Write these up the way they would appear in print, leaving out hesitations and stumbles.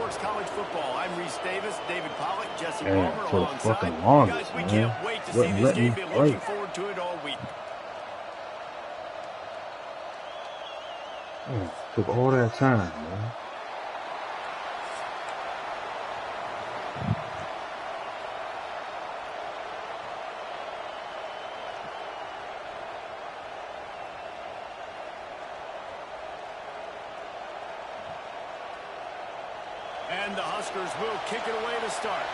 Sports College Football. I'm Reese Davis, David Pollock, Jesse Yeah, Palmer for the alongside. fucking longest, Guys, we man. can't wait to see Wouldn't this let me game. Been looking fight. forward to it all week. Man, took all that time, man. And the Huskers will kick it away to start.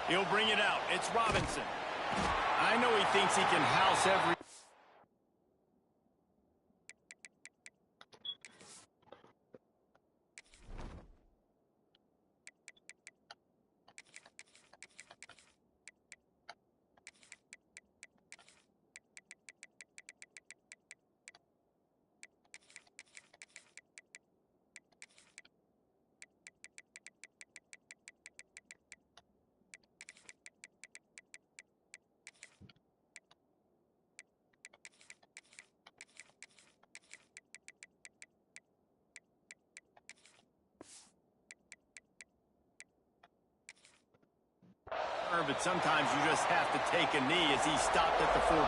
He'll bring it out. It's Robinson. I know he thinks he can house every... But sometimes you just have to take a knee as he stopped at the 14.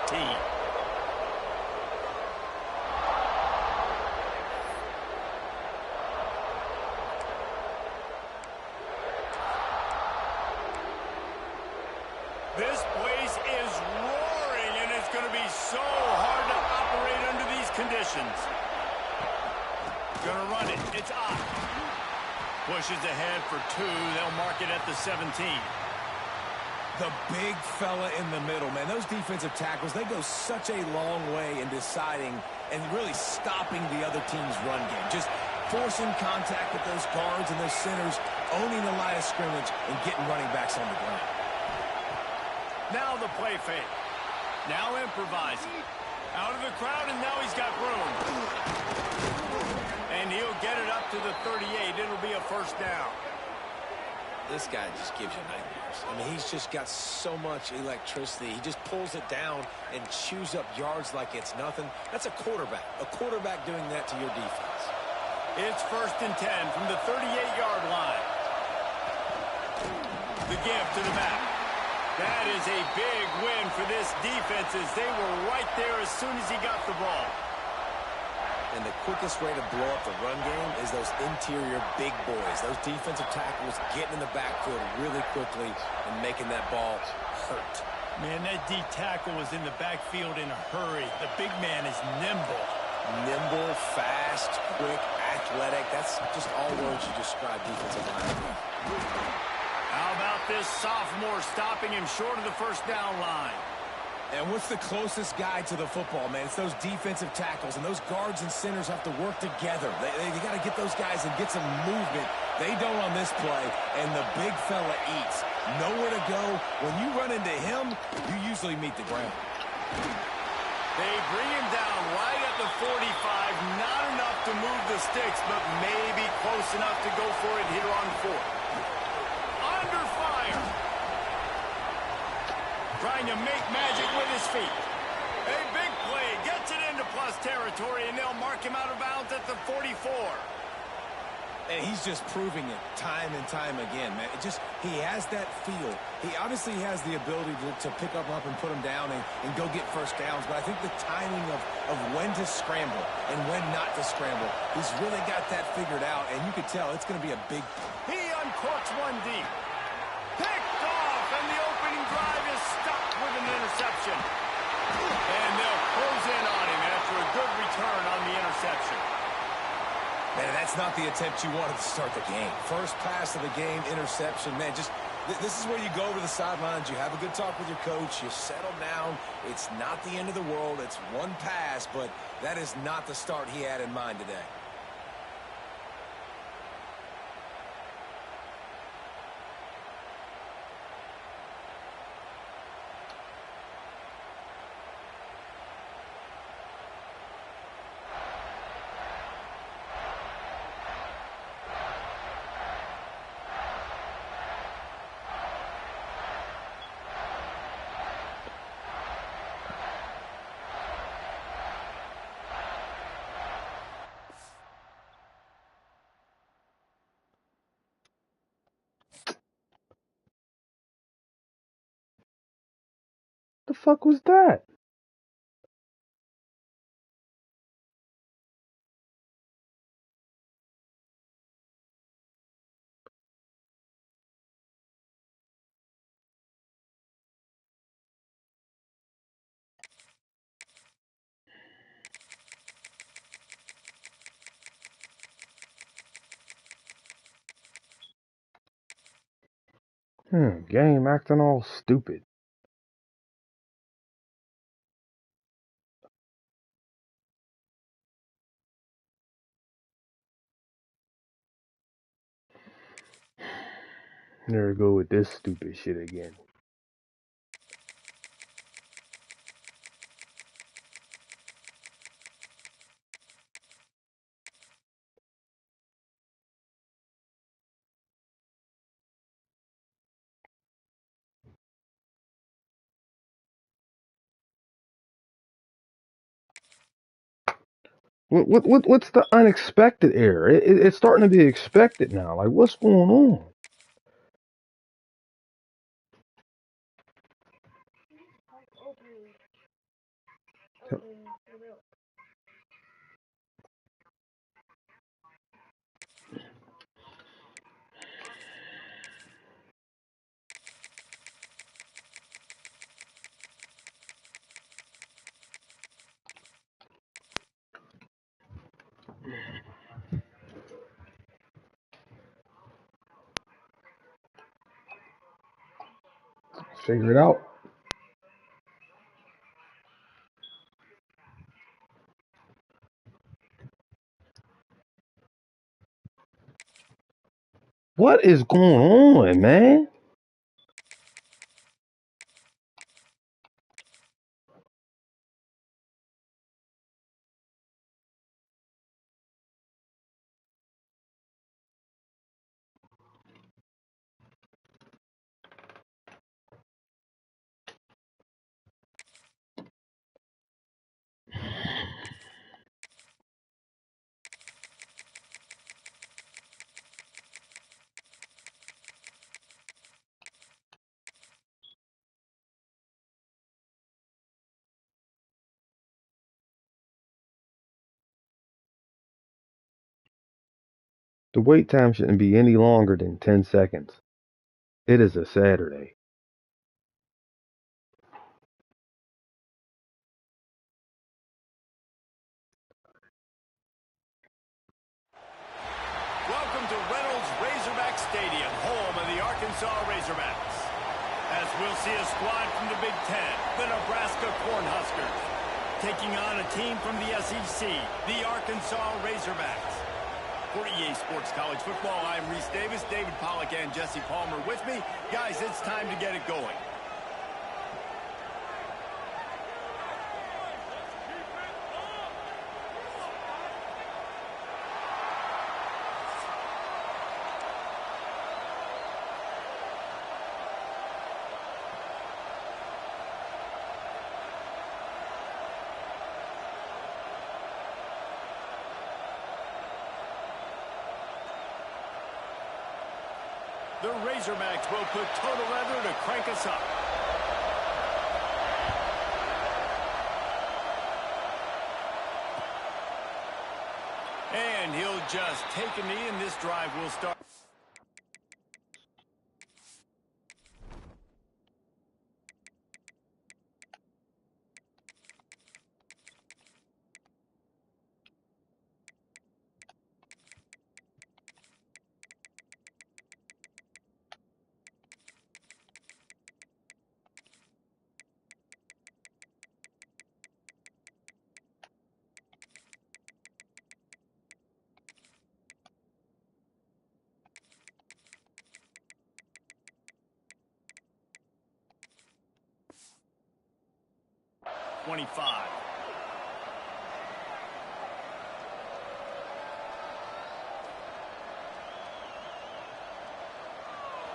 This place is roaring, and it's going to be so hard to operate under these conditions. Going to run it. It's Ott. Pushes ahead for 2. They'll mark it at the 17. The big fella in the middle, man. Those defensive tackles, they go such a long way in deciding and really stopping the other team's run game. Just forcing contact with those guards and those centers, owning the line of scrimmage, and getting running backs on the ground. Now the play fake. Now improvising. Out of the crowd, and now he's got room. And he'll get it up to the 38. It'll be a first down. This guy just gives you nightmares. I mean, he's just got so much electricity. He just pulls it down and chews up yards like it's nothing. That's a quarterback. A quarterback doing that to your defense. It's 1st and 10 from the 38-yard line. The give to the back. That is a big win for this defense as they were right there as soon as he got the ball. And the quickest way to blow up the run game is those interior big boys. Those defensive tackles getting in the backfield really quickly and making that ball hurt. Man, that D tackle was in the backfield in a hurry. The big man is nimble. Nimble, fast, quick, athletic. That's just all words you describe defensive linemen. How about this sophomore stopping him short of the first down line? And what's the closest guy to the football, man? It's those defensive tackles, and those guards and centers have to work together. They got to get those guys and get some movement. They don't on this play, and the big fella eats. Nowhere to go. When you run into him, you usually meet the ground. They bring him down right at the 45. Not enough to move the sticks, but maybe close enough to go for it here on 4th. Under fire. Trying to make magic with his feet. A big play. Gets it into plus territory, and they'll mark him out of bounds at the 44. And he's just proving it time and time again, man. He has that feel. He obviously has the ability to pick up and put him down and go get first downs, but I think the timing of when to scramble and when not to scramble, he's really got that figured out, and you can tell it's going to be a big... He uncorks one deep. Picked off, and the opening drive is stopped with an interception. And they'll close in on him after a good return on the interception. Man, that's not the attempt you wanted to start the game. First pass of the game, interception. Man, this is where you go to the sidelines. You have a good talk with your coach. You settle down. It's not the end of the world. It's one pass, but that is not the start he had in mind today. The fuck was that? Game acting all stupid. There we go with this stupid shit again. What's the unexpected error? It's starting to be expected now. Like, what's going on? Figure it out. What is going on, man? The wait time shouldn't be any longer than 10 seconds. It is a Saturday. Welcome to Reynolds Razorback Stadium, home of the Arkansas Razorbacks. As we'll see a squad from the Big Ten, the Nebraska Cornhuskers, taking on a team from the SEC, the Arkansas Razorbacks. For EA Sports College Football, I'm Reese Davis, David Pollack, and Jesse Palmer with me. Guys, it's time to get it going. The Razorbacks will put total leather to crank us up. And he'll just take a knee, and this drive will start.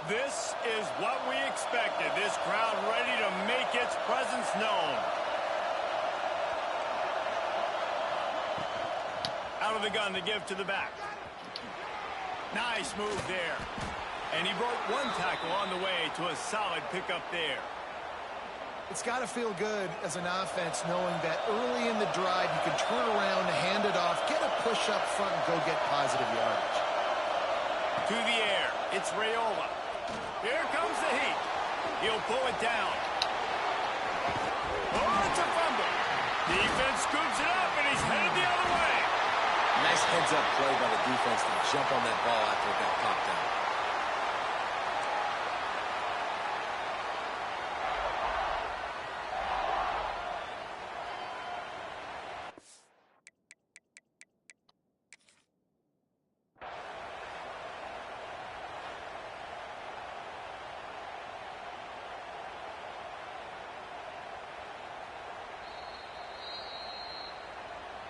This is what we expected. This crowd ready to make its presence known. Out of the gun to give to the back. Nice move there. And he broke one tackle on the way to a solid pickup there. It's got to feel good as an offense knowing that early in the drive you can turn around, hand it off, get a push up front, and go get positive yardage. To the air, it's Raiola. Here comes the heat. He'll pull it down. Oh, it's a fumble. Defense scoops it up, and he's headed the other way. Nice heads-up play by the defense to jump on that ball after it got popped out.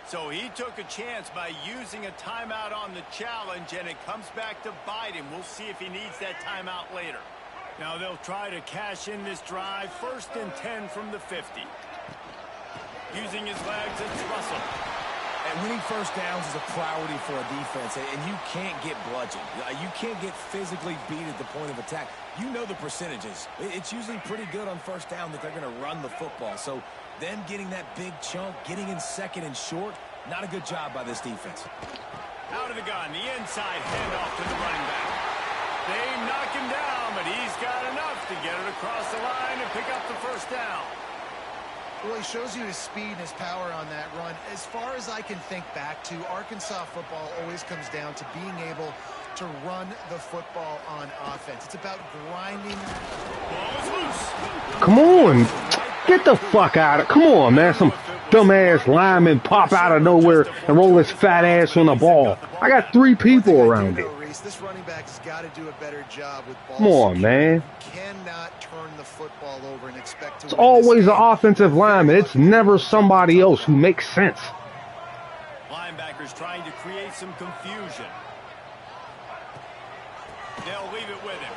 So he took a chance by using a timeout on the challenge, and it comes back to bite him. We'll see if he needs that timeout later. Now they'll try to cash in this drive. 1st and 10 from the 50. Using his legs, it's Russell. And winning first downs is a priority for a defense, and you can't get bludgeoned. You can't get physically beat at the point of attack. You know the percentages. It's usually pretty good on first down that they're going to run the football. So them getting that big chunk, getting in second and short, not a good job by this defense. Out of the gun, the inside handoff to the running back. They knock him down, but he's got enough to get it across the line and pick up the first down. Well, he shows you his speed and his power on that run. As far as I can think back to, Arkansas football always comes down to being able to run the football on offense. It's about grinding. Ball is loose. Come on. Get the fuck out of... Come on, man. Some dumbass lineman pop out of nowhere and roll his fat ass on the ball. I got 3 people around it. This running back has got to do a better job with ball. Come on, man. You cannot turn the football over and expect to It's always an offensive lineman. It's never somebody else who makes sense. Linebackers trying to create some confusion. They'll leave it with him.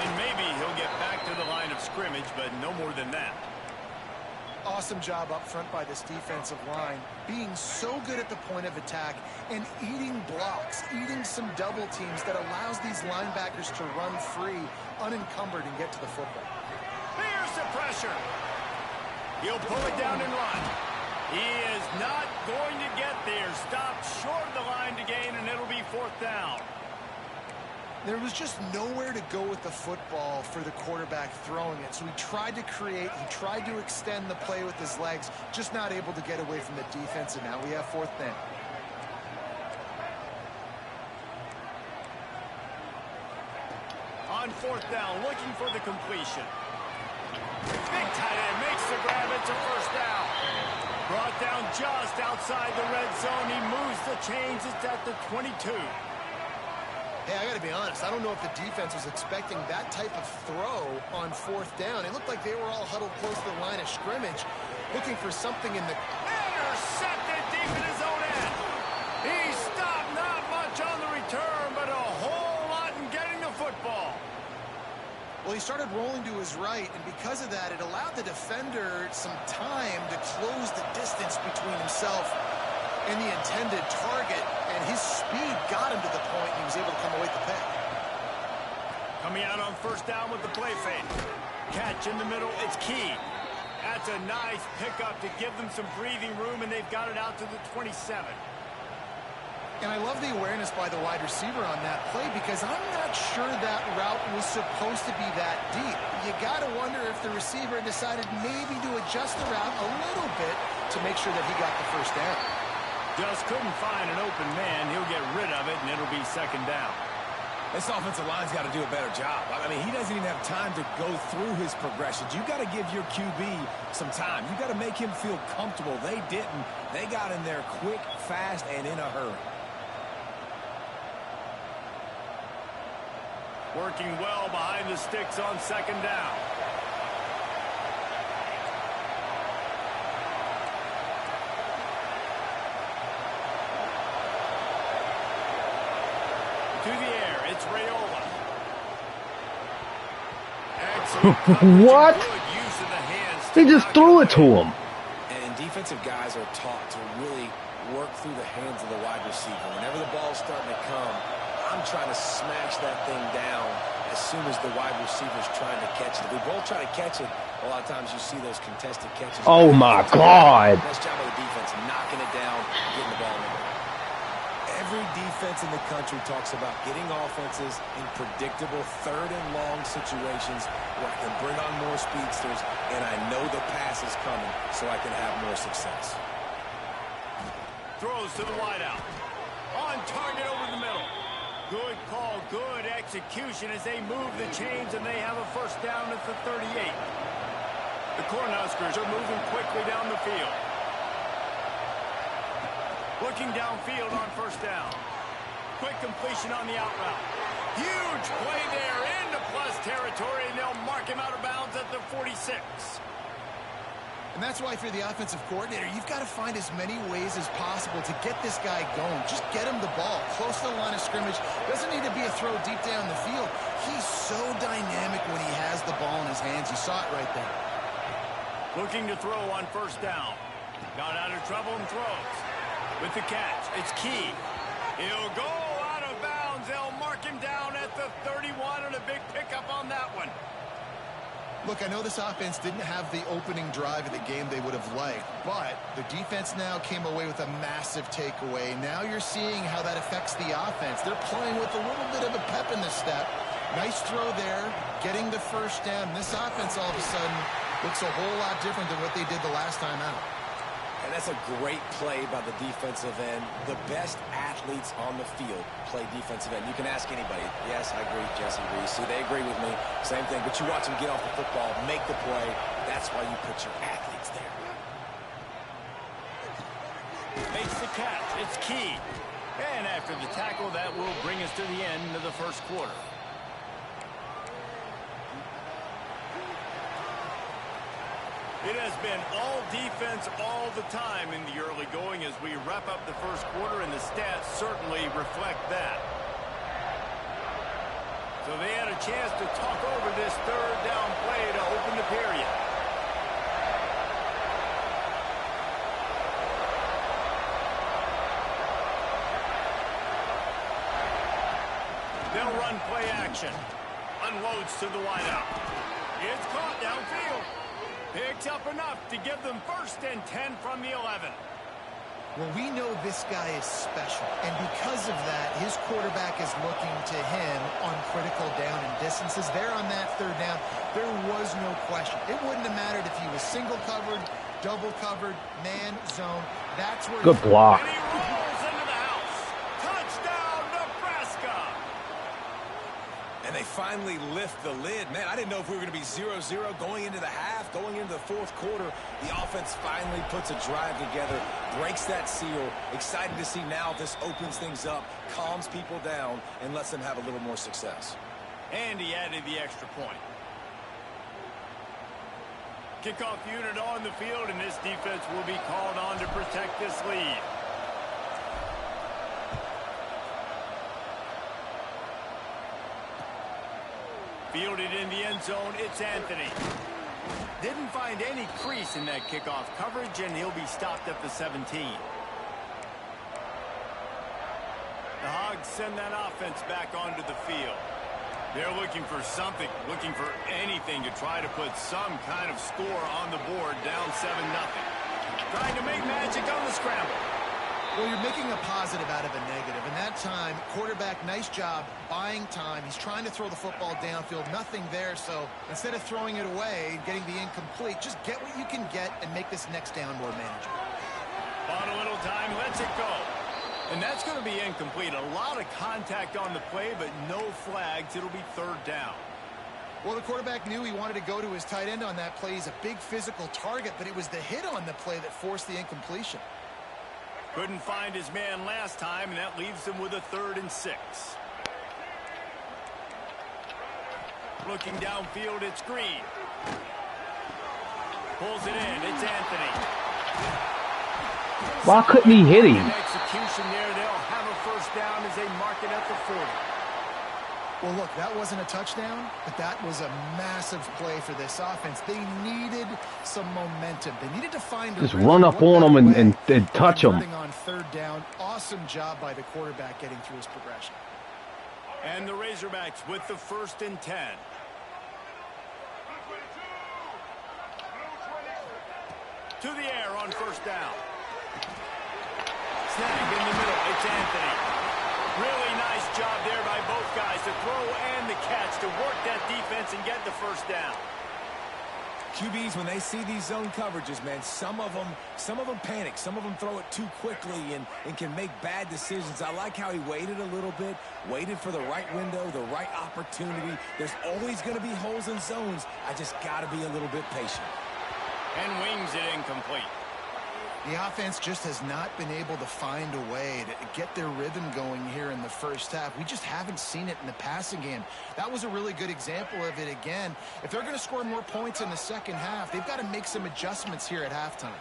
And maybe he'll get back to the line of scrimmage, but no more than that. Awesome job up front by this defensive line, being so good at the point of attack and eating blocks, eating some double teams that allows these linebackers to run free, unencumbered, and get to the football. Here's the pressure. He'll pull it down and run. He is not going to get there. Stopped short of the line to gain, and it'll be 4th down. There was just nowhere to go with the football for the quarterback throwing it. So he tried to create, he tried to extend the play with his legs, just not able to get away from the defense, and now we have 4th down. On 4th down, looking for the completion. Big tight end makes the grab. It's a 1st down. Brought down just outside the red zone. He moves the chains. It's at the 22. Hey, I got to be honest. I don't know if the defense was expecting that type of throw on 4th down. It looked like they were all huddled close to the line of scrimmage, looking for something in the... Intercepted deep in his own end. He stopped not much on the return, but a whole lot in getting the football. Well, he started rolling to his right, and because of that, it allowed the defender some time to close the distance between himself and the intended target, and his speed got him to the point, and he was able to come away with the pick. Coming out on 1st down with the play fake. Catch in the middle, it's key. That's a nice pickup to give them some breathing room, and they've got it out to the 27. And I love the awareness by the wide receiver on that play, because I'm not sure that route was supposed to be that deep. You got to wonder if the receiver decided maybe to adjust the route a little bit to make sure that he got the 1st down. Just couldn't find an open man. He'll get rid of it, and it'll be 2nd down. This offensive line's got to do a better job. I mean, he doesn't even have time to go through his progressions. You got to give your QB some time. You got to make him feel comfortable. They didn't. They got in there quick, fast, and in a hurry. Working well behind the sticks on 2nd down. To the air, it's Raiola. Excellent. What? Good use of the hands. He just threw it to him. And defensive guys are taught to really work through the hands of the wide receiver. Whenever the ball's starting to come, I'm trying to smash that thing down as soon as the wide receiver's trying to catch it. If we both try to catch it, a lot of times you see those contested catches. Oh, my God. Nice job by the defense, knocking it down, getting the ball in there. Every defense in the country talks about getting offenses in predictable third and long situations where I can bring on more speedsters and I know the pass is coming so I can have more success. Throws to the wideout. On target over the middle. Good call, good execution as they move the chains and they have a first down at the 38. The Cornhuskers are moving quickly down the field. Looking downfield on first down. Quick completion on the out route. Huge play there into plus territory, and they'll mark him out of bounds at the 46. And that's why if you're the offensive coordinator, you've got to find as many ways as possible to get this guy going. Just get him the ball close to the line of scrimmage. Doesn't need to be a throw deep down the field. He's so dynamic when he has the ball in his hands. You saw it right there. Looking to throw on first down. Got out of trouble and throws. With the catch, it's Key. He'll go out of bounds. They'll mark him down at the 31 and a big pickup on that one. Look, I know this offense didn't have the opening drive of the game they would have liked, but the defense now came away with a massive takeaway. Now you're seeing how that affects the offense. They're playing with a little bit of a pep in the step. Nice throw there, getting the first down. This offense all of a sudden looks a whole lot different than what they did the last time out. And that's a great play by the defensive end. The best athletes on the field play defensive end. You can ask anybody. Yes, I agree, Jesse Reese. See, they agree with me. Same thing. But you watch them get off the football, make the play. That's why you put your athletes there. Makes the catch. It's Key. And after the tackle, that will bring us to the end of the first quarter. It has been all defense all the time in the early going as we wrap up the first quarter, and the stats certainly reflect that. So they had a chance to talk over this third down play to open the period. They'll run play action. Unloads to the wideout. It's caught downfield. Picks up enough to give them 1st and 10 from the 11. Well, we know this guy is special, and because of that, his quarterback is looking to him on critical down and distances. There on that third down, there was no question. It wouldn't have mattered if he was single covered, double covered, man, zone. That's where good block. And he rolls into the house. Touchdown, Nebraska. And they finally lift the lid. Man, I didn't know if we were going to be 0-0 going into the half, going into the fourth quarter. The offense finally puts a drive together, breaks that seal. Excited to see now this opens things up, calms people down, and lets them have a little more success. And he added the extra point. Kickoff unit on the field, and this defense will be called on to protect this lead. Fielded in the end zone, it's Anthony. Didn't find any crease in that kickoff coverage, and he'll be stopped at the 17. The Hogs send that offense back onto the field. They're looking for something, looking for anything to try to put some kind of score on the board, down 7-0. Trying to make magic on the scramble. Well, you're making a positive out of a negative. And that time, quarterback, nice job buying time. He's trying to throw the football downfield. Nothing there. So instead of throwing it away, getting the incomplete, just get what you can get and make this next down more manageable. On a little time, lets it go. And that's going to be incomplete. A lot of contact on the play, but no flags. It'll be third down. Well, the quarterback knew he wanted to go to his tight end on that play. He's a big physical target, but it was the hit on the play that forced the incompletion. Couldn't find his man last time, and that leaves him with a 3rd and 6. Looking downfield, it's Green. Pulls it in, it's Anthony. Why couldn't he hit him? Execution there, they'll have a first down as they mark it at the 40. Well, look, that wasn't a touchdown, but that was a massive play for this offense. They needed some momentum. They needed to find just run up on them and touch them. On third down, awesome job by the quarterback getting through his progression. And the Razorbacks with the 1st and 10. To the air on 1st down. Snag in the middle. It's Anthony. Really nice job there by both guys to throw and the catch to work that defense and get the 1st down. QBs, when they see these zone coverages, man, some of them panic. Some of them throw it too quickly and can make bad decisions. I like how he waited a little bit, waited for the right window, the right opportunity. There's always going to be holes in zones. I just got to be a little bit patient. And wings it incomplete. The offense just has not been able to find a way to get their rhythm going here in the 1st half. We just haven't seen it in the passing game. That was a really good example of it again. If they're going to score more points in the 2nd half, they've got to make some adjustments here at halftime.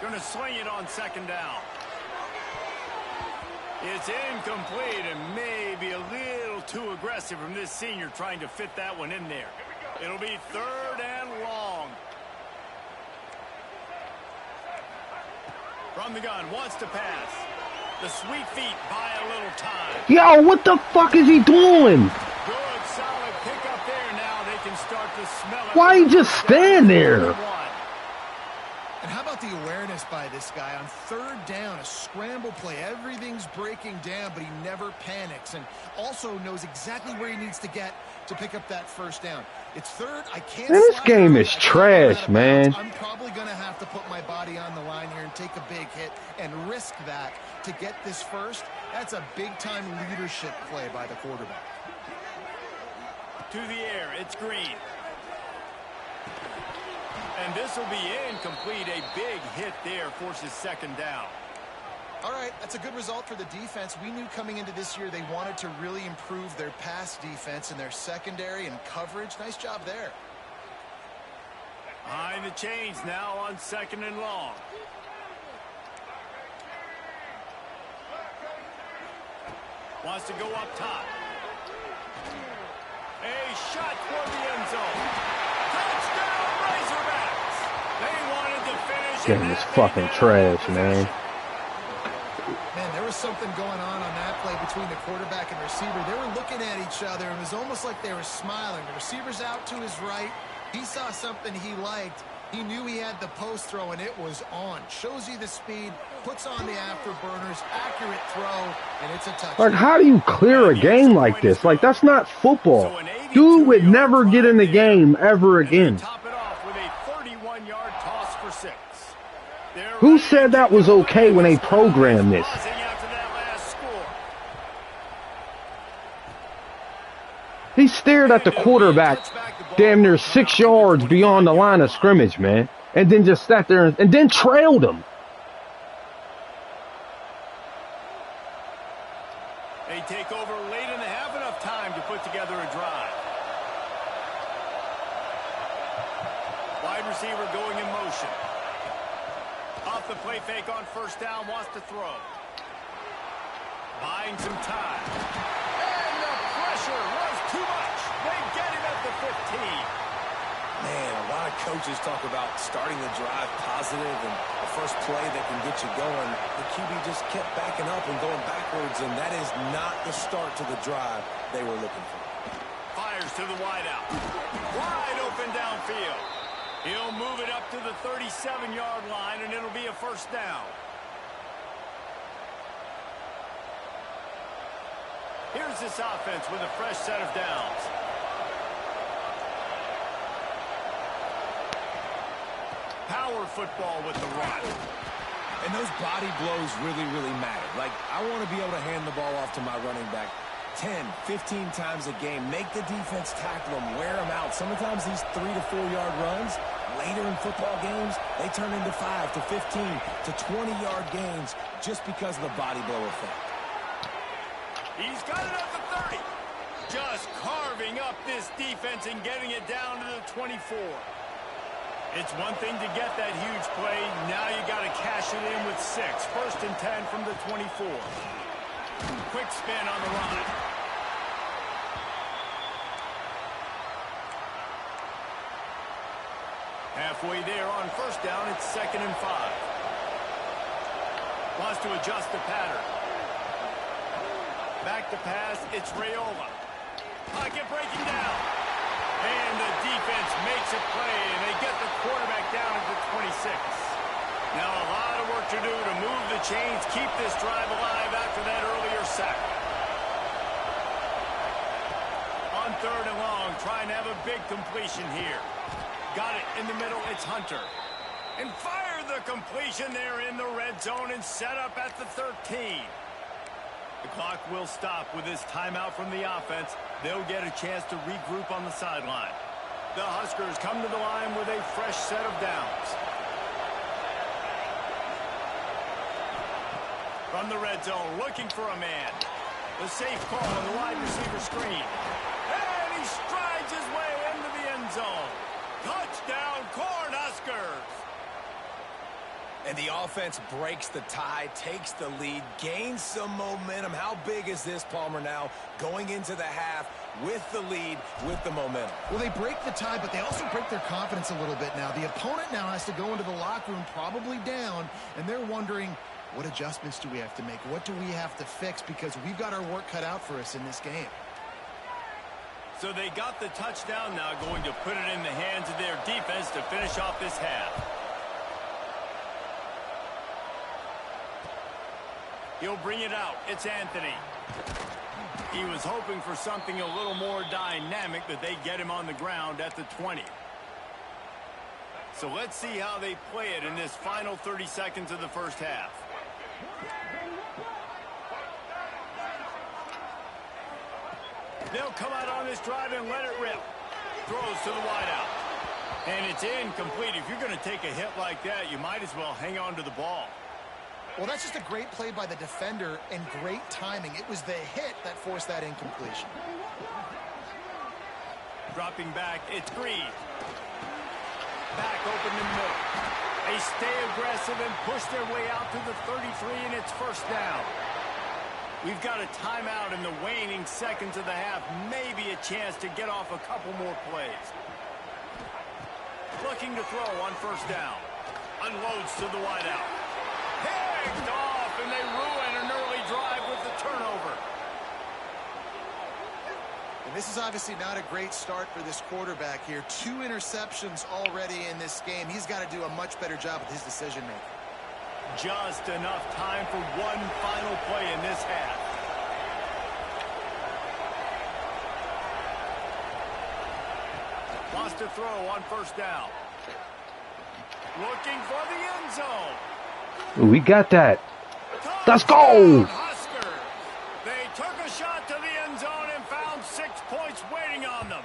Going to sling it on 2nd down. It's incomplete and maybe a little too aggressive from this senior trying to fit that one in there. It'll be 3rd and long. From the gun, wants to pass. The sweet feet buy a little time. Yo, what the fuck is he doing? Good, solid pickup there. Now they can start to smell it. Why he just stand there? And how about the awareness by this guy on 3rd down, a scramble play. Everything's breaking down, but he never panics and also knows exactly where he needs to get to pick up that 1st down. It's 3rd. I can't. Man, this game is trash, man. I'm probably going to have to put my body on the line here and take a big hit and risk that to get this 1st. That's a big-time leadership play by the quarterback. To the air, it's Green. And this will be incomplete. A big hit there forces 2nd down. All right, that's a good result for the defense. We knew coming into this year they wanted to really improve their pass defense and their secondary and coverage. Nice job there. Behind the chains now on 2nd and long. Wants to go up top. A shot toward the end zone. Touchdown, Razorbacks. They wanted to finish. Game is fucking trash, man. Man, there was something going on that play between the quarterback and receiver. They were looking at each other, and it was almost like they were smiling. The receiver's out to his right. He saw something he liked. He knew he had the post throw, and it was on. Shows you the speed, puts on the afterburners, accurate throw, and it's a touchdown. Like, how do you clear a game like this? Like, that's not football. Dude would never get in the game ever again. Top it off with a 31-yard toss for 6. Who said that was okay when they programmed this? He stared at the quarterback damn near 6 yards beyond the line of scrimmage, man. And then just sat there and then trailed him. They take over late and have enough time to put together a drive. Wide receiver going in motion. Off the play fake on 1st down, wants to throw. Buying some time. And the pressure was too much. They get him at the 15. Man, a lot of coaches talk about starting the drive positive and the first play that can get you going. The QB just kept backing up and going backwards, and that is not the start to the drive they were looking for. Fires to the wideout. Wide open downfield. He'll move it up to the 37-yard line, and it'll be a 1st down. Here's this offense with a fresh set of downs. Power football with the run. And those body blows really, really matter. Like, I want to be able to hand the ball off to my running back 10, 15 times a game. Make the defense tackle them, wear them out. Sometimes these 3 to 4 yard runs, later in football games, they turn into 5 to 15 to 20-yard gains just because of the body blow effect. He's got it up to 30. Just carving up this defense and getting it down to the 24. It's one thing to get that huge play. Now you got to cash it in with 6. 1st and 10 from the 24. Quick spin on the run. Halfway there on 1st down, it's 2nd and 5. Wants to adjust the pattern. Back to pass, it's Raiola. Pocket breaking down. And the defense makes a play, and they get the quarterback down at the 26. Now a lot of work to do to move the chains, keep this drive alive after that earlier sack. On 3rd and long, trying to have a big completion here. Got it in the middle, it's Hunter. And fire the completion there in the red zone and set up at the 13. The clock will stop with this timeout from the offense. They'll get a chance to regroup on the sideline. The Huskers come to the line with a fresh set of downs. From the red zone, looking for a man. The safe call on the wide receiver screen. And he strides his way into the end zone. Touchdown, Cornhuskers! And the offense breaks the tie, takes the lead, gains some momentum. How big is this, Palmer, now going into the half with the lead, with the momentum? Well, they break the tie, but they also break their confidence a little bit now. The opponent now has to go into the locker room probably down, and they're wondering, what adjustments do we have to make? What do we have to fix? Because we've got our work cut out for us in this game. So they got the touchdown now, going to put it in the hands of their defense to finish off this half. He'll bring it out. It's Anthony. He was hoping for something a little more dynamic, but they get him on the ground at the 20. So let's see how they play it in this final 30 seconds of the first half. They'll come out on this drive and let it rip. Throws to the wideout. And it's incomplete. If you're going to take a hit like that, you might as well hang on to the ball. Well, that's just a great play by the defender and great timing. It was the hit that forced that incompletion. Dropping back, it's Green. Back open in the middle. They stay aggressive and push their way out to the 33, and it's first down. We've got a timeout in the waning seconds of the half. Maybe a chance to get off a couple more plays. Looking to throw on first down. Unloads to the wideout. Picked off, and they ruin an early drive with the turnover. And this is obviously not a great start for this quarterback here. 2 interceptions already in this game. He's got to do a much better job with his decision-making. Just enough time for one final play in this half. Lost a throw on first down. Looking for the end zone. We got that. Let's go! Huskers. They took a shot to the end zone and found 6 points waiting on them.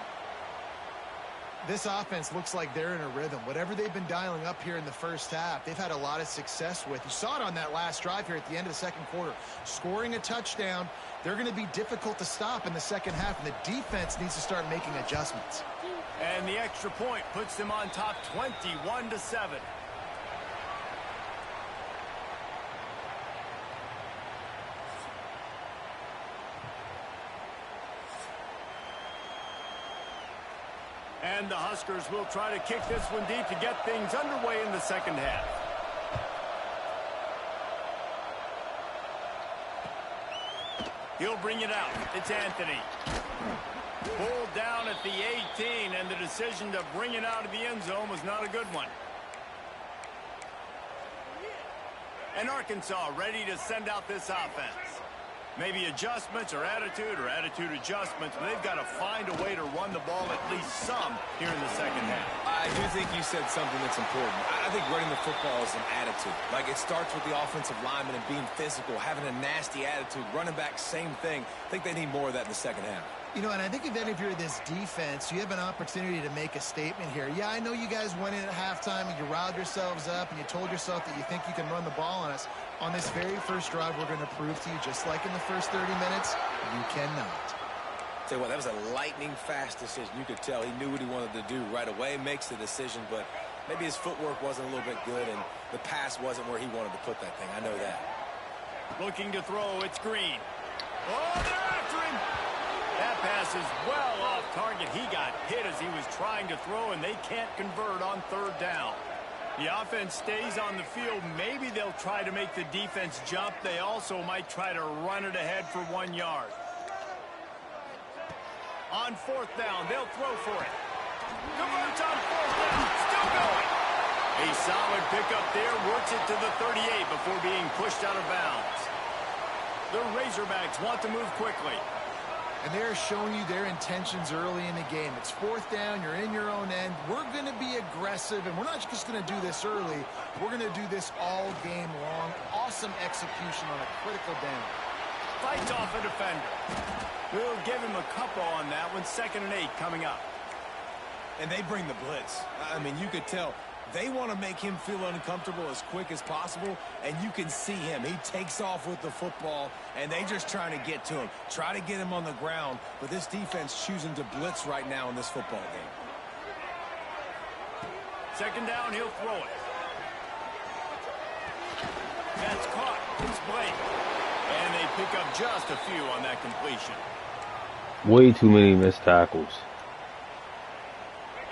This offense looks like they're in a rhythm. Whatever they've been dialing up here in the first half, they've had a lot of success with. You saw it on that last drive here at the end of the second quarter. Scoring a touchdown, they're going to be difficult to stop in the second half, and the defense needs to start making adjustments. And the extra point puts them on top 21-7. And the Huskers will try to kick this one deep to get things underway in the second half. He'll bring it out. It's Anthony. Pulled down at the 18, and the decision to bring it out of the end zone was not a good one. And Arkansas ready to send out this offense. Maybe adjustments or attitude adjustments, but they've got to find a way to run the ball at least some here in the second half. I do think you said something that's important. I think running the football is an attitude. Like, it starts with the offensive lineman and being physical, having a nasty attitude. Running back, same thing. I think they need more of that in the second half. You know, and I think if you're this defense, you have an opportunity to make a statement here. Yeah, I know you guys went in at halftime and you riled yourselves up and you told yourself that you think you can run the ball on us. On this very first drive, we're going to prove to you, just like in the first 30 minutes, you cannot. Tell you what, that was a lightning-fast decision. You could tell he knew what he wanted to do right away, makes the decision, but maybe his footwork wasn't a little bit good and the pass wasn't where he wanted to put that thing. I know that. Looking to throw, it's Green. Oh, they're after him. That pass is well off target. He got hit as he was trying to throw, and they can't convert on third down. The offense stays on the field. Maybe they'll try to make the defense jump. They also might try to run it ahead for 1 yard. On 4th down, they'll throw for it. Converts on 4th down. Still going. A solid pickup there. Works it to the 38 before being pushed out of bounds. The Razorbacks want to move quickly. And they're showing you their intentions early in the game. It's 4th down. You're in your own end. We're going to be aggressive, and we're not just going to do this early. We're going to do this all game long. Awesome execution on a critical down. Fights off a defender. We'll give him a couple on that one. 2nd and 8 coming up. And they bring the blitz. I mean, you could tell they want to make him feel uncomfortable as quick as possible, and you can see him. He takes off with the football, and they just trying to get to him, try to get him on the ground, but this defense choosing to blitz right now in this football game. 2nd down, he'll throw it. That's caught. It's Blake. And they pick up just a few on that completion. Way too many missed tackles.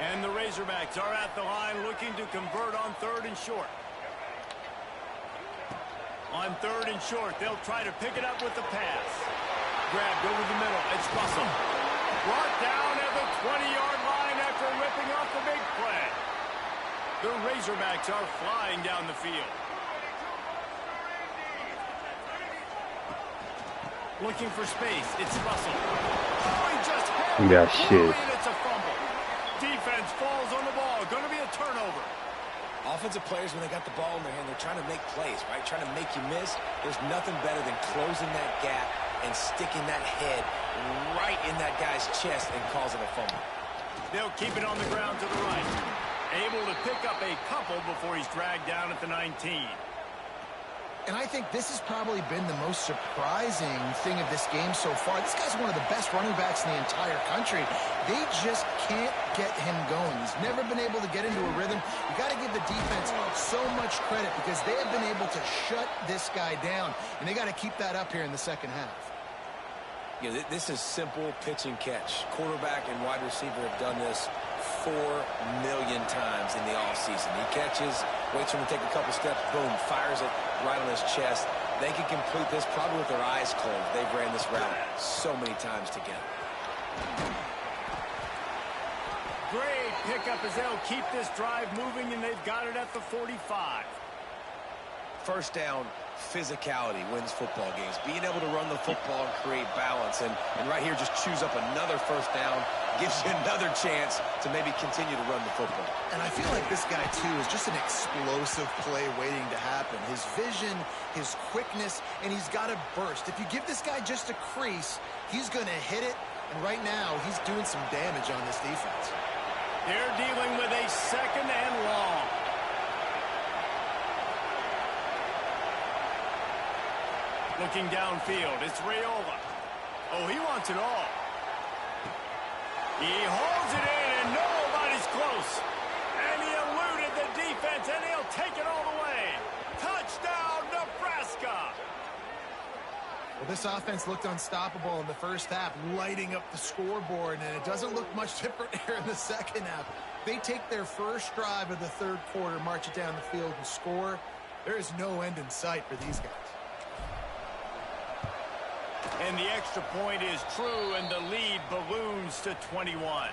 And the Razorbacks are at the line looking to convert on 3rd and short. On 3rd and short, they'll try to pick it up with the pass. Grabbed over the middle. It's Russell. Brought down at the 20-yard line after ripping off the big play. The Razorbacks are flying down the field. Looking for space. It's Russell. Oh, he just hit. That shit. It's a fumble. Defense falls on the ball. Going to be a turnover. Offensive players, when they got the ball in their hand, they're trying to make plays, right? Trying to make you miss. There's nothing better than closing that gap and sticking that head right in that guy's chest and causing a fumble. They'll keep it on the ground to the right. Able to pick up a couple before he's dragged down at the 19. And I think this has probably been the most surprising thing of this game so far. This guy's one of the best running backs in the entire country. They just can't get him going. He's never been able to get into a rhythm. You got to give the defense so much credit because they have been able to shut this guy down, and they got to keep that up here in the 2nd half. Yeah, this is simple pitch and catch. Quarterback and wide receiver have done this 4 million times in the offseason. He catches, waits for him to take a couple steps, boom, fires it right on his chest. They can complete this probably with their eyes closed. They've ran this route so many times together. Great pickup as they'll keep this drive moving, and they've got it at the 45. 1st down, physicality wins football games. Being able to run the football and create balance. And right here, just choose up another 1st down. Gives you another chance to maybe continue to run the football. And I feel like this guy, too, is just an explosive play waiting to happen. His vision, his quickness, and he's got a burst. If you give this guy just a crease, he's going to hit it. And right now, he's doing some damage on this defense. They're dealing with a 2nd and long. Looking downfield, it's Raiola. Oh, he wants it all. He holds it in, and nobody's close. And he eluded the defense, and he'll take it all the way. Touchdown, Nebraska! Well, this offense looked unstoppable in the 1st half, lighting up the scoreboard, and it doesn't look much different here in the 2nd half. They take their first drive of the 3rd quarter, march it down the field, and score. There is no end in sight for these guys. And the extra point is true, and the lead balloons to 21.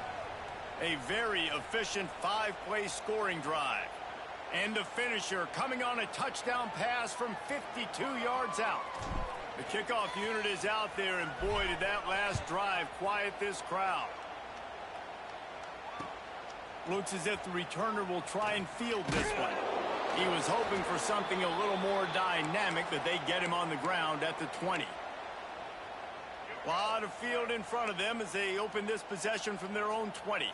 A very efficient 5-play scoring drive. And the finisher coming on a touchdown pass from 52 yards out. The kickoff unit is out there, and boy, did that last drive quiet this crowd. Looks as if the returner will try and field this one. He was hoping for something a little more dynamic, but they get him on the ground at the 20. A lot of field in front of them as they open this possession from their own 20.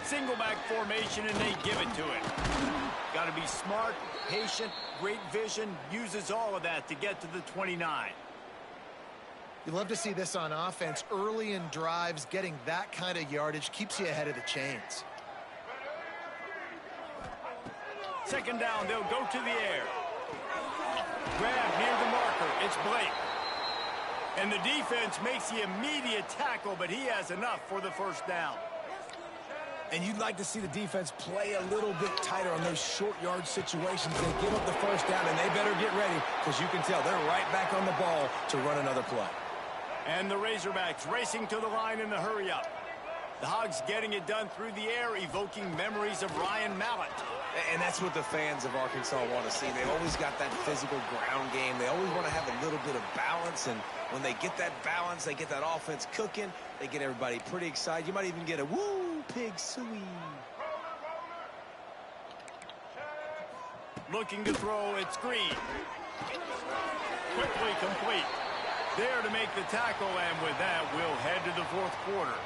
Single back formation, and they give it to it. Got to be smart, patient, great vision, uses all of that to get to the 29. You love to see this on offense. Early in drives, getting that kind of yardage keeps you ahead of the chains. 2nd down, they'll go to the air. Grab near the marker. It's Blake. And the defense makes the immediate tackle, but he has enough for the 1st down. And you'd like to see the defense play a little bit tighter on those short yard situations. They give up the first down, and they better get ready because you can tell they're right back on the ball to run another play. And the Razorbacks racing to the line in the hurry-up. The Hogs getting it done through the air, evoking memories of Ryan Mallett. And that's what the fans of Arkansas want to see. They always got that physical ground game. They always want to have a little bit of balance. And when they get that balance, they get that offense cooking. They get everybody pretty excited. You might even get a woo, pig suey. Looking to throw, it's Green. Quickly complete. There to make the tackle, and with that, we'll head to the fourth quarter.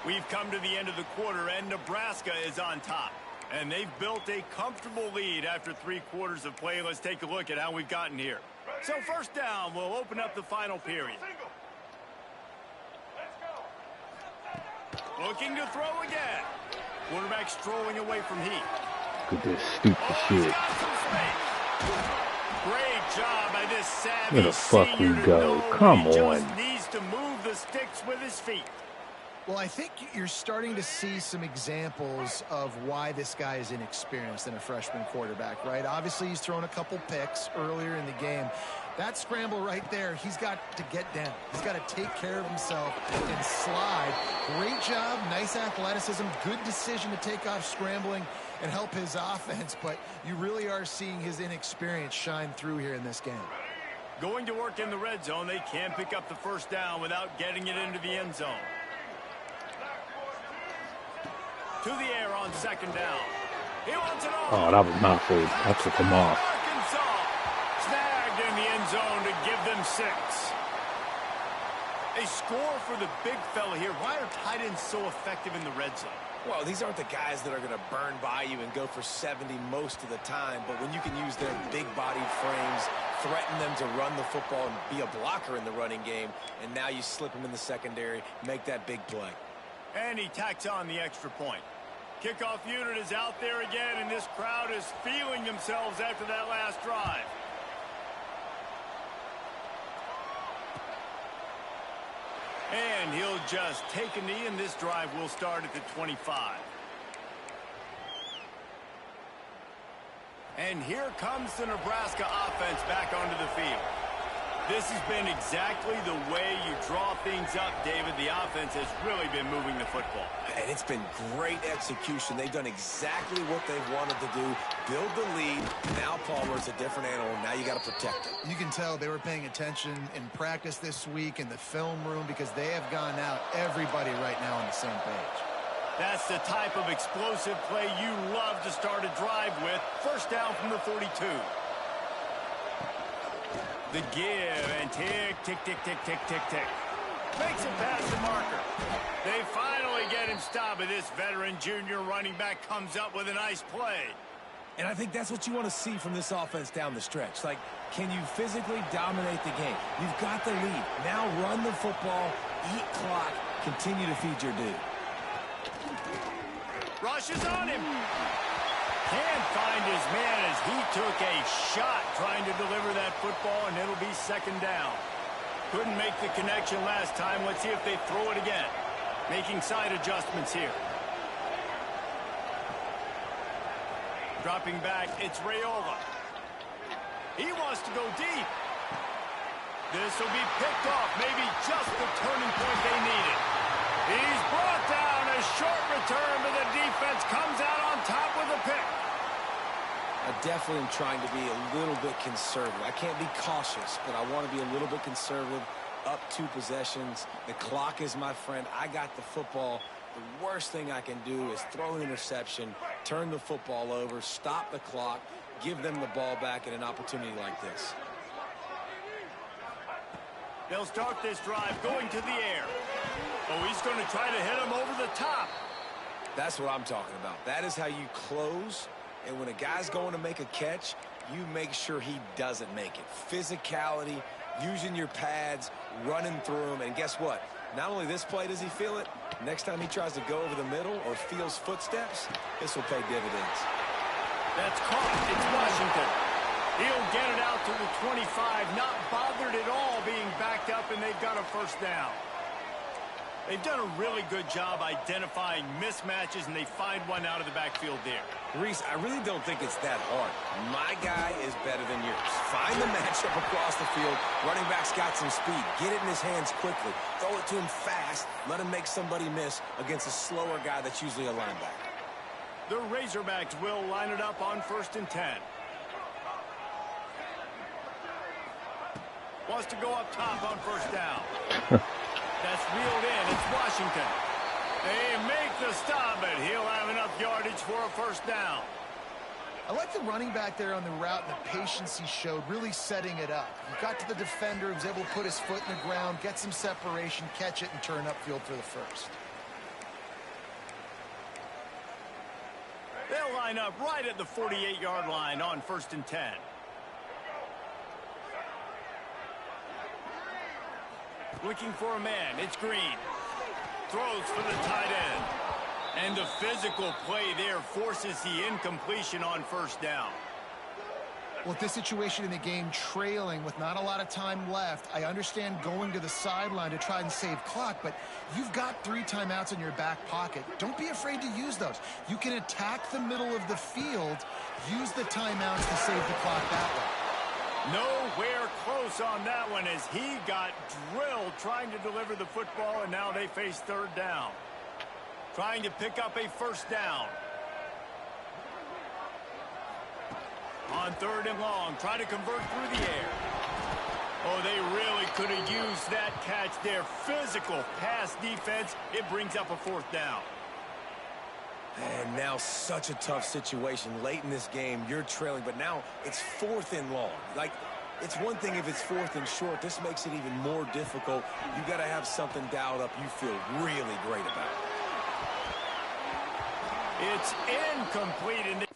We've come to the end of the quarter, and Nebraska is on top. And they've built a comfortable lead after 3 quarters of play. Let's take a look at how we've gotten here. So first down, we'll open up the final period. Looking to throw again. Quarterback strolling away from Heath. Look at this stupid shit. Great job by this savvy Where the fuck we senior to go? know Come he on. just needs to move the sticks with his feet. Well, I think you're starting to see some examples of why this guy is inexperienced in a freshman quarterback, right? Obviously, he's thrown a couple picks earlier in the game. That scramble right there, he's got to get down. He's got to take care of himself and slide. Great job, nice athleticism, good decision to take off scrambling and help his offense, but you really are seeing his inexperience shine through here in this game. Going to work in the red zone, they can't pick up the first down without getting it into the end zone. To the air on second down. He wants it off. Oh, that was my fault. I took him off. Arkansas snagged in the end zone to give them 6. A score for the big fella here. Why are tight ends so effective in the red zone? Well, these aren't the guys that are going to burn by you and go for 70 most of the time, but when you can use their big-bodied frames, threaten them to run the football and be a blocker in the running game, and now you slip them in the secondary, make that big play. And he tacks on the extra point. Kickoff unit is out there again, and this crowd is feeling themselves after that last drive. And he'll just take a knee, and this drive will start at the 25. And here comes the Nebraska offense back onto the field. This has been exactly the way you draw things up, David. The offense has really been moving the football. And it's been great execution. They've done exactly what they've wanted to do. Build the lead. Now Palmer's a different animal. Now you got to protect it. You can tell they were paying attention in practice this week in the film room because they have gone out everybody right now on the same page. That's the type of explosive play you love to start a drive with. First down from the 42. The give, and tick, tick, tick, tick, tick, tick, tick. Makes it past the marker. They finally get him stopped, but this veteran junior running back comes up with a nice play. And I think that's what you want to see from this offense down the stretch. Like, can you physically dominate the game? You've got the lead. Now run the football, eat clock, continue to feed your dude. Rushes on him. Can't find his man as he took a shot trying to deliver that football, and it'll be second down. Couldn't make the connection last time. Let's see if they throw it again. Making side adjustments here. Dropping back, it's Raiola. He wants to go deep. This will be picked off. Maybe just the turning point they needed. He's brought down. A short return, but the defense comes out on top with a pick. I definitely am trying to be a little bit conservative. I can't be cautious, but I want to be a little bit conservative. Up 2 possessions. The clock is my friend. I got the football. The worst thing I can do is throw an interception, turn the football over, stop the clock, give them the ball back in an opportunity like this. They'll start this drive going to the air. Oh, he's going to try to hit him over the top. That's what I'm talking about. That is how you close. And when a guy's going to make a catch, you make sure he doesn't make it. Physicality, using your pads, running through him. And guess what? Not only this play does he feel it, next time he tries to go over the middle or feels footsteps, this will pay dividends. That's caught. It's Washington. He'll get it out to the 25, not bothered at all being backed up, and they've got a first down. They've done a really good job identifying mismatches, and they find one out of the backfield there. Reese, I really don't think it's that hard. My guy is better than yours. Find the matchup across the field. Running back's got some speed. Get it in his hands quickly. Throw it to him fast. Let him make somebody miss against a slower guy that's usually a linebacker. The Razorbacks will line it up on 1st and 10. Wants to go up top on 1st down. That's reeled in. It's Washington. They make the stop, but he'll have enough yardage for a 1st down. I like the running back there on the route and the patience he showed, really setting it up. He got to the defender, he was able to put his foot in the ground, get some separation, catch it, and turn upfield for the 1st. They'll line up right at the 48-yard line on 1st and 10. Looking for a man. It's Green. Throws for the tight end. And the physical play there forces the incompletion on 1st down. Well, this situation in the game, trailing with not a lot of time left, I understand going to the sideline to try and save clock, but you've got 3 timeouts in your back pocket. Don't be afraid to use those. You can attack the middle of the field, use the timeouts to save the clock that way. Nowhere close on that one as he got drilled trying to deliver the football, and now they face 3rd down. Trying to pick up a 1st down. On 3rd and long, trying to convert through the air. Oh, they really could have used that catch there. Physical pass defense. It brings up a 4th down. And now such a tough situation. Late in this game, you're trailing, but now it's 4th and long. Like, it's one thing if it's 4th and short. This makes it even more difficult. You got to have something dialed up you feel really great about. It's incomplete. And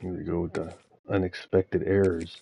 Here we go with the unexpected errors.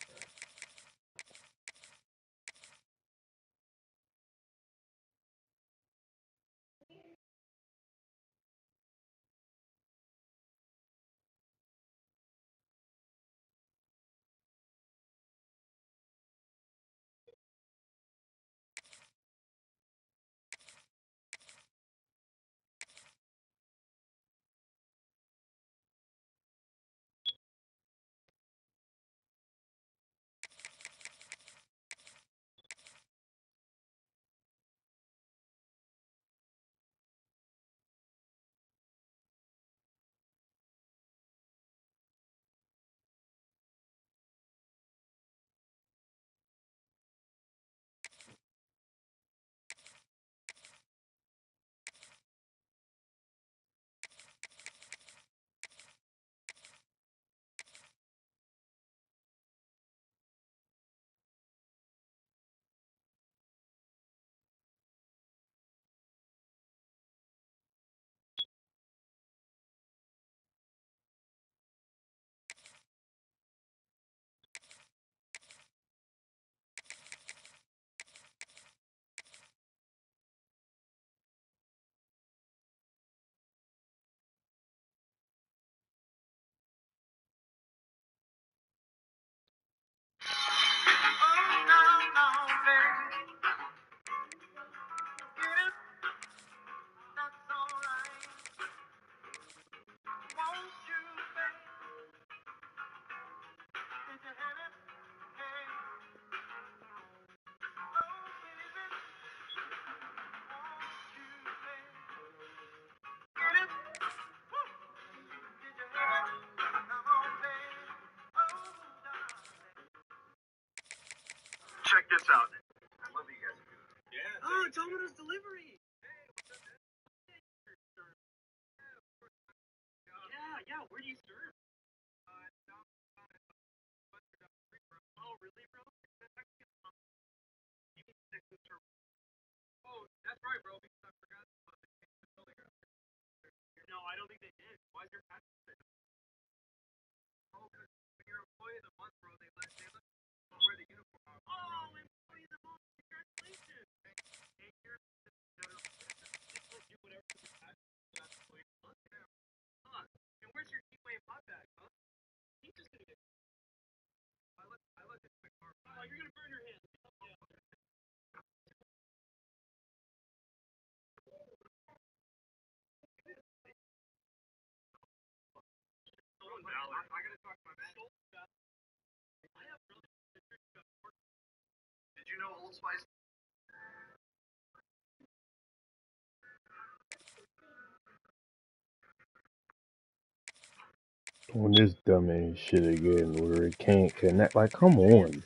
On this dumbass shit again where it can't connect. Like, come on.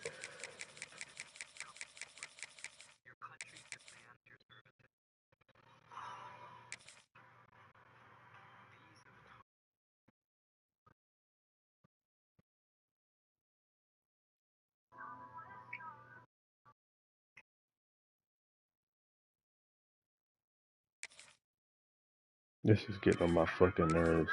This is getting on my fucking nerves.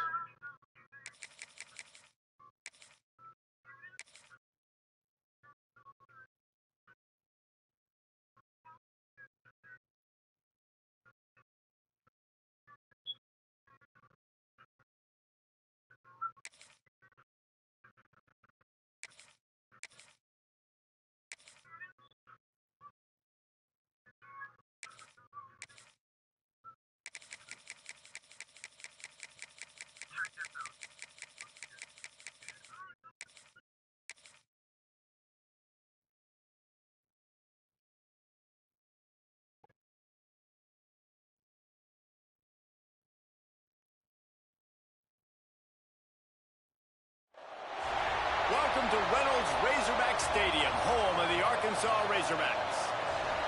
Welcome to Reynolds Razorback Stadium, home of the Arkansas Razorbacks.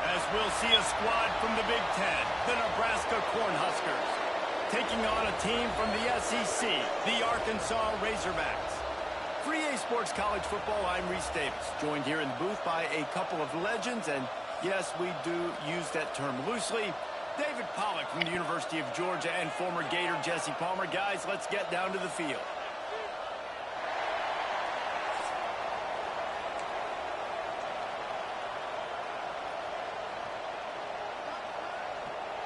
As we'll see a squad from the Big Ten, the Nebraska Cornhuskers, taking on a team from the SEC, the Arkansas Razorbacks. For EA Sports College Football, I'm Reese Davis, joined here in the booth by a couple of legends, and yes, we do use that term loosely. David Pollack from the University of Georgia and former Gator Jesse Palmer. Guys, let's get down to the field.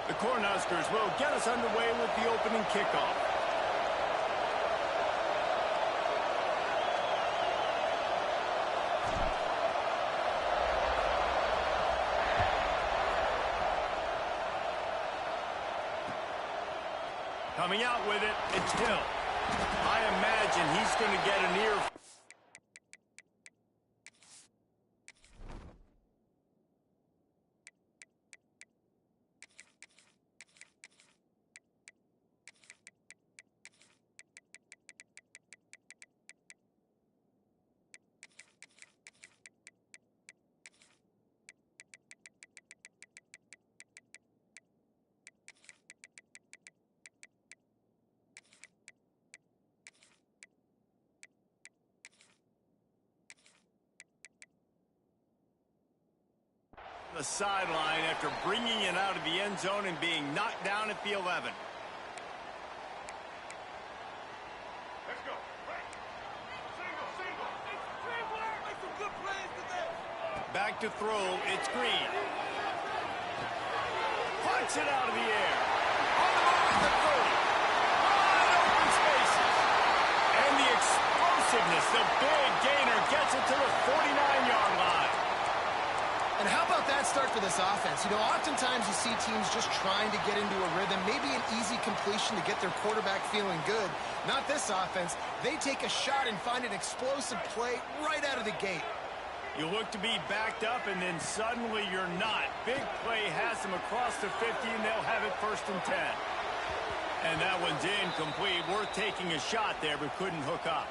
The Cornhuskers will get us underway with the opening kickoff. Coming out with it, it's Hill. I imagine he's going to get an ear. The sideline after bringing it out of the end zone and being knocked down at the 11. Let's go. Back to throw, it's Green. Punts it out of the air. On the move to the 30. Wide open spaces. And the explosiveness, the big gainer gets it to the 49-yard line. And how about that start for this offense? You know, oftentimes you see teams just trying to get into a rhythm, maybe an easy completion to get their quarterback feeling good. Not this offense. They take a shot and find an explosive play right out of the gate. You look to be backed up, and then suddenly you're not. Big play has them across the 50, and they'll have it 1st and 10. And that one's incomplete. Worth taking a shot there, but couldn't hook up.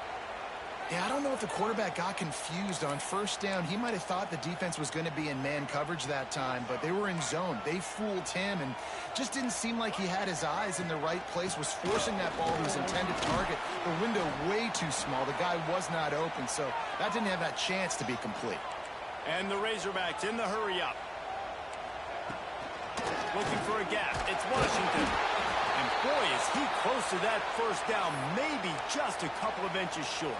Yeah, I don't know if the quarterback got confused on first down. He might have thought the defense was going to be in man coverage that time, but they were in zone. They fooled him and just didn't seem like he had his eyes in the right place, was forcing that ball to his intended target. The window way too small. The guy was not open, so that didn't have that chance to be complete. And the Razorbacks in the hurry up. Looking for a gap. It's Washington. And boy, is he close to that first down, maybe just a couple of inches short.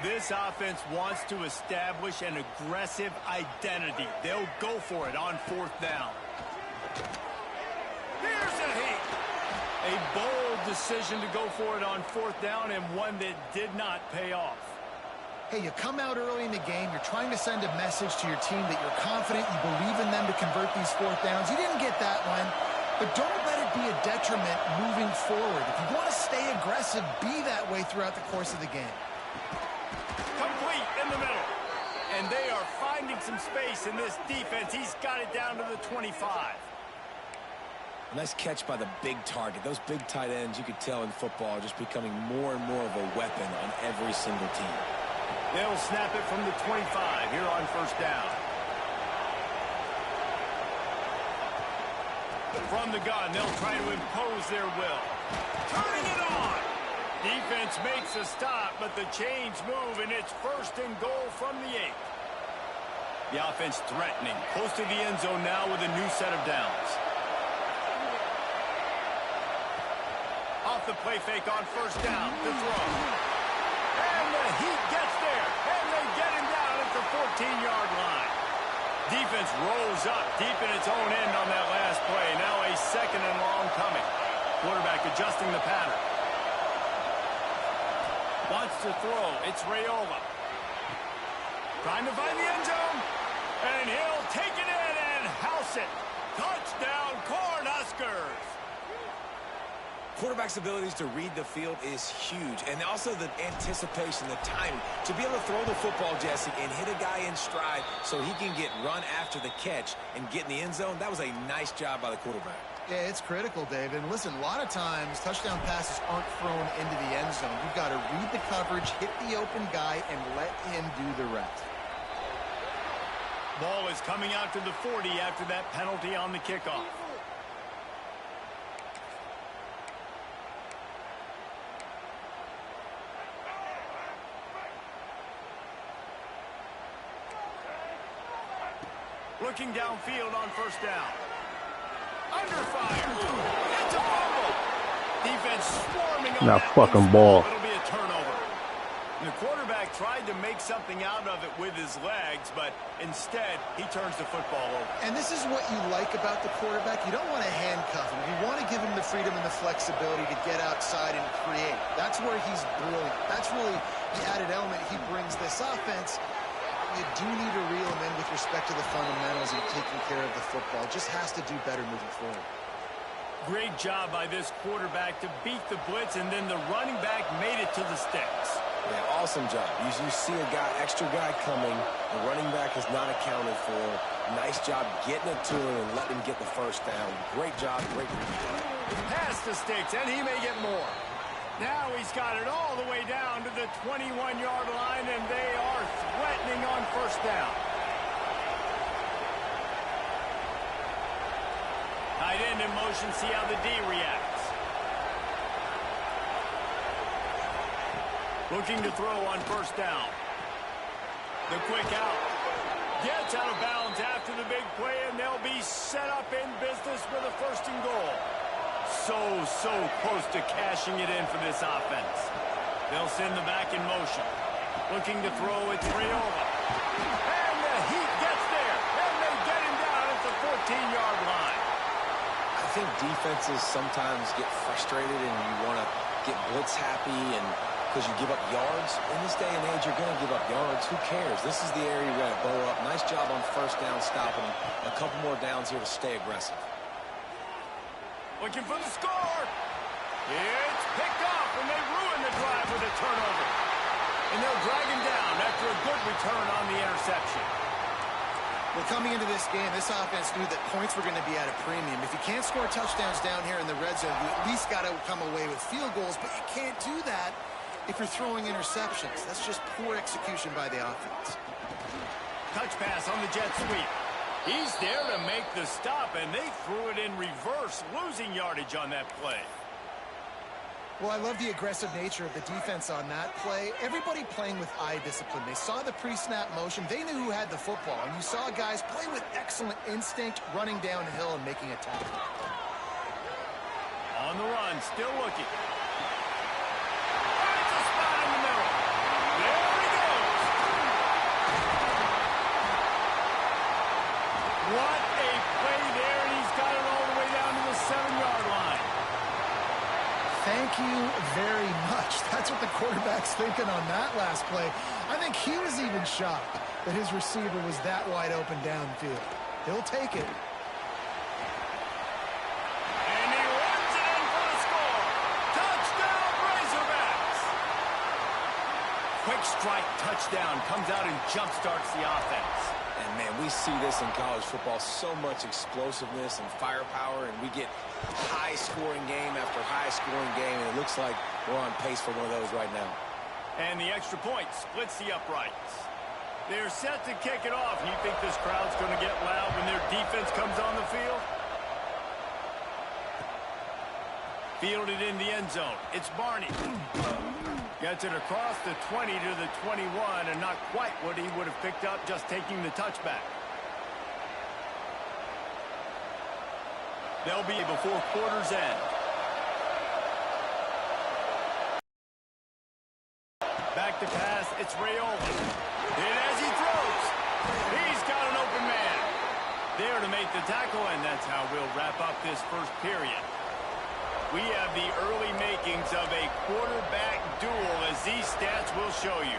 This offense wants to establish an aggressive identity. They'll go for it on fourth down. Here's a heat. A bold decision to go for it on fourth down, and one that did not pay off. Hey, you come out early in the game, you're trying to send a message to your team that you're confident, you believe in them to convert these fourth downs. You didn't get that one, but don't let it be a detriment moving forward. If you want to stay aggressive, be that way throughout the course of the game. Complete in the middle. And they are finding some space in this defense. He's got it down to the 25. Nice catch by the big target. Those big tight ends, you could tell in football, are just becoming more and more of a weapon on every single team. They'll snap it from the 25 here on first down. From the gun, they'll try to impose their will. Turning it on. Defense makes a stop, but the chains move, and it's first and goal from the 8. The offense threatening, close to the end zone now with a new set of downs. Off the play fake on first down to throw. And the Heat gets there, and they get him down at the 14-yard line. Defense rolls up deep in its own end on that last play. Now a second and long coming. Quarterback adjusting the pattern. Wants to throw. It's Raiola. Trying to find the end zone. And he'll take it in and house it. Touchdown, Cornhuskers. Quarterback's abilities to read the field is huge. And also the anticipation, the timing. To be able to throw the football, Jesse, and hit a guy in stride so he can get run after the catch and get in the end zone, that was a nice job by the quarterback. Yeah, it's critical, Dave. And listen, a lot of times touchdown passes aren't thrown into the end zone. You've got to read the coverage, hit the open guy, and let him do the rest. Ball is coming out to the 40 after that penalty on the kickoff. Looking downfield on first down. Under fire. It's a fumble. Defense swarming on that fucking ball. It'll be a turnover. And the quarterback tried to make something out of it with his legs, but instead he turns the football over. And this is what you like about the quarterback. You don't want to handcuff him. You want to give him the freedom and the flexibility to get outside and create. That's where he's brilliant. That's really the added element he brings this offense. You do need to reel him in with respect to the fundamentals and taking care of the football. Just has to do better moving forward. Great job by this quarterback to beat the blitz, and then the running back made it to the sticks. Yeah, awesome job. You see a guy, extra guy coming. The running back is not accounted for. Nice job getting it to him and letting him get the first down. Great job, great review. Past the sticks, and he may get more. Now he's got it all the way down to the 21-yard line, and they are threatening on first down. Tight end in motion, see how the D reacts. Looking to throw on first down. The quick out. Gets out of bounds after the big play, and they'll be set up in business with a first and goal. So close to cashing it in for this offense. They'll send the back in motion. Looking to throw, it's Raiola. And the Heat gets there, and they get him down at the 14-yard line. I think defenses sometimes get frustrated and you want to get blitz happy and because you give up yards. In this day and age, you're going to give up yards. Who cares? This is the area you're going to bow up. Nice job on first down stopping. A couple more downs here to stay aggressive. Looking for the score. It's picked off, and they ruin the drive with a turnover. And they'll drag him down after a good return on the interception. Well, coming into this game, this offense knew that points were going to be at a premium. If you can't score touchdowns down here in the red zone, you at least got to come away with field goals, but you can't do that if you're throwing interceptions. That's just poor execution by the offense. Touch pass on the jet sweep. He's there to make the stop, and they threw it in reverse, losing yardage on that play. Well, I love the aggressive nature of the defense on that play. Everybody playing with eye discipline. They saw the pre-snap motion. They knew who had the football. And you saw guys play with excellent instinct, running downhill and making a tackle. On the run, still looking. Finds a spot in the middle. There he goes. What a play there, and he's got it all the way down to the 7-yard line. Thank you very much. That's what the quarterback's thinking on that last play. I think he was even shocked that his receiver was that wide open downfield. He'll take it. And he runs it in for the score. Touchdown, Razorbacks. Quick strike touchdown comes out and jump-starts the offense. And, man, we see this in college football, so much explosiveness and firepower, and we get high-scoring game after high-scoring game, and it looks like we're on pace for one of those right now. And the extra point splits the uprights. They're set to kick it off, and you think this crowd's going to get loud when their defense comes on the field? Fielded in the end zone. It's Barney. Gets it across the 20 to the 21, and not quite what he would have picked up just taking the touchback. They'll be before quarter's end. Back to pass, it's Raiola. And as he throws, he's got an open man. There to make the tackle, and that's how we'll wrap up this first period. We have the early makings of a quarterback duel, as these stats will show you.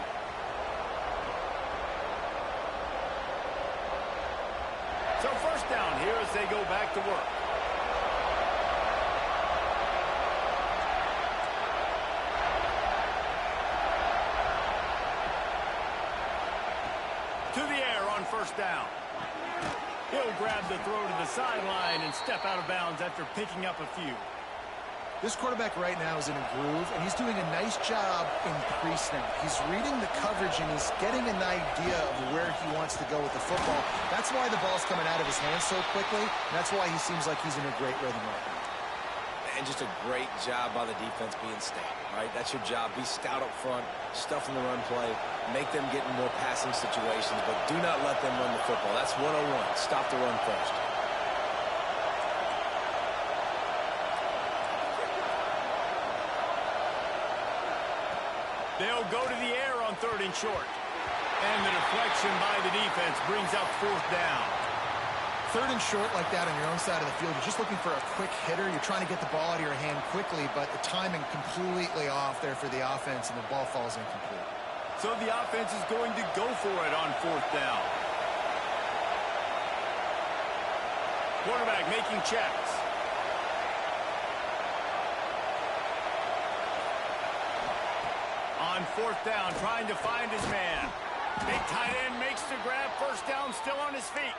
So first down here as they go back to work. To the air on first down. He'll grab the throw to the sideline and step out of bounds after picking up a few. This quarterback right now is in a groove, and he's doing a nice job in pre-snap. He's reading the coverage, and he's getting an idea of where he wants to go with the football. That's why the ball's coming out of his hands so quickly. That's why he seems like he's in a great rhythm right now. And just a great job by the defense being stout, right? That's your job. Be stout up front, stuff in the run play, make them get in more passing situations, but do not let them run the football. That's 101. Stop the run first. They'll go to the air on 3rd and short. And the deflection by the defense brings up 4th down. 3rd and short like that on your own side of the field, you're just looking for a quick hitter. You're trying to get the ball out of your hand quickly, but the timing completely off there for the offense, and the ball falls incomplete. So the offense is going to go for it on 4th down. Quarterback making checks. On 4th down, trying to find his man. Big tight end makes the grab. First down, still on his feet.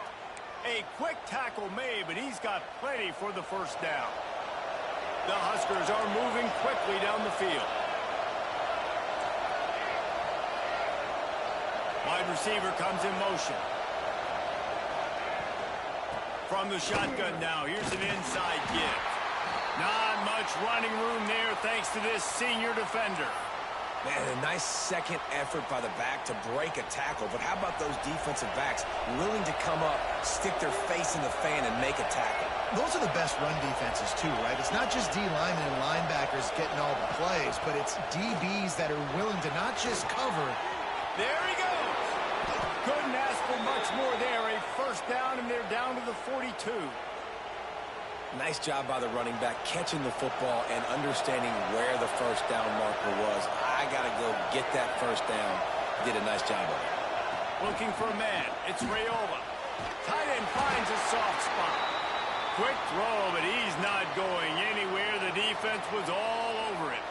A quick tackle made, but he's got plenty for the first down. The Huskers are moving quickly down the field. Wide receiver comes in motion. From the shotgun now, here's an inside give. Not much running room there thanks to this senior defender. Man, a nice second effort by the back to break a tackle. But how about those defensive backs willing to come up, stick their face in the fan, and make a tackle? Those are the best run defenses, too, right? It's not just D linemen and linebackers getting all the plays, but it's DBs that are willing to not just cover. There he goes. Couldn't ask for much more there. A first down, and they're down to the 42. Nice job by the running back, catching the football and understanding where the first down marker was. I got to go get that first down. Did a nice job of it. Looking for a man. It's Raiola. Tight end finds a soft spot. Quick throw, but he's not going anywhere. The defense was all over it.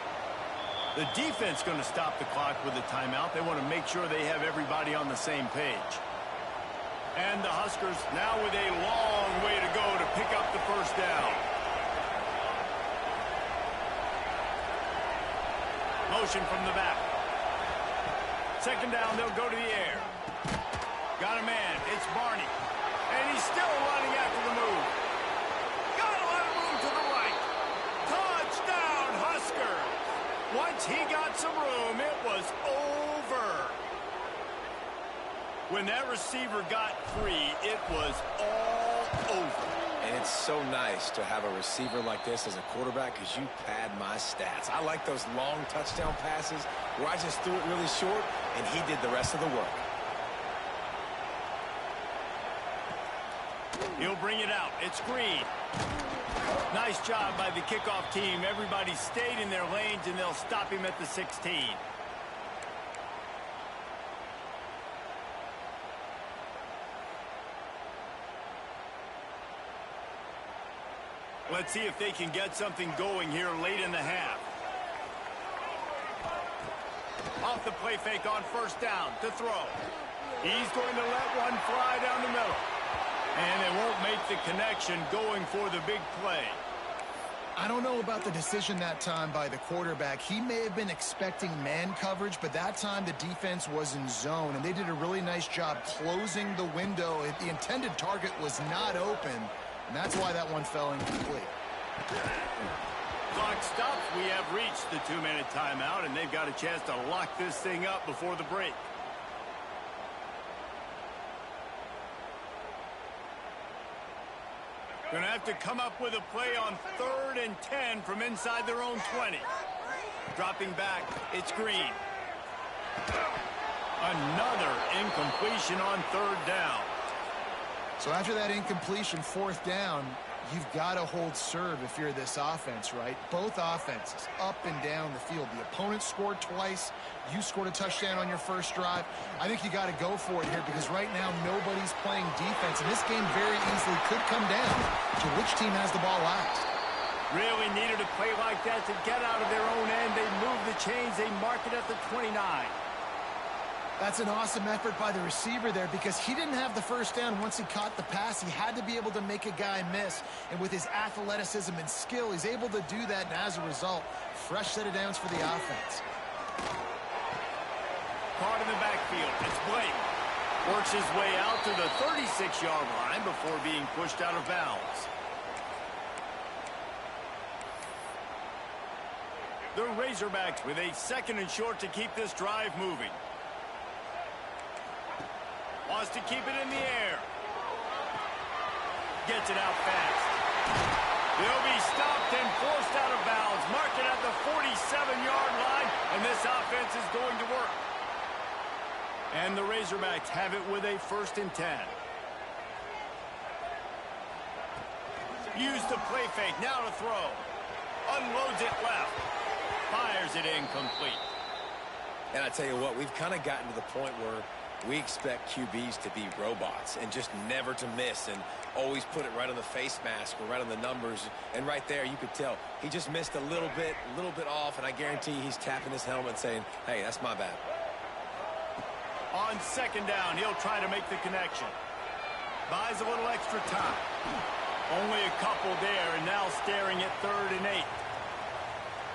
The defense going to stop the clock with a timeout. They want to make sure they have everybody on the same page. And the Huskers now with a long way to go to pick up the first down. Motion from the back. Second down, they'll go to the air. Got a man. It's Barney. And he's still running after the move. Got a lot of room to the right. Touchdown, Huskers. Once he got some room, it was over. When that receiver got free, it was all over. And it's so nice to have a receiver like this as a quarterback because you pad my stats. I like those long touchdown passes where I just threw it really short and he did the rest of the work. He'll bring it out. It's Green. Nice job by the kickoff team. Everybody stayed in their lanes, and they'll stop him at the 16. Let's see if they can get something going here late in the half. Off the play fake on first down to throw. He's going to let one fly down the middle. And they won't make the connection going for the big play. I don't know about the decision that time by the quarterback. He may have been expecting man coverage, but that time the defense was in zone, and they did a really nice job closing the window. The intended target was not open, and that's why that one fell incomplete. Clock stops. We have reached the 2-minute timeout, and they've got a chance to lock this thing up before the break. Going to have to come up with a play on 3rd and 10 from inside their own 20. Dropping back, it's Green. Another incompletion on 3rd down. So after that incompletion, 4th down, you've got to hold serve if you're this offense, right? Both offenses up and down the field. The opponent scored twice. You scored a touchdown on your first drive. I think you got to go for it here because right now nobody's playing defense. And this game very easily could come down to which team has the ball last. Really needed a play like that to get out of their own end. They move the chains. They mark it at the 29. That's an awesome effort by the receiver there because he didn't have the first down once he caught the pass. He had to be able to make a guy miss. And with his athleticism and skill, he's able to do that. And as a result, fresh set of downs for the offense. Caught in the backfield. It's Blake. Works his way out to the 36-yard line before being pushed out of bounds. The Razorbacks with a 2nd and short to keep this drive moving. Wants to keep it in the air. Gets it out fast. They'll be stopped and forced out of bounds. Mark it at the 47-yard line, and this offense is going to work. And the Razorbacks have it with a 1st and 10. Used the play fake, now to throw. Unloads it left. Fires it incomplete. And I tell you what, we've kind of gotten to the point where we expect QBs to be robots and just never to miss and always put it right on the face mask or right on the numbers. And right there, you could tell he just missed a little bit off, and I guarantee he's tapping his helmet saying, hey, that's my bad. On 2nd down, he'll try to make the connection. Buys a little extra time. Only a couple there, and now staring at 3rd and 8.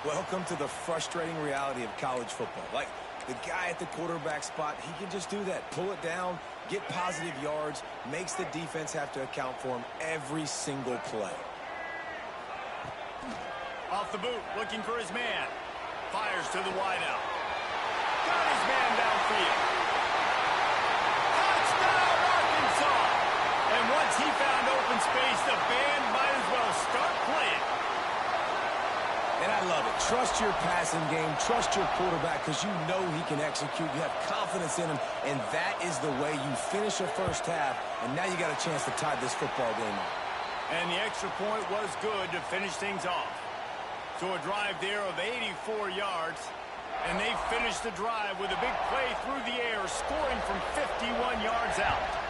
Welcome to the frustrating reality of college football. Like, the guy at the quarterback spot, he can just do that. Pull it down, get positive yards, makes the defense have to account for him every single play. Off the boot, looking for his man. Fires to the wideout. Got his man downfield. Touchdown, Arkansas! And once he found open space, the band might as well start playing. And I love it. Trust your passing game. Trust your quarterback because you know he can execute. You have confidence in him, and that is the way you finish a first half, and now you got a chance to tie this football game up. And the extra point was good to finish things off. So a drive there of 84 yards, and they finished the drive with a big play through the air, scoring from 51 yards out.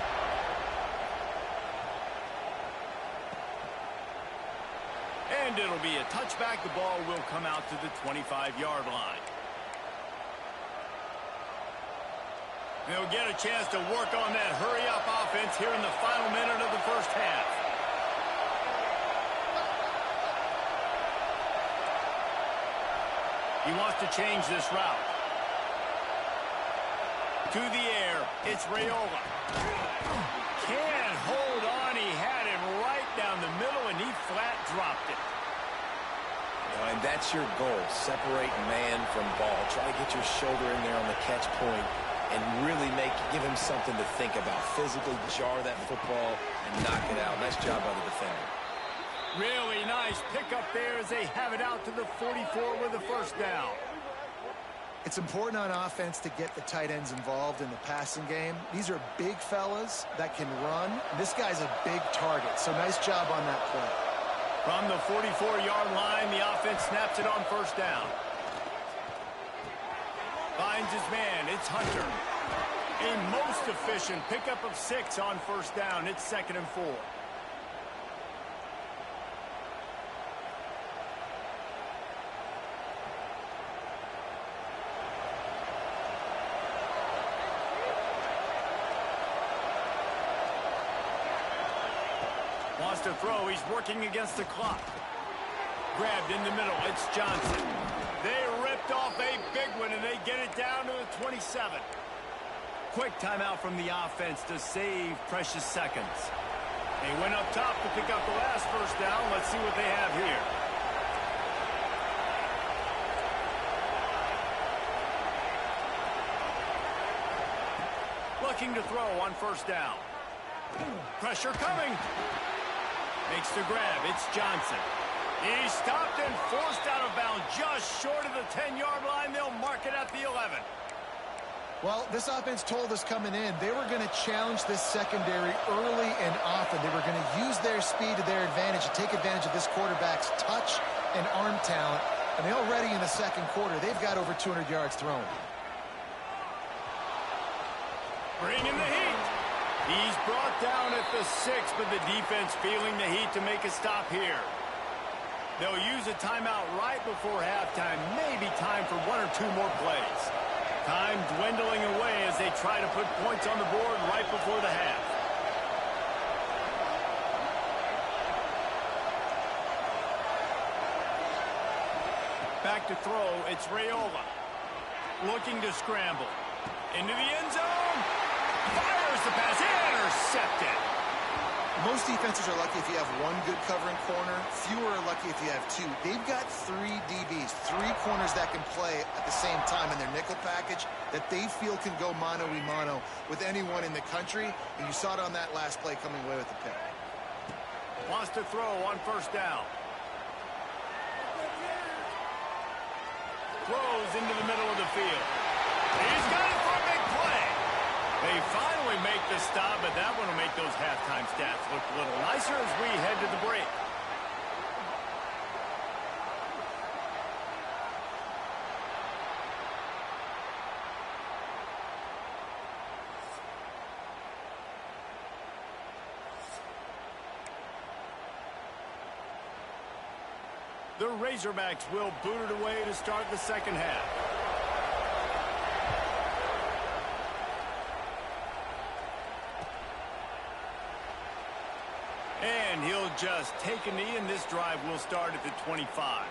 And it'll be a touchback. The ball will come out to the 25-yard line. They'll get a chance to work on that hurry-up offense here in the final minute of the first half. He wants to change this route. To the air, it's Raiola. Can't hold on. He had him right down the middle, and he flat dropped it. And that's your goal. Separate man from ball. Try to get your shoulder in there on the catch point and really give him something to think about. Physically jar that football and knock it out. Nice job by the defender. Really nice pickup there as they have it out to the 44 with a first down. It's important on offense to get the tight ends involved in the passing game. These are big fellas that can run. This guy's a big target, so nice job on that play. From the 44-yard line, the offense snaps it on first down. Finds his man. It's Hunter. A most efficient pickup of 6 on first down. It's 2nd and 4. Wants to throw. He's working against the clock. Grabbed in the middle. It's Johnson. They ripped off a big one, and they get it down to the 27. Quick timeout from the offense to save precious seconds. They went up top to pick up the last first down. Let's see what they have here. Looking to throw on first down. Pressure coming. Makes the grab. It's Johnson. He's stopped and forced out of bounds just short of the 10-yard line. They'll mark it at the 11. Well, this offense told us coming in they were going to challenge this secondary early and often. They were going to use their speed to their advantage and take advantage of this quarterback's touch and arm talent. And they already in the second quarter, they've got over 200 yards thrown. Bringing the heat. He's brought down at the 6, but the defense feeling the heat to make a stop here. They'll use a timeout right before halftime. Maybe time for 1 or 2 more plays. Time dwindling away as they try to put points on the board right before the half. Back to throw, it's Raiola. Looking to scramble. Into the end zone. Fires the pass. Intercepted. Most defenses are lucky if you have one good covering corner. Fewer are lucky if you have 2. They've got 3 DBs, 3 corners that can play at the same time in their nickel package that they feel can go mano-a-mano with anyone in the country. And you saw it on that last play coming away with the pick. Wants to throw on first down. Throws into the middle of the field. He's got it for a big play. They finally make the stop, but that one will make those halftime stats look a little nicer as we head to the break. The Razorbacks will boot it away to start the second half. And he'll just take a knee, and this drive will start at the 25.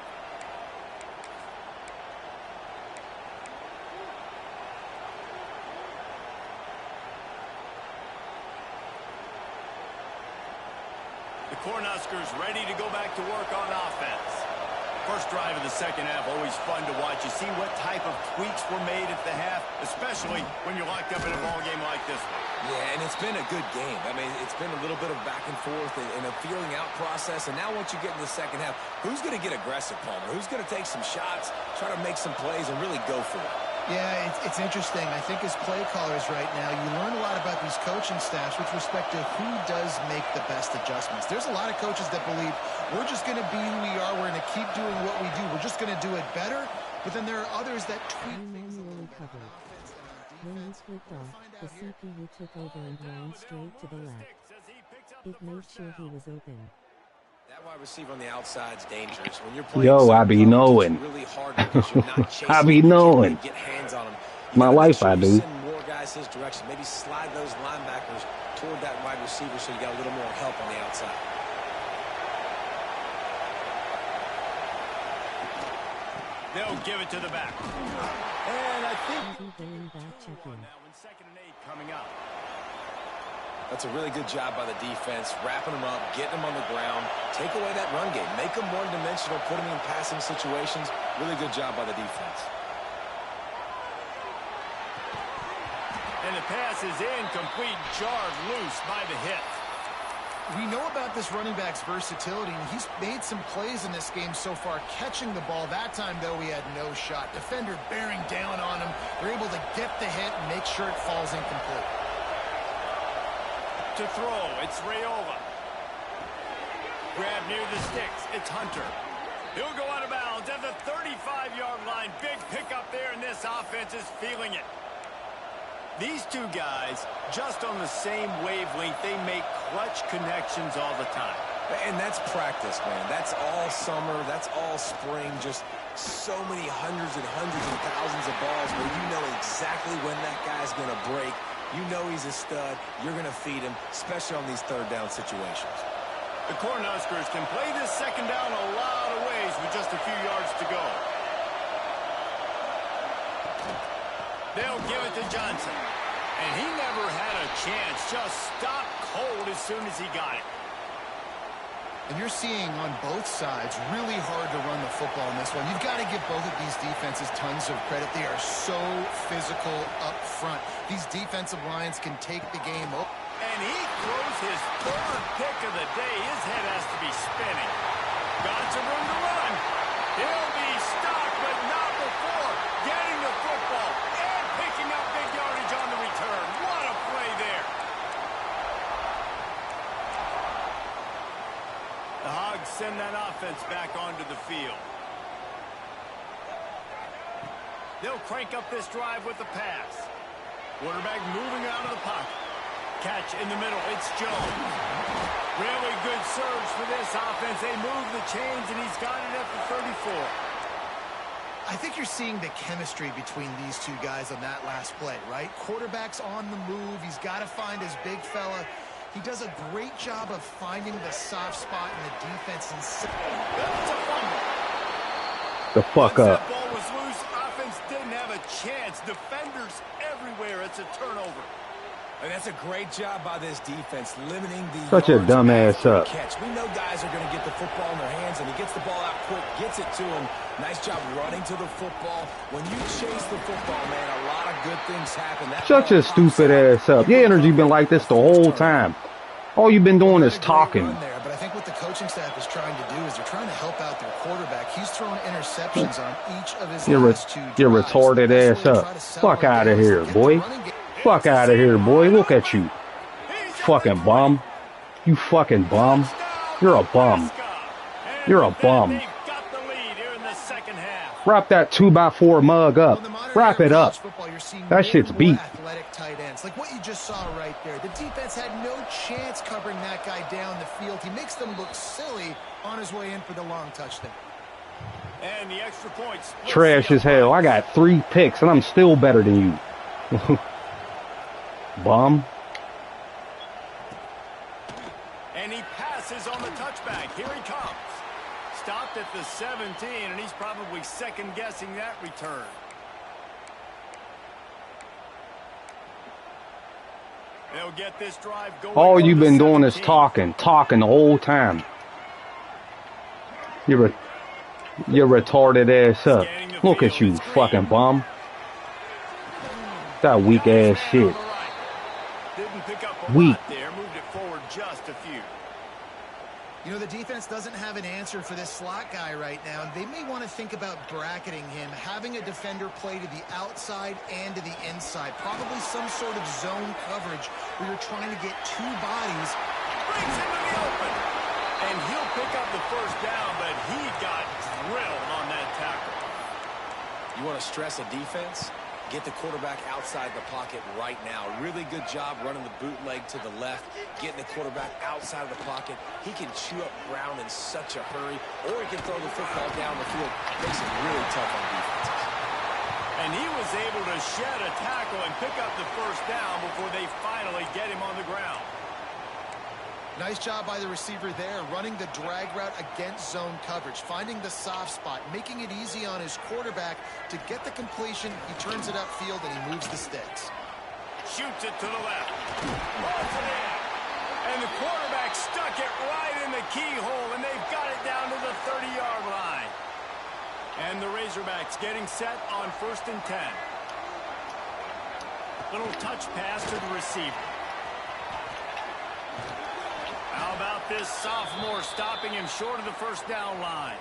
The Cornhuskers ready to go back to work on offense. First drive of the second half, always fun to watch. You see what type of tweaks were made at the half, especially when you're locked up in a ball game like this one. Yeah, and it's been a good game. I mean, it's been a little bit of back and forth and a feeling out process. And now once you get in the second half, who's going to get aggressive, Palmer? Who's going to take some shots, try to make some plays, and really go for it? Yeah, it's interesting. I think as play callers right now, you learn a lot about these coaching staffs with respect to who does make the best adjustments. There's a lot of coaches that believe we're just going to be who we are. We're going to keep doing what we do. We're just going to do it better. But then there are others that tweak things a little bit. When he flipped off, the CPU took over and ran straight to the left. It made sure he was open. That wide receiver on the outside is dangerous. When you're playing I be knowing. really hard because you're not chasing I be knowing. get hands on him. My life I do. Send more guys guys his direction. Maybe slide those linebackers toward that wide receiver so you got a little more help on the outside. They'll give it to the back. And I think back check-in. now when 2nd and 8 coming up. That's a really good job by the defense, wrapping them up, getting them on the ground, take away that run game, make them one-dimensional, put them in passing situations. Really good job by the defense. And the pass is incomplete, jarred loose by the hip. We know about this running back's versatility, and he's made some plays in this game so far, catching the ball. That time, though, he had no shot. Defender bearing down on him. They're able to get the hit and make sure it falls incomplete. To throw, it's Raiola. Grab near the sticks, it's Hunter. He'll go out of bounds at the 35-yard line. Big pickup there, and this offense is feeling it. These two guys, just on the same wavelength, they make clutch connections all the time. And that's practice, man. That's all summer. That's all spring. Just so many hundreds and thousands of balls where you know exactly when that guy's going to break. You know he's a stud. You're going to feed him, especially on these third down situations. The Cornhuskers can play this second down a lot of ways with just a few yards to go. They'll give it to Johnson. And he never had a chance. Just stopped cold as soon as he got it. And you're seeing on both sides really hard to run the football in this one. You've got to give both of these defenses tons of credit. They are so physical up front. These defensive lines can take the game up. And he throws his 3rd pick of the day. His head has to be spinning. Got some room to run. He'll be stopped, but not before getting the football and picking up big yardage on the return. What a play there. The Hogs send that offense back onto the field. They'll crank up this drive with the pass. Quarterback moving out of the pocket. Catch in the middle. It's Jones. Really good surge for this offense. They move the chains, and he's got it at the 34. I think you're seeing the chemistry between these two guys on that last play, right? Quarterback's on the move. He's got to find his big fella. He does a great job of finding the soft spot in the defense. And That's a fumble. The fuck Once up. that ball was loose, offense didn't have a chance. Defenders everywhere. It's a turnover. And that's a great job by this defense, limiting the Such a yards dumbass after up. catch. We know guys are going to get the football in their hands, and he gets the ball out quick, gets it to him. Nice job running to the football. When you chase the football, man, a lot of good things happen. That Shut your stupid ass up. Your energy been like this the whole time. All you've been doing is talking. There, but I think what the coaching staff is trying to do is they're trying to help out their quarterback. He's throwing interceptions on each of his last two drives. You're retarded ass up. Fuck out of here, boy. Fuck out of here, boy. Look at you. Fucking bum. You fucking bum. You're a bum. You're a bum. Wrap that 2x4 mug up. Wrap it up. That shit's beat. Athletic tight ends, like what you just saw right there. The defense had no chance covering that guy down the field. He makes them look silly on his way in for the long touchdown. And the extra points. Trash as hell. I got 3 picks and I'm still better than you. Bum. And he passes on the touchback. Here he comes. Stopped at the 17, and he's probably second-guessing that return. They'll get this drive going. All you've been doing is talking the whole time. You're retarded ass up. Look at you, fucking bum. That weak ass shit. Didn't pick up a Weak. lot there. Moved it forward just a few. You know, the defense doesn't have an answer for this slot guy right now. They may want to think about bracketing him, having a defender play to the outside and to the inside. Probably some sort of zone coverage where you're trying to get 2 bodies. Brings him to the open. And he'll pick up the first down, but he got drilled on that tackle. You want to stress a defense? Get the quarterback outside the pocket right now. Really good job running the bootleg to the left, getting the quarterback outside of the pocket. He can chew up ground in such a hurry, or he can throw the football down the field. Makes it really tough on defenses. And he was able to shed a tackle and pick up the first down before they finally get him on the ground. Nice job by the receiver there, running the drag route against zone coverage, finding the soft spot, making it easy on his quarterback to get the completion. He turns it upfield and he moves the sticks. Shoots it to the left. And the quarterback stuck it right in the keyhole, and they've got it down to the 30-yard line. And the Razorbacks getting set on 1st and 10. Little touch pass to the receiver. How about this sophomore stopping him short of the first down line?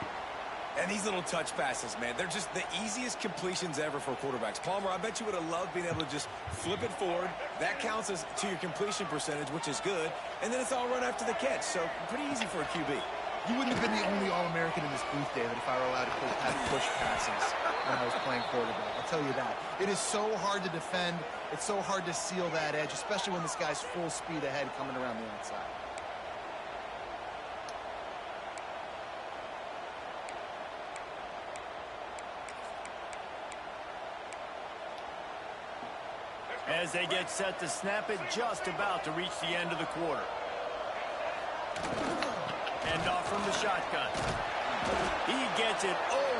And these little touch passes, man, they're just the easiest completions ever for quarterbacks. Palmer, I bet you would have loved being able to just flip it forward. That counts as to your completion percentage, which is good. And then it's all run after the catch. So pretty easy for a QB. You wouldn't have been the only All-American in this booth, David, if I were allowed to have push passes when I was playing quarterback. I'll tell you that. It is so hard to defend. It's so hard to seal that edge, especially when this guy's full speed ahead coming around the outside. As they get set to snap it, just about to reach the end of the quarter. End off from the shotgun. He gets it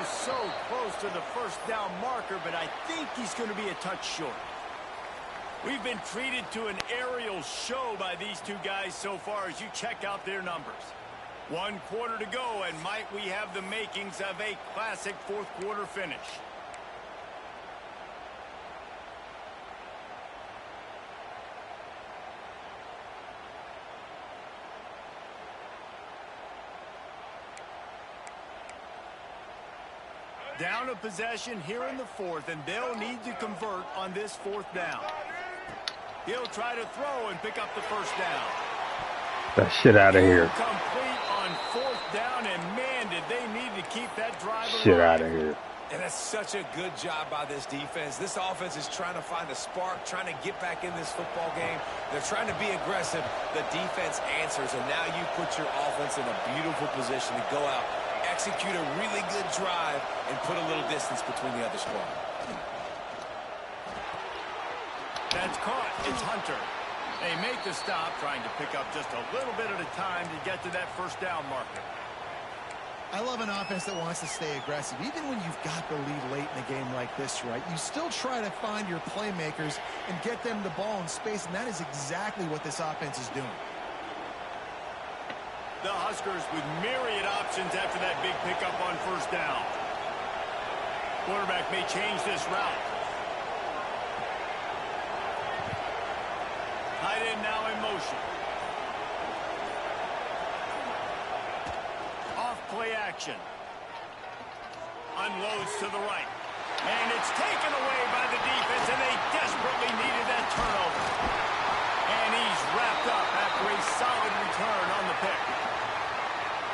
so close to the first down marker, but I think he's going to be a touch short. We've been treated to an aerial show by these two guys so far as you check out their numbers. 1 quarter to go, and might we have the makings of a classic fourth quarter finish. Down a possession here in the 4th, and they'll need to convert on this 4th down. He'll try to throw and pick up the first down. That shit out of here. Complete on 4th down, and man, did they need to keep that drive alive. Shit out of here. And that's such a good job by this defense. This offense is trying to find a spark, trying to get back in this football game. They're trying to be aggressive. The defense answers, and now you put your offense in a beautiful position to go out, execute a really good drive, and put a little distance between the other squad. That's caught. It's Hunter. They make the stop, trying to pick up just a little bit at a time to get to that first down marker. I love an offense that wants to stay aggressive. Even when you've got the lead late in a game like this, right, you still try to find your playmakers and get them the ball in space, and that is exactly what this offense is doing. The Huskers with myriad options after that big pickup on first down. Quarterback may change this route. Tight end now in motion. Off play action. Unloads to the right. And it's taken away by the defense, and they desperately needed that turnover. And he's wrapped up after a solid return on the pick.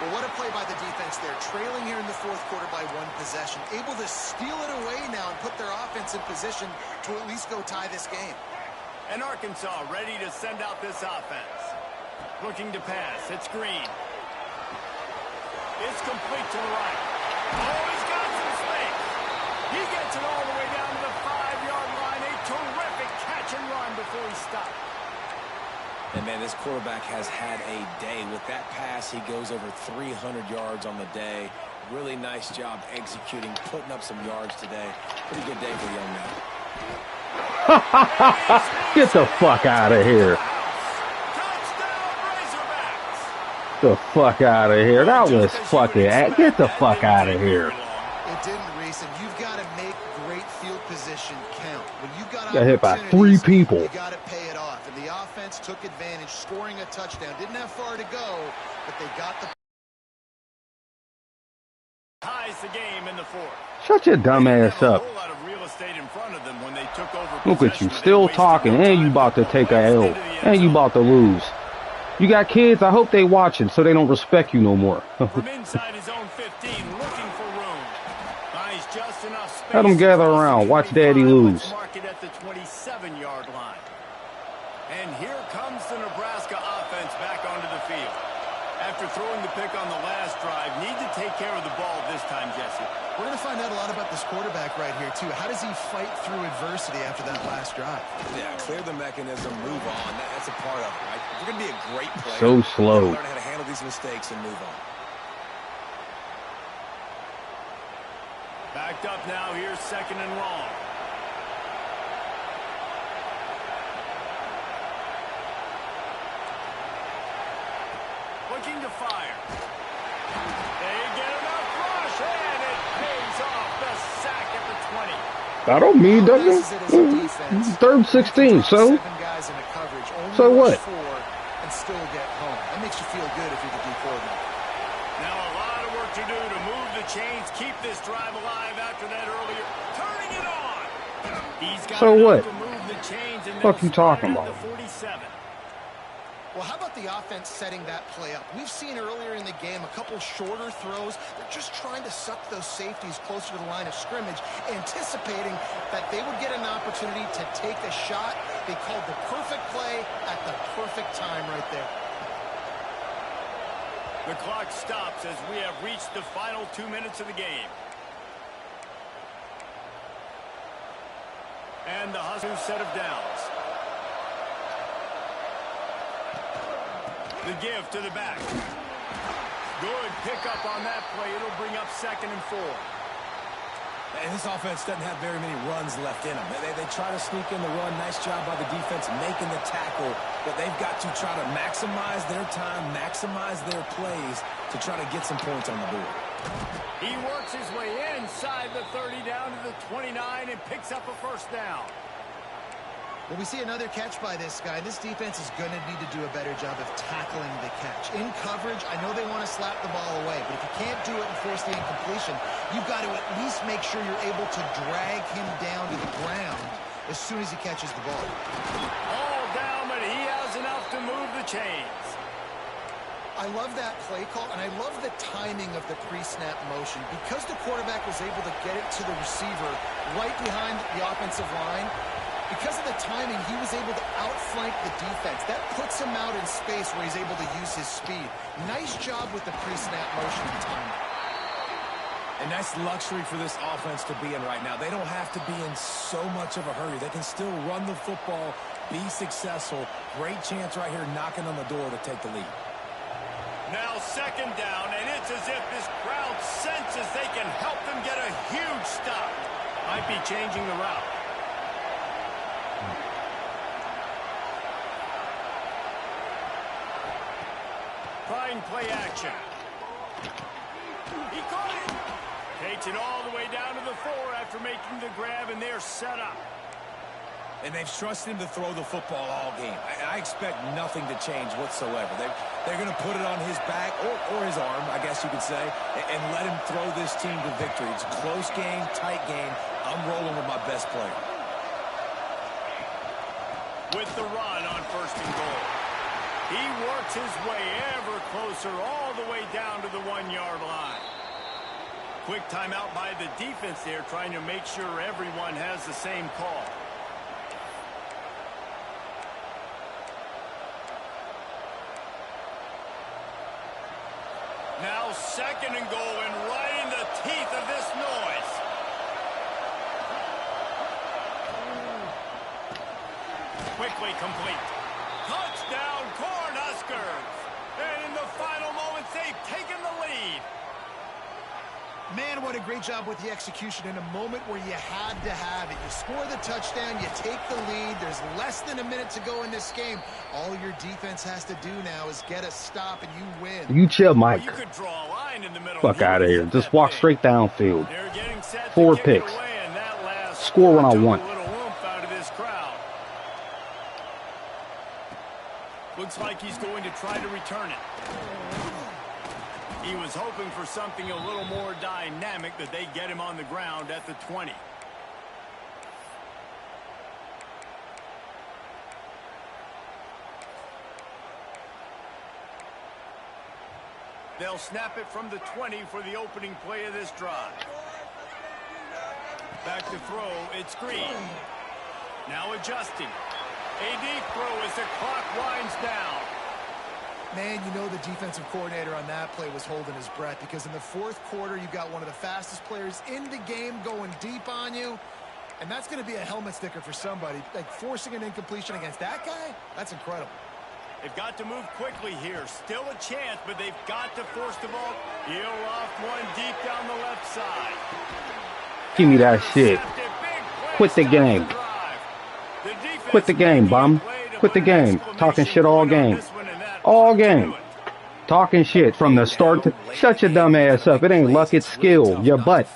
Well, what a play by the defense there. Trailing here in the 4th quarter by 1 possession. Able to steal it away now and put their offense in position to at least go tie this game. And Arkansas ready to send out this offense. Looking to pass. It's Green. It's complete to the right. Oh, he's got some space. He gets it all the way down to the 5-yard line. A terrific catch and run before he stopped. And, man, this quarterback has had a day. With that pass, he goes over 300 yards on the day. Really nice job executing, putting up some yards today. Pretty good day for the young man. Get the fuck out of here. The fuck out of here. That was fucking... Get the fuck out of here. It didn't, Reese, and you've got to make great field position count. When you've got hit by 3 people. You got to pay it off. And the offense took advantage, scoring a touchdown. Didn't have far to go, but they got the... Ties the game in the 4th. Shut your dumb ass up. Look at you, still talking, and you about to take a L, and you about to lose. You got kids, I hope they watching so they don't respect you no more. From inside his own 15, looking for room. Buys just enough space. Let them gather around, watch Daddy lose. Market at the 27-yard line. And here comes the Nebraska offense back onto the field. After throwing the pick on the last drive, need to take care of the ball this time, Jesse. We're going to find out a lot about this quarterback right here, too. How does he fight through adversity after that last drive? Yeah, clear the mechanism, move on. That's a part of it, right? If you're going to be a great player, so slow. learn how to handle these mistakes and move on. Backed up now. Here's 2nd and long. Looking to fire. They get enough rush, and it pays off the sack at the 20. I don't mean doesn't. 3rd 16, so what? And still get home. That makes you feel good if you're the D coordinator. Now a lot of work to do to move the chains, keep this drive alive after that earlier. Turning it on. He's got So what? to move the chains and Fuck you talking about? the 47. Well, how about the offense setting that play up? We've seen earlier in the game a couple shorter throws. They're just trying to suck those safeties closer to the line of scrimmage, anticipating that they would get an opportunity to take a shot. They called the perfect play at the perfect time right there. The clock stops as we have reached the final 2 minutes of the game. And the Huskers set of downs. The give to the back. Good pickup on that play. It'll bring up 2nd and 4. And this offense doesn't have very many runs left in them. They try to sneak in the run. Nice job by the defense making the tackle. But they've got to try to maximize their time, maximize their plays to try to get some points on the board. He works his way inside the 30 down to the 29 and picks up a 1st down. Well, we see another catch by this guy. This defense is going to need to do a better job of tackling the catch. In coverage, I know they want to slap the ball away, but if you can't do it and force the incompletion, you've got to at least make sure you're able to drag him down to the ground as soon as he catches the ball. All down, but he has enough to move the chains. I love that play call, and I love the timing of the pre-snap motion. Because the quarterback was able to get it to the receiver right behind the offensive line, because of the timing, he was able to outflank the defense. That puts him out in space where he's able to use his speed. Nice job with the pre-snap motion and timing. A nice luxury for this offense to be in right now. They don't have to be in so much of a hurry. They can still run the football, be successful. Great chance right here knocking on the door to take the lead. Now 2nd down, and it's as if this crowd senses they can help them get a huge stop. Might be changing the route. Trying play action. He caught it. Takes it all the way down to the 4 after making the grab, and they're set up. And they've trusted him to throw the football all game. I expect nothing to change whatsoever. They're going to put it on his back, or his arm, I guess you could say, and let him throw this team to victory. It's a close game, tight game. I'm rolling with my best player. With the run on 1st and goal. He works his way ever closer all the way down to the 1-yard line. Quick timeout by the defense there, trying to make sure everyone has the same call. Now 2nd and goal, and right in the teeth of this noise. Quickly complete. Touchdown, Cornhuskers! And in the final moments, they've taken the lead. Man, what a great job with the execution in a moment where you had to have it. You score the touchdown, you take the lead. There's less than a minute to go in this game. All your defense has to do now is get a stop, and you win. You chill, Mike. Well, you could draw a line in the middle. Fuck out of here. Just walk straight downfield. They're getting set to 4 kick it picks. away, and that last Score when I took want. a little oomph out of this crowd. Looks like he's going to try to return it. He was hoping for something a little more dynamic, that they get him on the ground at the 20. They'll snap it from the 20 for the opening play of this drive. Back to throw, it's Green. Now adjusting. A deep throw as the clock winds down. Man, you know the defensive coordinator on that play was holding his breath because in the fourth quarter, you got one of the fastest players in the game going deep on you, and that's going to be a helmet sticker for somebody. Like, forcing an incompletion against that guy, that's incredible. They've got to move quickly here. Still a chance, but they've got to force the ball. He'll off one deep down the left side. Give me that shit. Quit the game. Quit the game, bum. Quit the game. Talking shit all game. All game. Talking shit from the start to... Shut your dumb ass up. It ain't luck, it's skill. Your butt.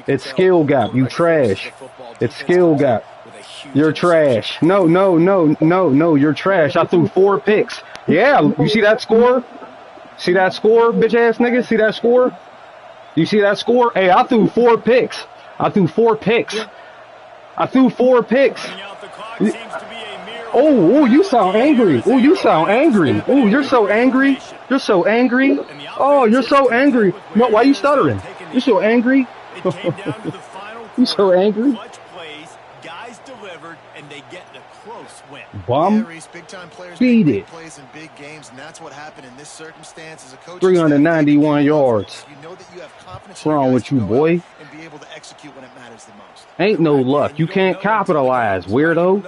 It's skill gap. You trash. It's skill gap. You're trash. No, you're trash. I threw 4 picks. Yeah, you see that score? See that score, bitch ass nigga? See that score? You see that score? Hey, I threw 4 picks. I threw 4 picks. Oh, you sound angry. Oh, you sound angry. Oh, you're so angry. You're so angry. Oh, you're so angry. No, why are you stuttering? You're so angry. You're so angry. Bum. Beat it. 391 yards. What's wrong with you, boy? Ain't no luck. You can't capitalize, weirdo.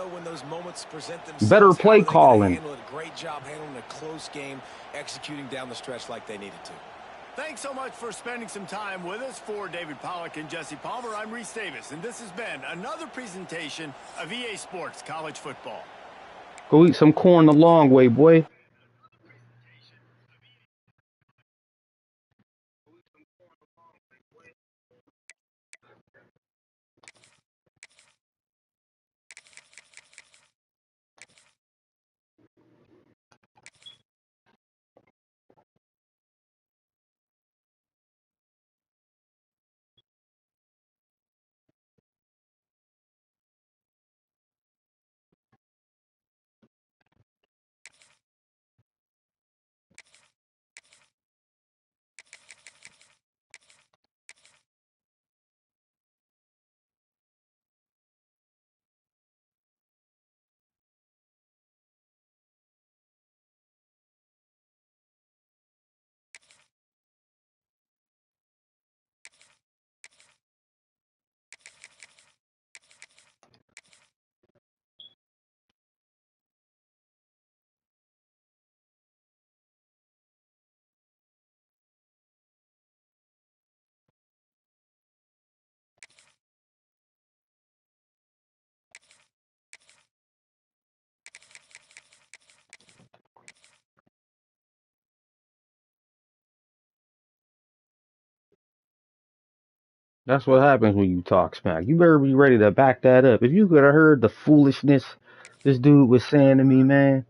Better play calling. Great job handling a close game, executing down the stretch like they needed to. Thanks so much for spending some time with us. For David Pollack and Jesse Palmer, I'm Reese Davis, and this has been another presentation of EA Sports College Football. Go eat some corn the long way, boy. That's what happens when you talk smack. You better be ready to back that up. If you could have heard the foolishness this dude was saying to me, man.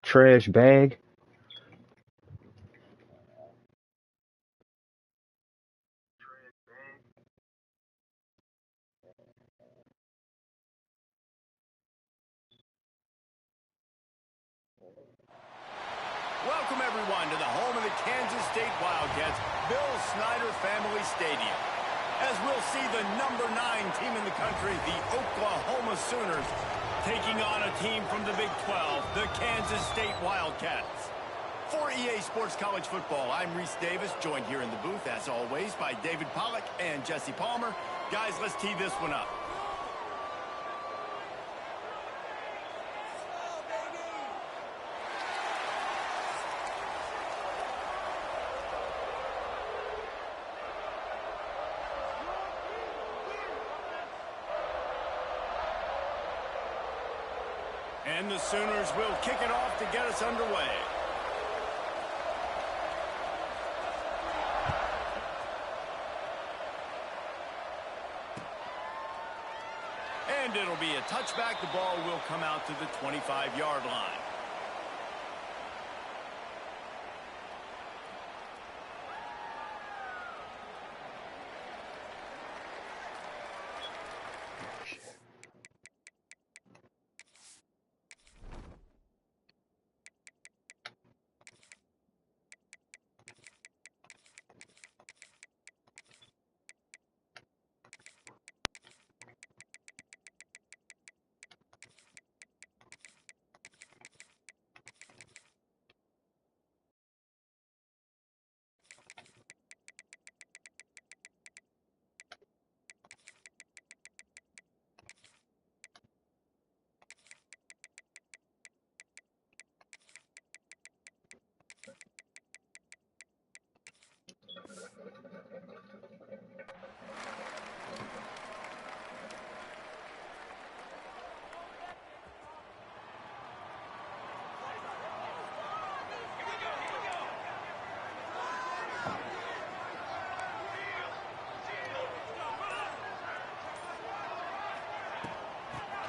Trash bag. Welcome, everyone, to the home of the Kansas State Wildcats, Bill Snyder Family Stadium. As we'll see the number 9 team in the country, the Oklahoma Sooners, taking on a team from the Big 12, the Kansas State Wildcats. For EA Sports College Football, I'm Reese Davis, joined here in the booth, as always, by David Pollack and Jesse Palmer. Guys, let's tee this one up. And the Sooners will kick it off to get us underway. And it'll be a touchback. The ball will come out to the 25-yard line.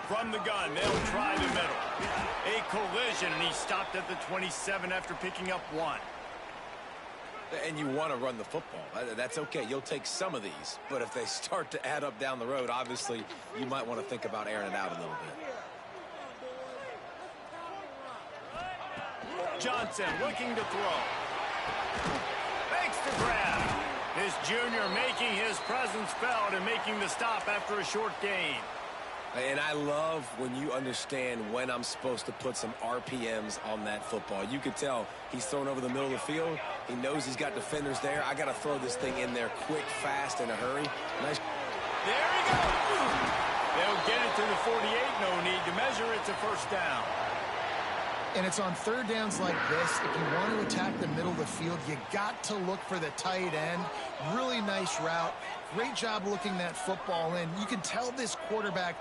From the gun, they'll try the middle. A collision, and he stopped at the 27 after picking up 1. And you want to run the football. That's okay. You'll take some of these. But if they start to add up down the road, obviously, you might want to think about airing it out a little bit. Johnson looking to throw. Makes the grab. His junior making his presence felt and making the stop after a short gain. And I love when you understand when I'm supposed to put some RPMs on that football. You could tell he's thrown over the middle of the field. He knows he's got defenders there. I got to throw this thing in there quick, fast, in a hurry. Nice. There he goes. They'll get it to the 48. No need to measure. It's a first down. And it's on third downs like this. If you want to attack the middle of the field, you got to look for the tight end. Really nice route. Great job looking that football in. You can tell this quarterback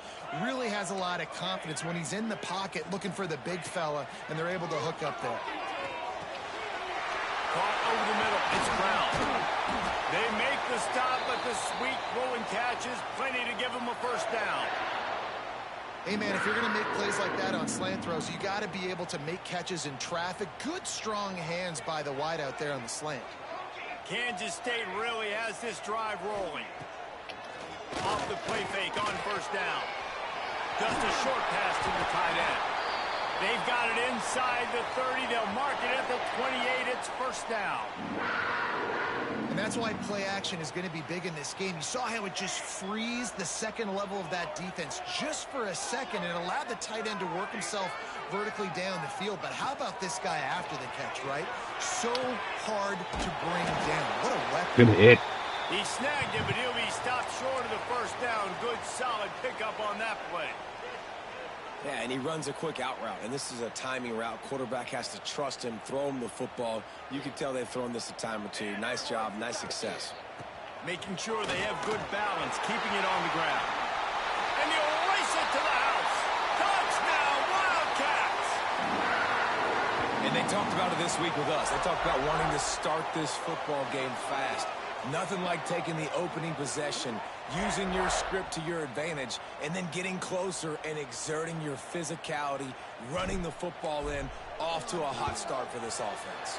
really has a lot of confidence when he's in the pocket looking for the big fella, and they're able to hook up there. Caught over the middle. It's Brown. They make the stop, but the sweet rolling catch is plenty to give them a first down. Hey, man, if you're going to make plays like that on slant throws, you got to be able to make catches in traffic. Good, strong hands by the wide out there on the slant. Kansas State really has this drive rolling. Off the play fake on first down. Just a short pass to the tight end. They've got it inside the 30. They'll mark it at the 28. It's first down. And that's why play action is going to be big in this game. You saw how it just frees the second level of that defense just for a second. It allowed the tight end to work himself vertically down the field. But how about this guy after the catch, right? So hard to bring down. What a weapon. Good hit. He snagged it, but he'll be stopped short of the first down. Good, solid pickup on that play. Yeah, and he runs a quick out route, and this is a timing route. Quarterback has to trust him, throw him the football. You can tell they've thrown this a time or two. Nice job, nice success. Making sure they have good balance, keeping it on the ground. And you'll race it to the house. Touchdown, Wildcats! And they talked about it this week with us. They talked about wanting to start this football game fast. Nothing like taking the opening possession, using your script to your advantage, and then getting closer and exerting your physicality, running the football in, off to a hot start for this offense.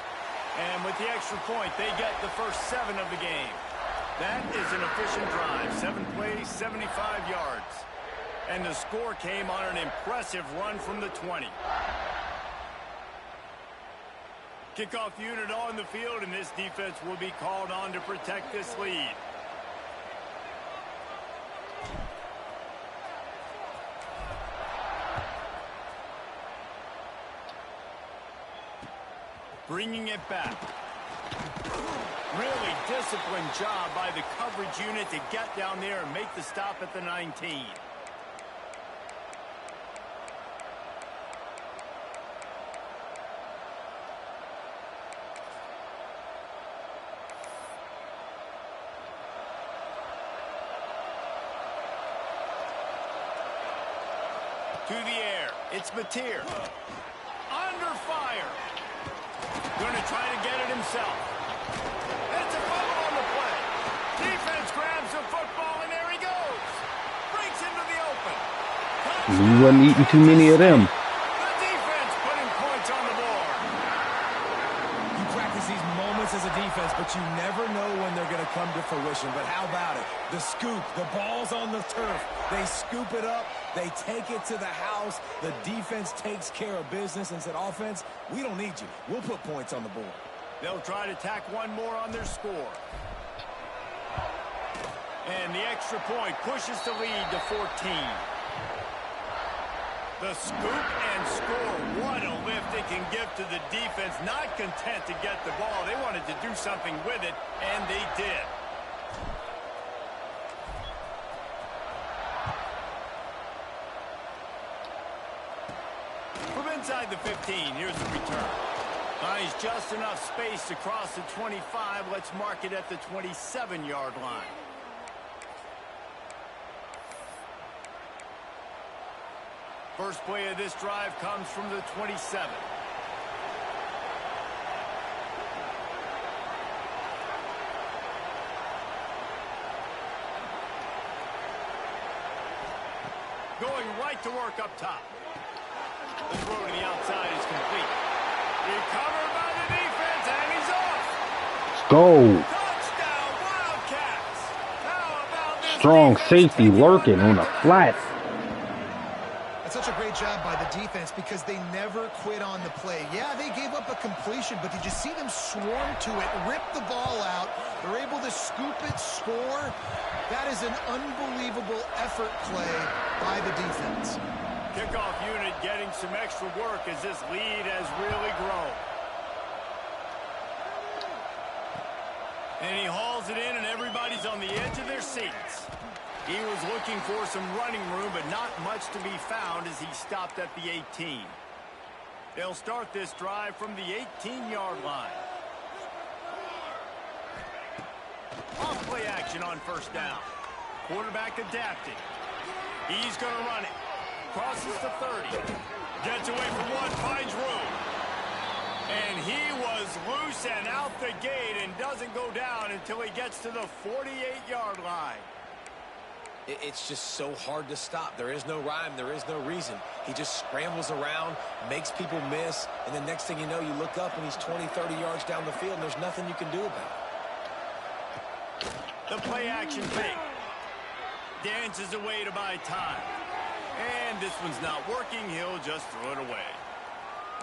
And with the extra point, they get the first 7 of the game. That is an efficient drive. 7 plays, 75 yards. And the score came on an impressive run from the 20. Kickoff unit on the field, and this defense will be called on to protect this lead. Bringing it back. Really disciplined job by the coverage unit to get down there and make the stop at the 19. To the air. It's Mateer. Under fire. Going to try to get it himself. It's a fumble on the play. Defense grabs the football, and there he goes. Breaks into the open. He wasn't eating too many of them. The defense putting points on the board. You practice these moments as a defense, but you never know when they're going to come to fruition. But how about it? The scoop, the ball's on the turf. They scoop it up. They take it to the house. The defense takes care of business and said, offense, we don't need you. We'll put points on the board. They'll try to tack one more on their score. And the extra point pushes the lead to 14. The scoop and score. What a lift it can give to the defense. Not content to get the ball. They wanted to do something with it, and they did. From inside the 15, here's the return. Finds just enough space to cross the 25. Let's mark it at the 27-yard line. First play of this drive comes from the 27. Going right to work up top. The throw to the outside is complete. Recovered by the defense, and he's off. Let's go. Touchdown, Wildcats. How about this Strong defense safety taking lurking on the advantage? flat. That's such a great job by the defense because they never quit on the play. Yeah, they gave up a completion, but did you see them swarm to it, rip the ball out? They're able to scoop it, score. That is an unbelievable effort play by the defense. Kickoff unit getting some extra work as this lead has really grown. And he hauls it in, and everybody's on the edge of their seats. He was looking for some running room, but not much to be found as he stopped at the 18. They'll start this drive from the 18-yard line. Off play action on first down. Quarterback adapting. He's going to run it. Crosses the 30. Gets away from one, finds room. And he was loose and out the gate and doesn't go down until he gets to the 48-yard line. It's just so hard to stop. There is no rhyme. There is no reason. He just scrambles around, makes people miss, and the next thing you know, you look up and he's 20, 30 yards down the field, and there's nothing you can do about it. The play action fake. Dances away to buy time. And this one's not working. He'll just throw it away.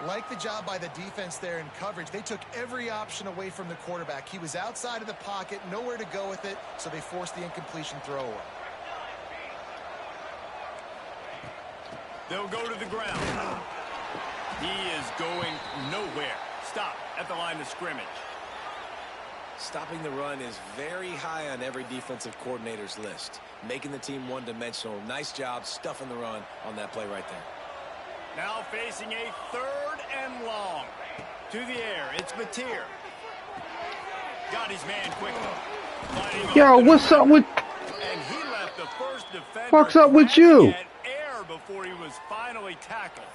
Like the job by the defense there in coverage. They took every option away from the quarterback. He was outside of the pocket, nowhere to go with it, so they forced the incompletion throw away. They'll go to the ground. He is going nowhere. Stop at the line of scrimmage. Stopping the run is very high on every defensive coordinator's list. Making the team one-dimensional. Nice job stuffing the run on that play right there. Now facing a 3rd and long. To the air, it's Mateer. Got his man quickly. Yo, what's up with... And he left the first defender. What's up with you? Air before he was finally tackled.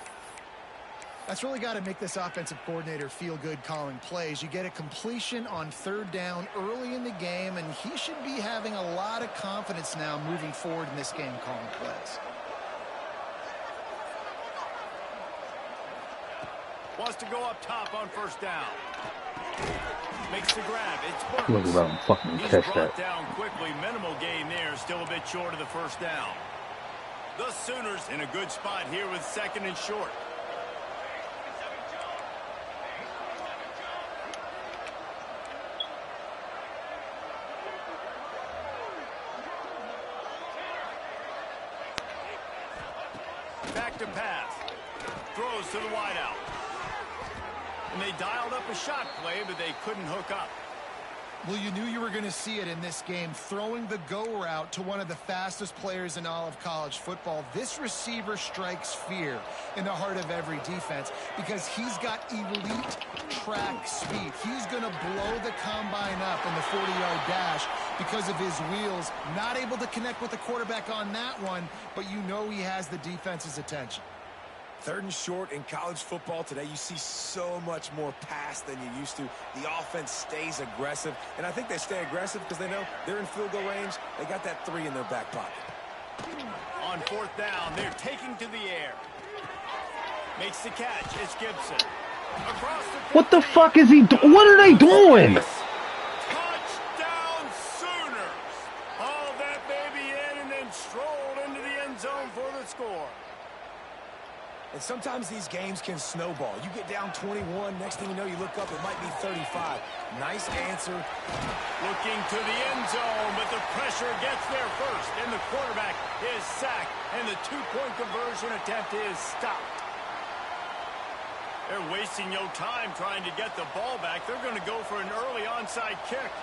That's really got to make this offensive coordinator feel good calling plays. You get a completion on 3rd down early in the game, and he should be having a lot of confidence now moving forward in this game calling plays. Wants to go up top on first down. Makes the grab. It's Burks. Look at him fucking He's catch brought that. down quickly. Minimal gain there. Still a bit short of the first down. The Sooners in a good spot here with 2nd and short. Back to pass. Throws to the wideout. And they dialed up a shot play, but they couldn't hook up. Well, you knew you were going to see it in this game, throwing the go route to one of the fastest players in all of college football. This receiver strikes fear in the heart of every defense because he's got elite track speed. He's going to blow the combine up in the 40-yard dash because of his wheels. Not able to connect with the quarterback on that one, but you know he has the defense's attention. 3rd and short in college football today, you see so much more pass than you used to. The offense stays aggressive, and I think they stay aggressive because they know they're in field goal range. They got that 3 in their back pocket. On 4th down, they're taking to the air. Makes the catch. It's Gibson. Across the What the fuck is he doing? What are they doing? Touchdown Sooners. Hauled that baby in and then strolled into the end zone for the score. And sometimes these games can snowball. You get down 21, next thing you know, you look up, it might be 35. Nice answer. Looking to the end zone, but the pressure gets there first, and the quarterback is sacked, and the 2-point conversion attempt is stopped. They're wasting no time trying to get the ball back. They're going to go for an early onside kick.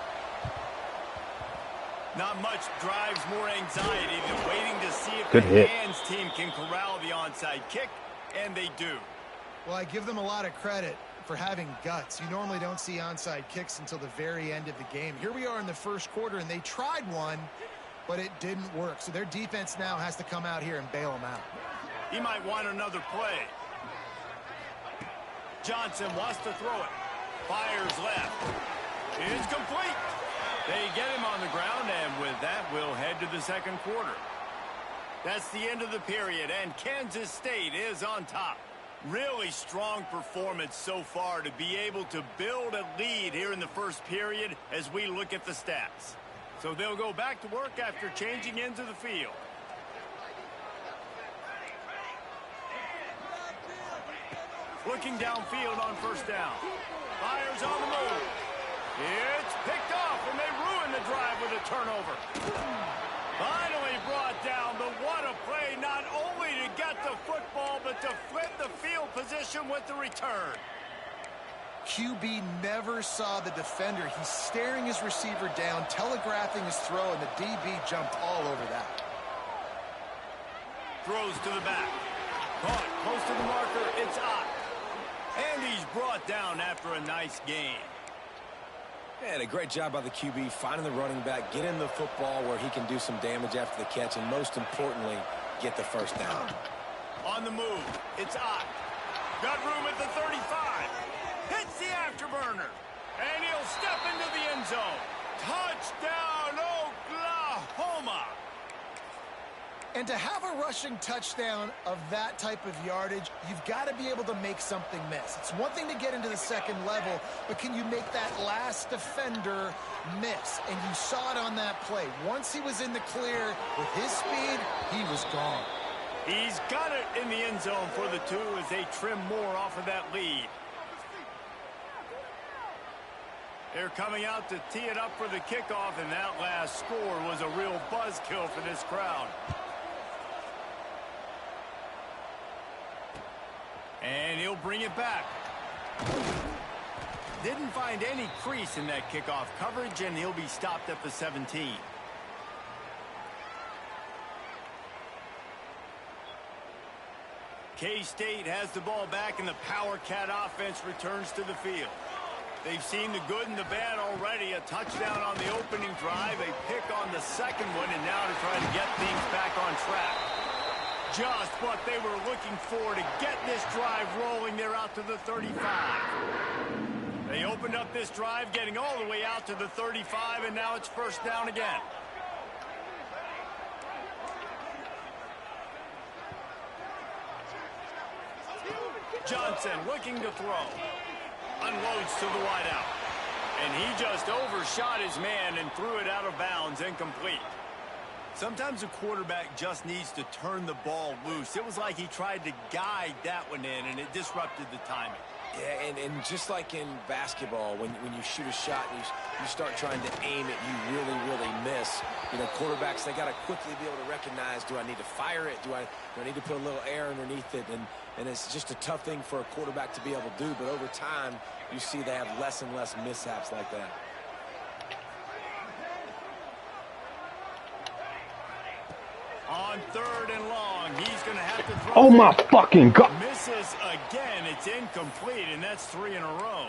Not much drives more anxiety than waiting to see if Good the hit. hands team can corral the onside kick. And they do. Well, I give them a lot of credit for having guts. You normally don't see onside kicks until the very end of the game. Here we are in the 1st quarter, and they tried one, but it didn't work. So their defense now has to come out here and bail them out. He might want another play. Johnson wants to throw it. Fires left. It's complete. They get him on the ground, and with that, we'll head to the 2nd quarter. That's the end of the period, and Kansas State is on top. Really strong performance so far to be able to build a lead here in the first period as we look at the stats. So they'll go back to work after changing into the field. Looking downfield on first down. Fires on the move. It's picked off, and they ruin the drive with a turnover. Finally brought down, but what a play, not only to get the football, but to flip the field position with the return. QB never saw the defender. He's staring his receiver down, telegraphing his throw, and the DB jumped all over that. Throws to the back. Caught close to the marker. It's Ott. And he's brought down after a nice gain. And a great job by the QB finding the running back, getting the football where he can do some damage after the catch, and most importantly, get the first down. On the move, it's Ott. Got room at the 35. Hits the afterburner. And he'll step into the end zone. Touchdown, Oklahoma. And to have a rushing touchdown of that type of yardage, you've got to be able to make something miss. It's one thing to get into the second level, but can you make that last defender miss? And you saw it on that play. Once he was in the clear with his speed, he was gone. He's got it in the end zone for the two as they trim more off of that lead. They're coming out to tee it up for the kickoff, and that last score was a real buzzkill for this crowd. And he'll bring it back. Didn't find any crease in that kickoff coverage, and he'll be stopped at the 17. K-State has the ball back, and the Power Cat offense returns to the field. They've seen the good and the bad already. A touchdown on the opening drive, a pick on the second one, and now to try to get things back on track. Just what they were looking for to get this drive rolling. They're out to the 35. They opened up this drive, getting all the way out to the 35, and now it's first down again. Johnson looking to throw. Unloads to the wideout. And he just overshot his man and threw it out of bounds, incomplete. Sometimes a quarterback just needs to turn the ball loose. It was like he tried to guide that one in, and it disrupted the timing. Yeah, and just like in basketball, when you shoot a shot and you start trying to aim it, you really miss. You know, quarterbacks, they got to quickly be able to recognize, do I need to fire it? Do I need to put a little air underneath it? And it's just a tough thing for a quarterback to be able to do. But over time, you see they have less and less mishaps like that. On third and long, he's going to have to throw. Oh my fucking God. Misses again. It's incomplete, and that's 3 in a row.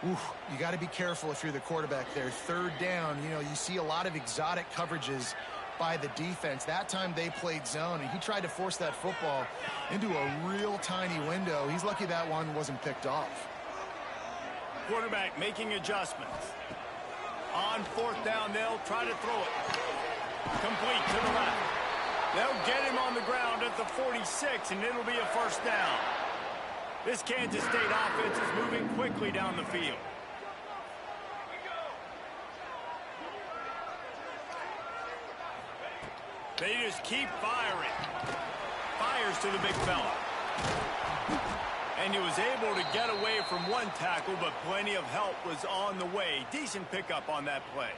Oof, you got to be careful if you're the quarterback there. Third down, you know, you see a lot of exotic coverages by the defense. That time they played zone, and he tried to force that football into a real tiny window. He's lucky that one wasn't picked off. Quarterback making adjustments. On fourth down, they'll try to throw it. Complete to the left. They'll get him on the ground at the 46, and it'll be a first down. This Kansas State offense is moving quickly down the field. They just keep firing. Fires to the big fella. And he was able to get away from one tackle, but plenty of help was on the way. Decent pickup on that play.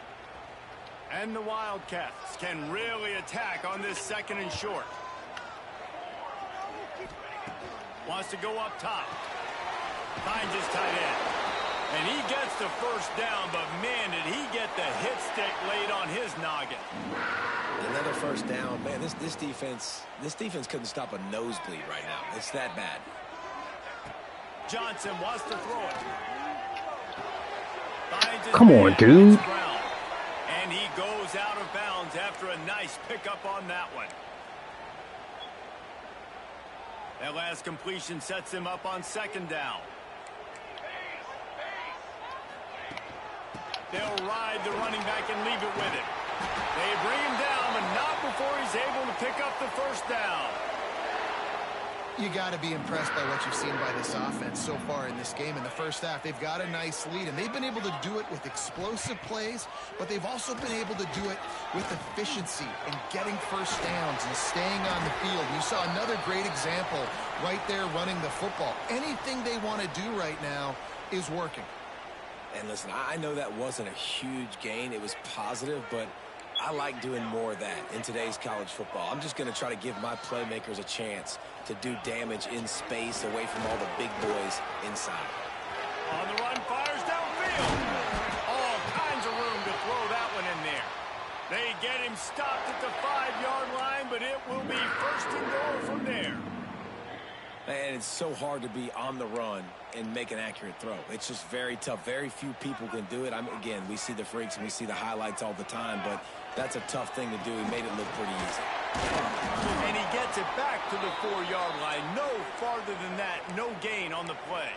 And the Wildcats can really attack on this second and short. Wants to go up top. Finds his tight end. And he gets the first down, but man, did he get the hit stick laid on his noggin. Another first down. Man, this defense couldn't stop a nosebleed right now. It's that bad. Johnson wants to throw it. Finds his Come on, man dude. And he goes out of bounds after a nice pickup on that one. That last completion sets him up on second down. They'll ride the running back and leave it with him. They bring him down but not before he's able to pick up the first down. You got to be impressed by what you've seen by this offense so far in this game. In the first half, they've got a nice lead, and they've been able to do it with explosive plays, but they've also been able to do it with efficiency and getting first downs and staying on the field. You saw another great example right there running the football. Anything they want to do right now is working. And listen, I know that wasn't a huge gain. It was positive, but I like doing more of that in today's college football. I'm just going to try to give my playmakers a chance to do damage in space away from all the big boys inside. On the run, fires downfield. All kinds of room to throw that one in there. They get him stopped at the 5-yard line, but it will be first and goal from there. And it's so hard to be on the run and make an accurate throw. It's just very tough. Very few people can do it. Again, we see the freaks and we see the highlights all the time, but that's a tough thing to do. He made it look pretty easy. And he gets it back to the 4-yard line. No farther than that. No gain on the play.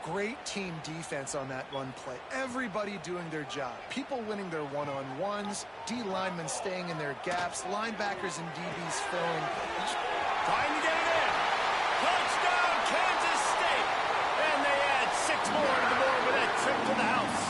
Great team defense on that run play. Everybody doing their job. People winning their one-on-ones. D linemen staying in their gaps. Linebackers and DBs filling. Trying to get it in. Touchdown, Kansas State. And they add 6 more to the board with that trip to the house.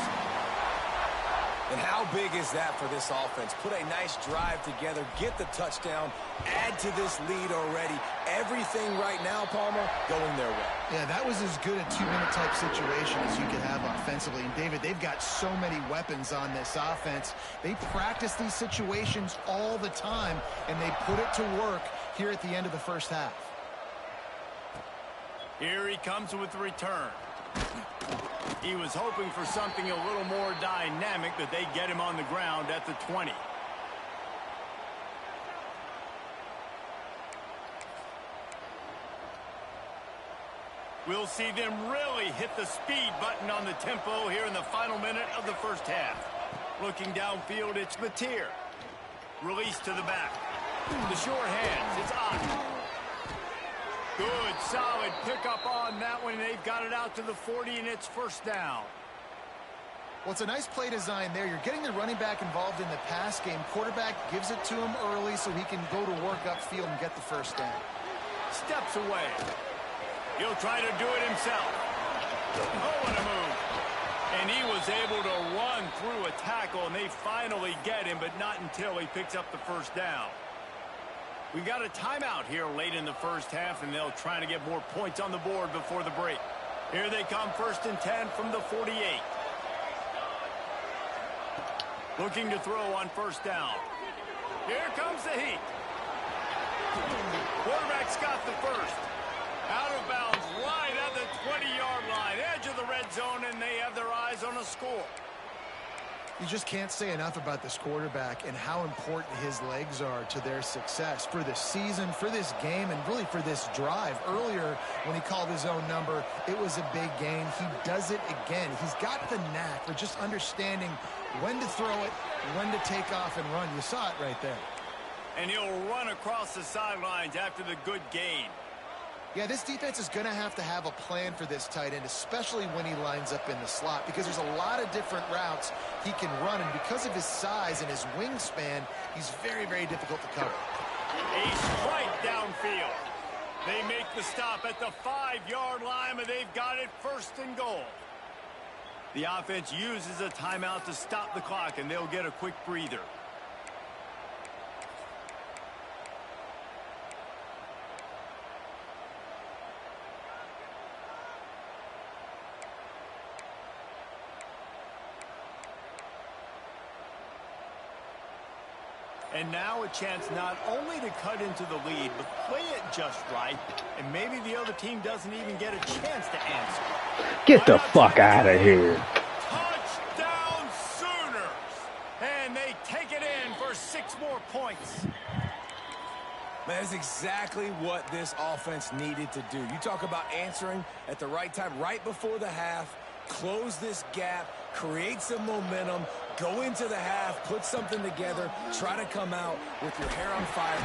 And how big is that for this offense? Put a nice drive together, get the touchdown, add to this lead already. Everything right now, Palmer, going their way. Yeah, that was as good a 2-minute type situation as you could have offensively. And, David, they've got so many weapons on this offense. They practice these situations all the time, and they put it to work here at the end of the first half. Here he comes with the return. He was hoping for something a little more dynamic, but they get him on the ground at the 20. We'll see them really hit the speed button on the tempo here in the final minute of the first half. Looking downfield, it's Mateer. Release to the back. The short hands, it's Ott. Good, solid pickup on that one. They've got it out to the 40, and it's first down. Well, it's a nice play design there. You're getting the running back involved in the pass game. Quarterback gives it to him early so he can go to work upfield and get the first down. Steps away. He'll try to do it himself. Oh, what a move. And he was able to run through a tackle, and they finally get him, but not until he picks up the first down. We got a timeout here late in the first half, and they'll try to get more points on the board before the break. Here they come, 1st and 10 from the 48. Looking to throw on first down. Here comes the heat. Quarterback's got the first. Out of bounds, right at the 20-yard line, edge of the red zone, and they have their eyes on a score. You just can't say enough about this quarterback and how important his legs are to their success for this season, for this game, and really for this drive. Earlier, when he called his own number, it was a big gain. He does it again. He's got the knack for just understanding when to throw it, when to take off and run. You saw it right there. And he'll run across the sidelines after the good gain. Yeah, this defense is going to have a plan for this tight end, especially when he lines up in the slot, because there's a lot of different routes he can run, and because of his size and his wingspan, he's very, very difficult to cover. A strike downfield. They make the stop at the 5-yard line, but they've got it 1st and goal. The offense uses a timeout to stop the clock, and they'll get a quick breather. And now a chance not only to cut into the lead, but play it just right, and maybe the other team doesn't even get a chance to answer. Get the fuck out of here. Touchdown Sooners! And they take it in for 6 more points. Man, that's exactly what this offense needed to do. You talk about answering at the right time, right before the half, close this gap, create some momentum, go into the half, put something together, try to come out with your hair on fire.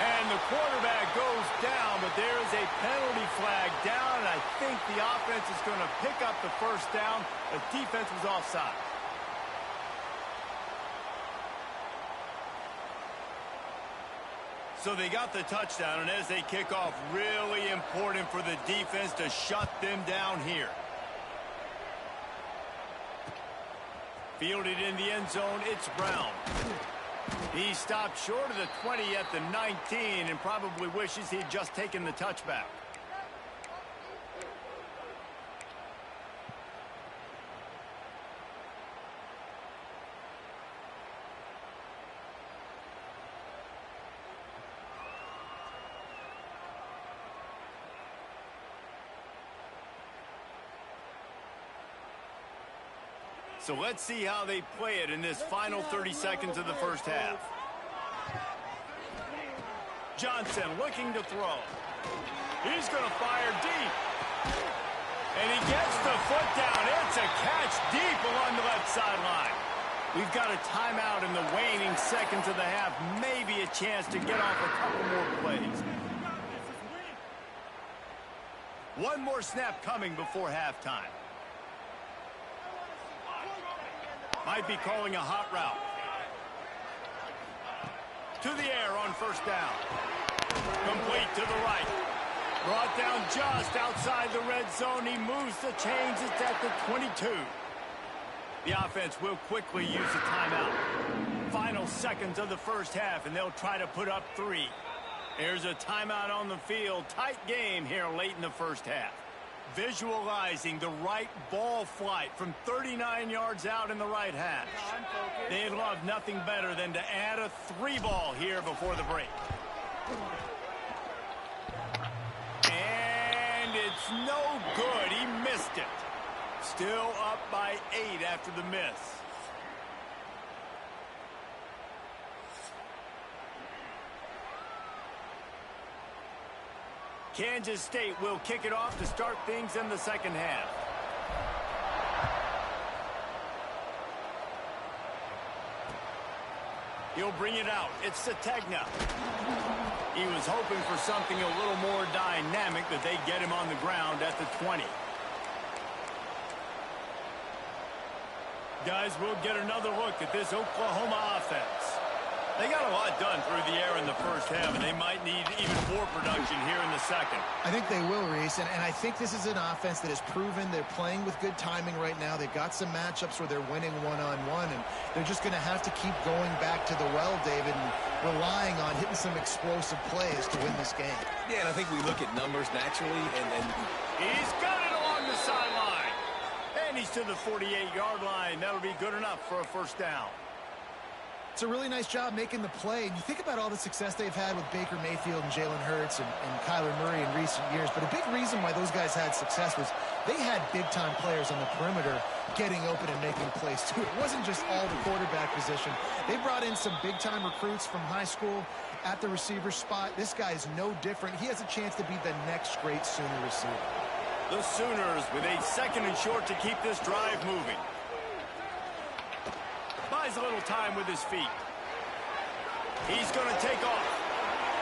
And the quarterback goes down, but there is a penalty flag down, and I think the offense is going to pick up the first down. The defense was offside. So they got the touchdown, and as they kick off, really important for the defense to shut them down here. Fielded in the end zone, it's Brown. He stopped short of the 20 at the 19 and probably wishes he'd just taken the touchback. So let's see how they play it in this final 30 seconds of the first half. Johnson looking to throw. He's going to fire deep. And he gets the foot down. It's a catch deep along the left sideline. We've got a timeout in the waning seconds of the half. Maybe a chance to get off a couple more plays. One more snap coming before halftime. Might be calling a hot route. To the air on first down. Complete to the right. Brought down just outside the red zone. He moves the chains. It's at the 22. The offense will quickly use a timeout. Final seconds of the first half, and they'll try to put up 3. There's a timeout on the field. Tight game here late in the first half. Visualizing the right ball flight from 39 yards out in the right hash. They'd love nothing better than to add a 3 ball here before the break. And it's no good. He missed it. Still up by 8 after the miss. Kansas State will kick it off to start things in the second half. He'll bring it out. It's Sategna. He was hoping for something a little more dynamic, but they get him on the ground at the 20. Guys, we'll get another look at this Oklahoma offense. They got a lot done through the air in the first half, and they might need even more production here in the second. I think they will, Reese, and I think this is an offense that has proven they're playing with good timing right now. They've got some matchups where they're winning one-on-one, and they're just going to have to keep going back to the well, David, and relying on hitting some explosive plays to win this game. Yeah, and I think we look at numbers naturally, and he's got it along the sideline. And he's to the 48-yard line. That'll be good enough for a first down. It's a really nice job making the play. And you think about all the success they've had with Baker Mayfield and Jalen Hurts and Kyler Murray in recent years. But a big reason why those guys had success was they had big-time players on the perimeter getting open and making plays, too. It wasn't just all the quarterback position. They brought in some big-time recruits from high school at the receiver spot. This guy is no different. He has a chance to be the next great Sooner receiver. The Sooners with a second and short to keep this drive moving. Buys a little time with his feet. He's going to take off.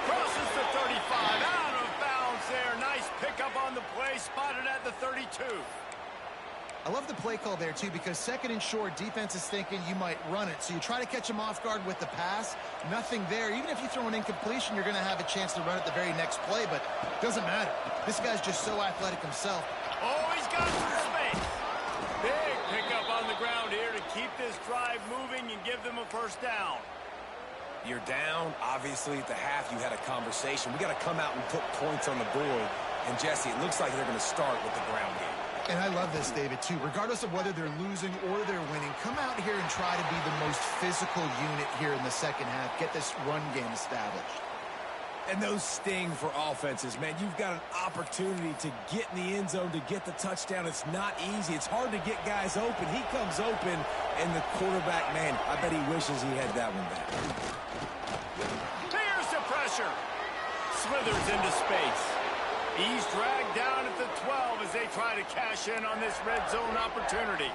Crosses the 35. Out of bounds there. Nice pickup on the play. Spotted at the 32. I love the play call there, too, because second and short, defense is thinking you might run it. So you try to catch him off guard with the pass. Nothing there. Even if you throw an incompletion, you're going to have a chance to run it the very next play, but it doesn't matter. This guy's just so athletic himself. Oh, he's got some space. Big pickup on the ground here to keep this drive moving and give them a first down. you're down. Obviously, at the half, you had a conversation. We got to come out and put points on the board. And, Jesse, it looks like they're going to start with the ground game. And I love this, David, too. Regardless of whether they're losing or they're winning, come out here and try to be the most physical unit here in the second half. Get this run game established. And those sting for offenses, man. You've got an opportunity to get in the end zone, to get the touchdown. It's not easy. It's hard to get guys open. He comes open, and the quarterback, man, I bet he wishes he had that one back. Here's the pressure. Slithers into space. He's dragged down at the 12 as they try to cash in on this red zone opportunity.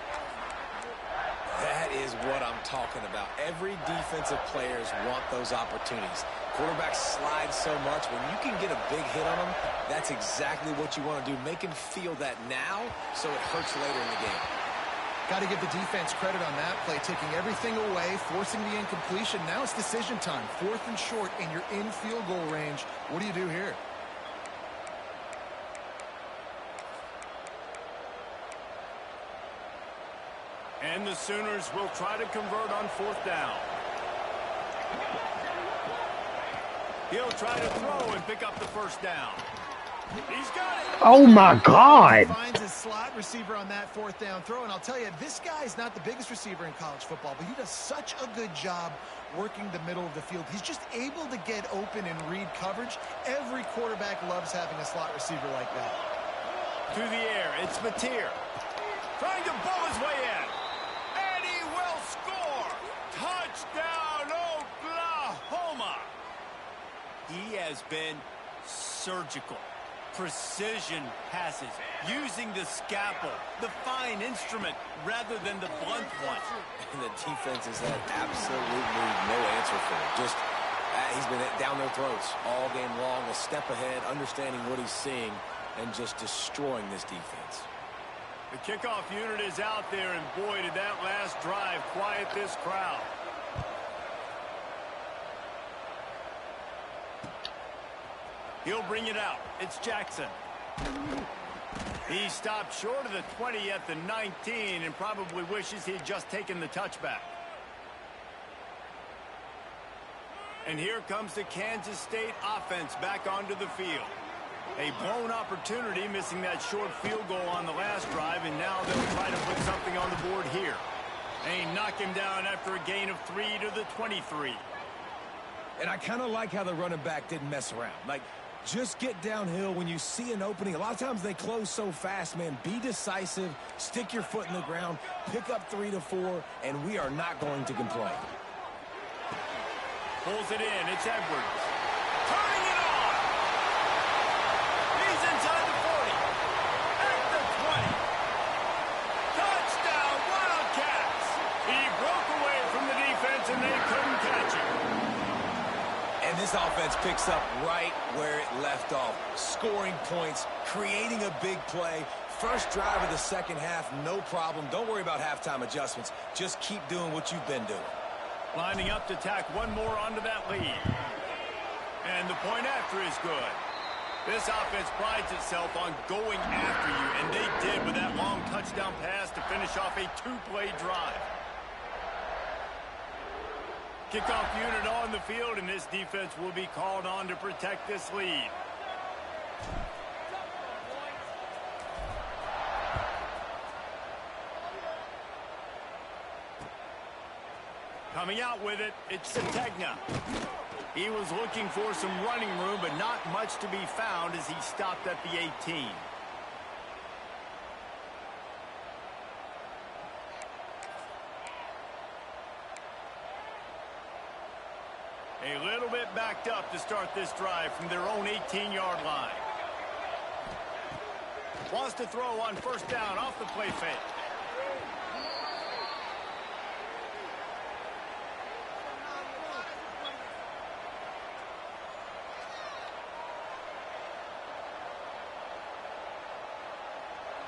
That is what I'm talking about. Every defensive players want those opportunities. Quarterbacks slide so much. When you can get a big hit on them, that's exactly what you want to do. Make him feel that now so it hurts later in the game. Got to give the defense credit on that play, taking everything away, forcing the incompletion. Now it's decision time. 4th and short, and you're in field goal range. What do you do here? And the Sooners will try to convert on 4th down. He'll try to throw and pick up the first down. He's got it. Oh my God! Finds his slot receiver on that 4th down throw, and I'll tell you, this guy's not the biggest receiver in college football, but he does such a good job working the middle of the field. He's just able to get open and read coverage. Every quarterback loves having a slot receiver like that. To the air, it's Mateer. Trying to bow his way in. And he will score. Touchdown, Oklahoma. He has been surgical. Precision passes, using the scalpel, the fine instrument, rather than the blunt one. And the defense has had absolutely no answer for him. Just, he's been down their throats all game long, a step ahead, understanding what he's seeing, and just destroying this defense. The kickoff unit is out there, and boy, did that last drive quiet this crowd. He'll bring it out. It's Jackson. He stopped short of the 20 at the 19 and probably wishes he'd just taken the touchback. And here comes the Kansas State offense back onto the field. A blown opportunity, missing that short field goal on the last drive, and now they'll try to put something on the board here. They knock him down after a gain of 3 to the 23. And I kind of like how the running back didn't mess around. Like, just get downhill when you see an opening. A lot of times they close so fast, man. Be decisive, stick your foot in the ground, pick up 3 to 4, and we are not going to complain. Pulls it in. It's Edwards. Turning it on. He's inside the 40. At the 20. Touchdown, Wildcats. He broke away from the defense, and they couldn't catch him. And this offense picks up right where it left off. Scoring points, creating a big play. First drive of the second half, no problem. Don't worry about halftime adjustments. Just keep doing what you've been doing. Lining up to tack one more onto that lead. And the point after is good. This offense prides itself on going after you, and they did with that long touchdown pass to finish off a 2-play drive. Kickoff unit on the field, and this defense will be called on to protect this lead. Coming out with it, it's Sategna. He was looking for some running room, but not much to be found as he stopped at the 18. A little bit backed up to start this drive from their own 18-yard line. Wants to throw on first down off the play fake.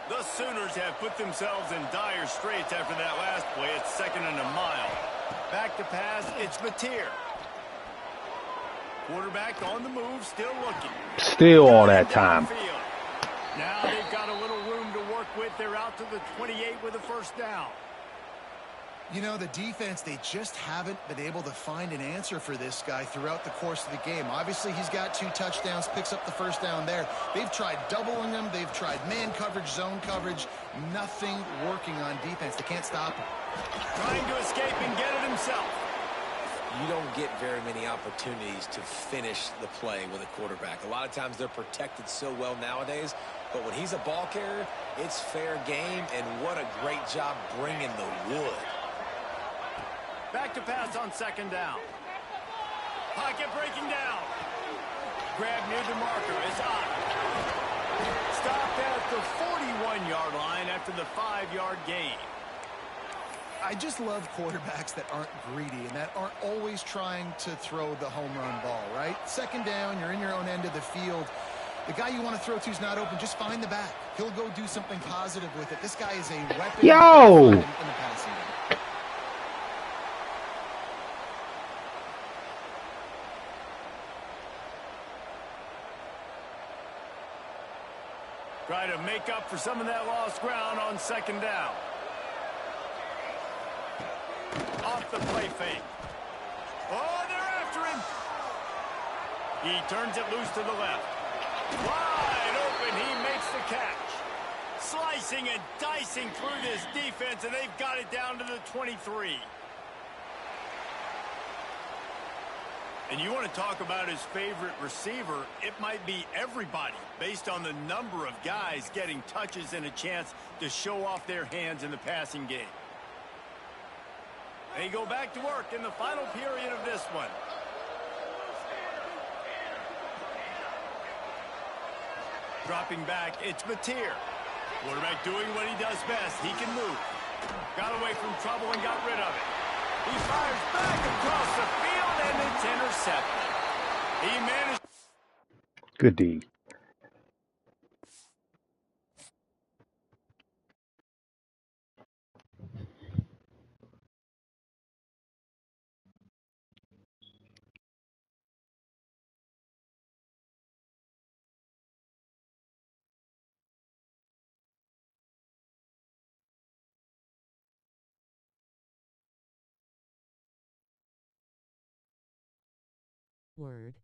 The Sooners have put themselves in dire straits after that last play. It's 2nd and a mile. Back to pass, it's Mateer. Quarterback on the move, still looking. Still all that time. Now they've got a little room to work with. They're out to the 28 with a first down. You know, the defense, they just haven't been able to find an answer for this guy throughout the course of the game. Obviously, he's got 2 touchdowns, picks up the first down there. They've tried doubling him. They've tried man coverage, zone coverage. Nothing working on defense. They can't stop him. Trying to escape and get it himself. You don't get very many opportunities to finish the play with a quarterback. A lot of times they're protected so well nowadays, but when he's a ball carrier, it's fair game, and what a great job bringing the wood. Back to pass on 2nd down. Pocket breaking down. Grab near the marker is on. Stopped at the 41-yard line after the 5-yard gain. I just love quarterbacks that aren't greedy and that aren't always trying to throw the home run ball, right? 2nd down, you're in your own end of the field. The guy you want to throw to is not open. Just find the back. He'll go do something positive with it. This guy is a weapon Yo! in the passing game. Try to make up for some of that lost ground on second down. Off the play fake. Oh, they're after him. He turns it loose to the left. Wide open, he makes the catch. Slicing and dicing through this defense, and they've got it down to the 23. And you want to talk about his favorite receiver, it might be everybody based on the number of guys getting touches and a chance to show off their hands in the passing game. They go back to work in the final period of this one. Dropping back, it's Mateer. Quarterback doing what he does best. He can move. Got away from trouble and got rid of it. He fires back across the field, and it's intercepted. He managed. Good D. Word.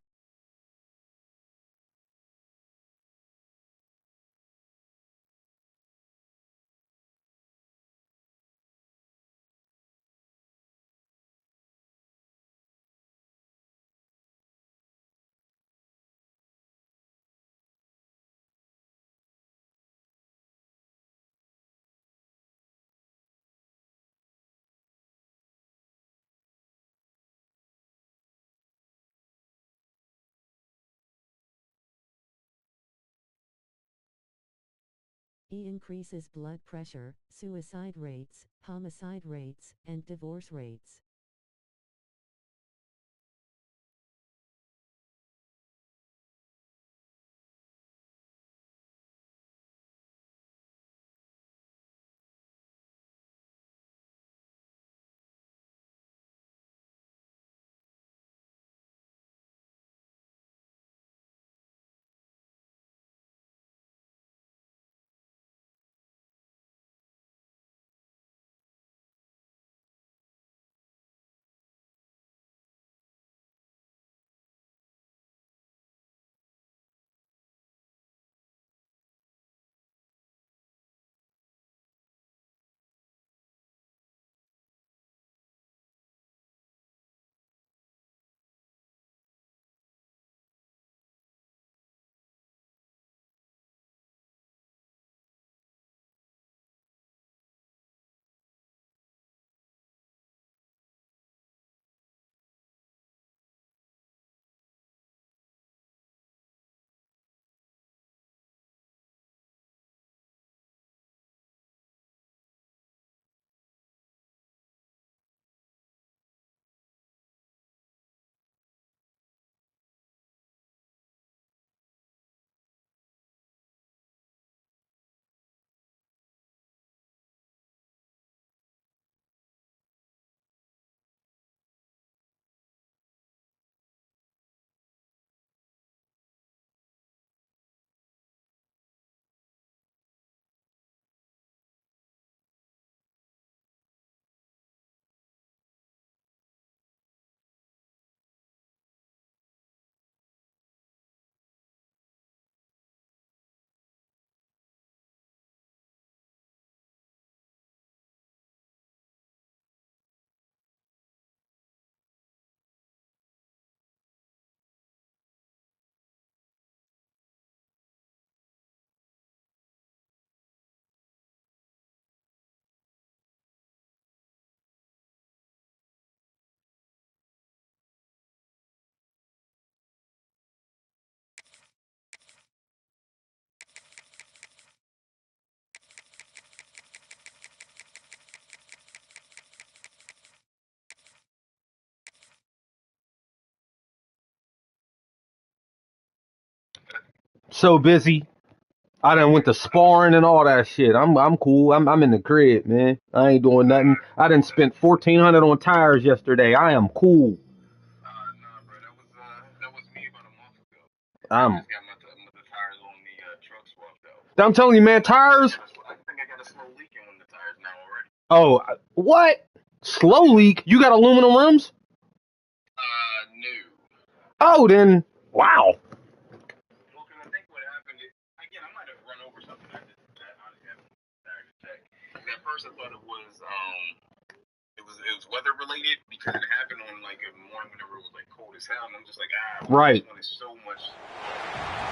E increases blood pressure, suicide rates, homicide rates, and divorce rates. So busy. I done went to sparring and all that shit. I'm cool. I'm in the crib, man. I ain't doing nothing. I done spent $1,400 on tires yesterday. I am cool. Nah, bro, that was me about a month ago. I'm I just got the tires on the truck swap though. I'm telling you, man, tires. I think I got a slow leak in one of the tires now already. Oh, what? Slow leak? You got aluminum rims? No. Oh, then wow. Well, because I think what happened is, again, I might have run over something. I honestly haven't started to check. At first, I thought it was weather related because it happened on like a morning whenever it was like cold as hell, and I'm just like, right. This one is so much.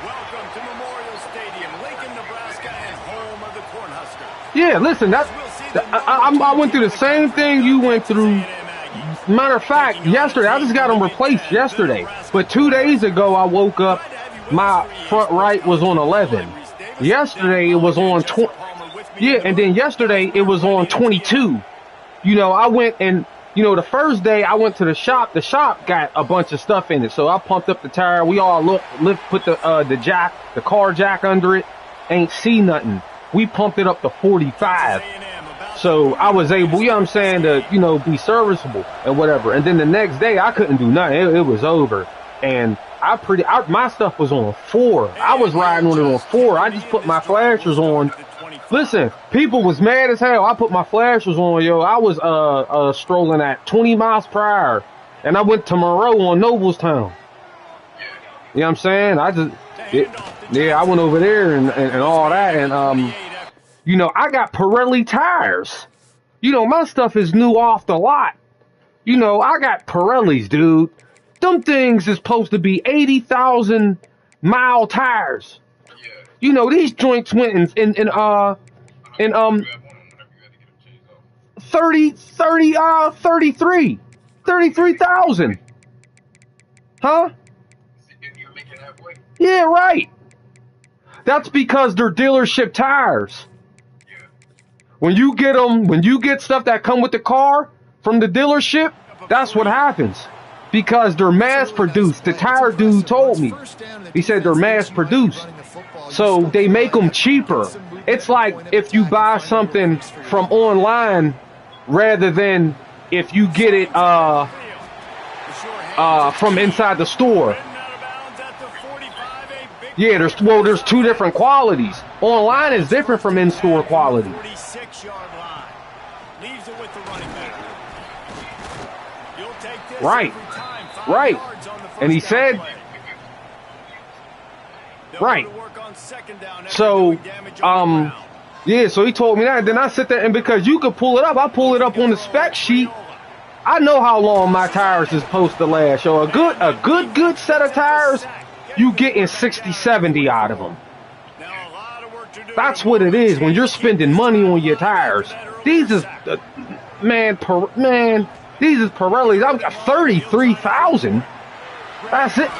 Welcome to Memorial Stadium, Lincoln, Nebraska, and home of the Cornhuskers. Yeah, listen, I went through the same thing you went through. Matter of fact, yesterday, I just got them replaced yesterday. But 2 days ago, I woke up, my front right was on 11. Yesterday, it was on 20. Yeah, and then yesterday, it was on 22. You know, I went and, you know, the first day I went to the shop got a bunch of stuff in it. So I pumped up the tire. We all put the car jack under it. Ain't see nothing. We pumped it up to 45. So I was able, you know what I'm saying, to, you know, be serviceable and whatever. And then the next day I couldn't do nothing. It was over. And my stuff was on 4. I was riding on it on 4. I just put my flashers on. Listen, people was mad as hell. I put my flashers on, yo. I was strolling at 20 miles per hour. And I went to Monroe on Noblestown. You know what I'm saying? I went over there and all that. And, you know, I got Pirelli tires. You know, my stuff is new off the lot. You know, I got Pirellis, dude. Them things is supposed to be 80,000 mile tires. You know, these joints went in 33,000. Huh? Yeah, right. That's because they're dealership tires. When you get stuff that come with the car from the dealership, that's what happens. Because they're mass produced. The tire dude told me. He said they're mass produced. So they make them cheaper. It's like if you buy something from online rather than if you get it from inside the store. Yeah, there's 2 different qualities. Online is different from in-store quality. Right. Right. And he said, right. So, yeah, so he told me that. Then I sit there, and because you could pull it up, I pull it up on the spec sheet. I know how long my tires is supposed to last. So a good set of tires, you getting 60, 70 out of them. That's what it is when you're spending money on your tires. These is, these is Pirellis. I've got 33,000. That's it.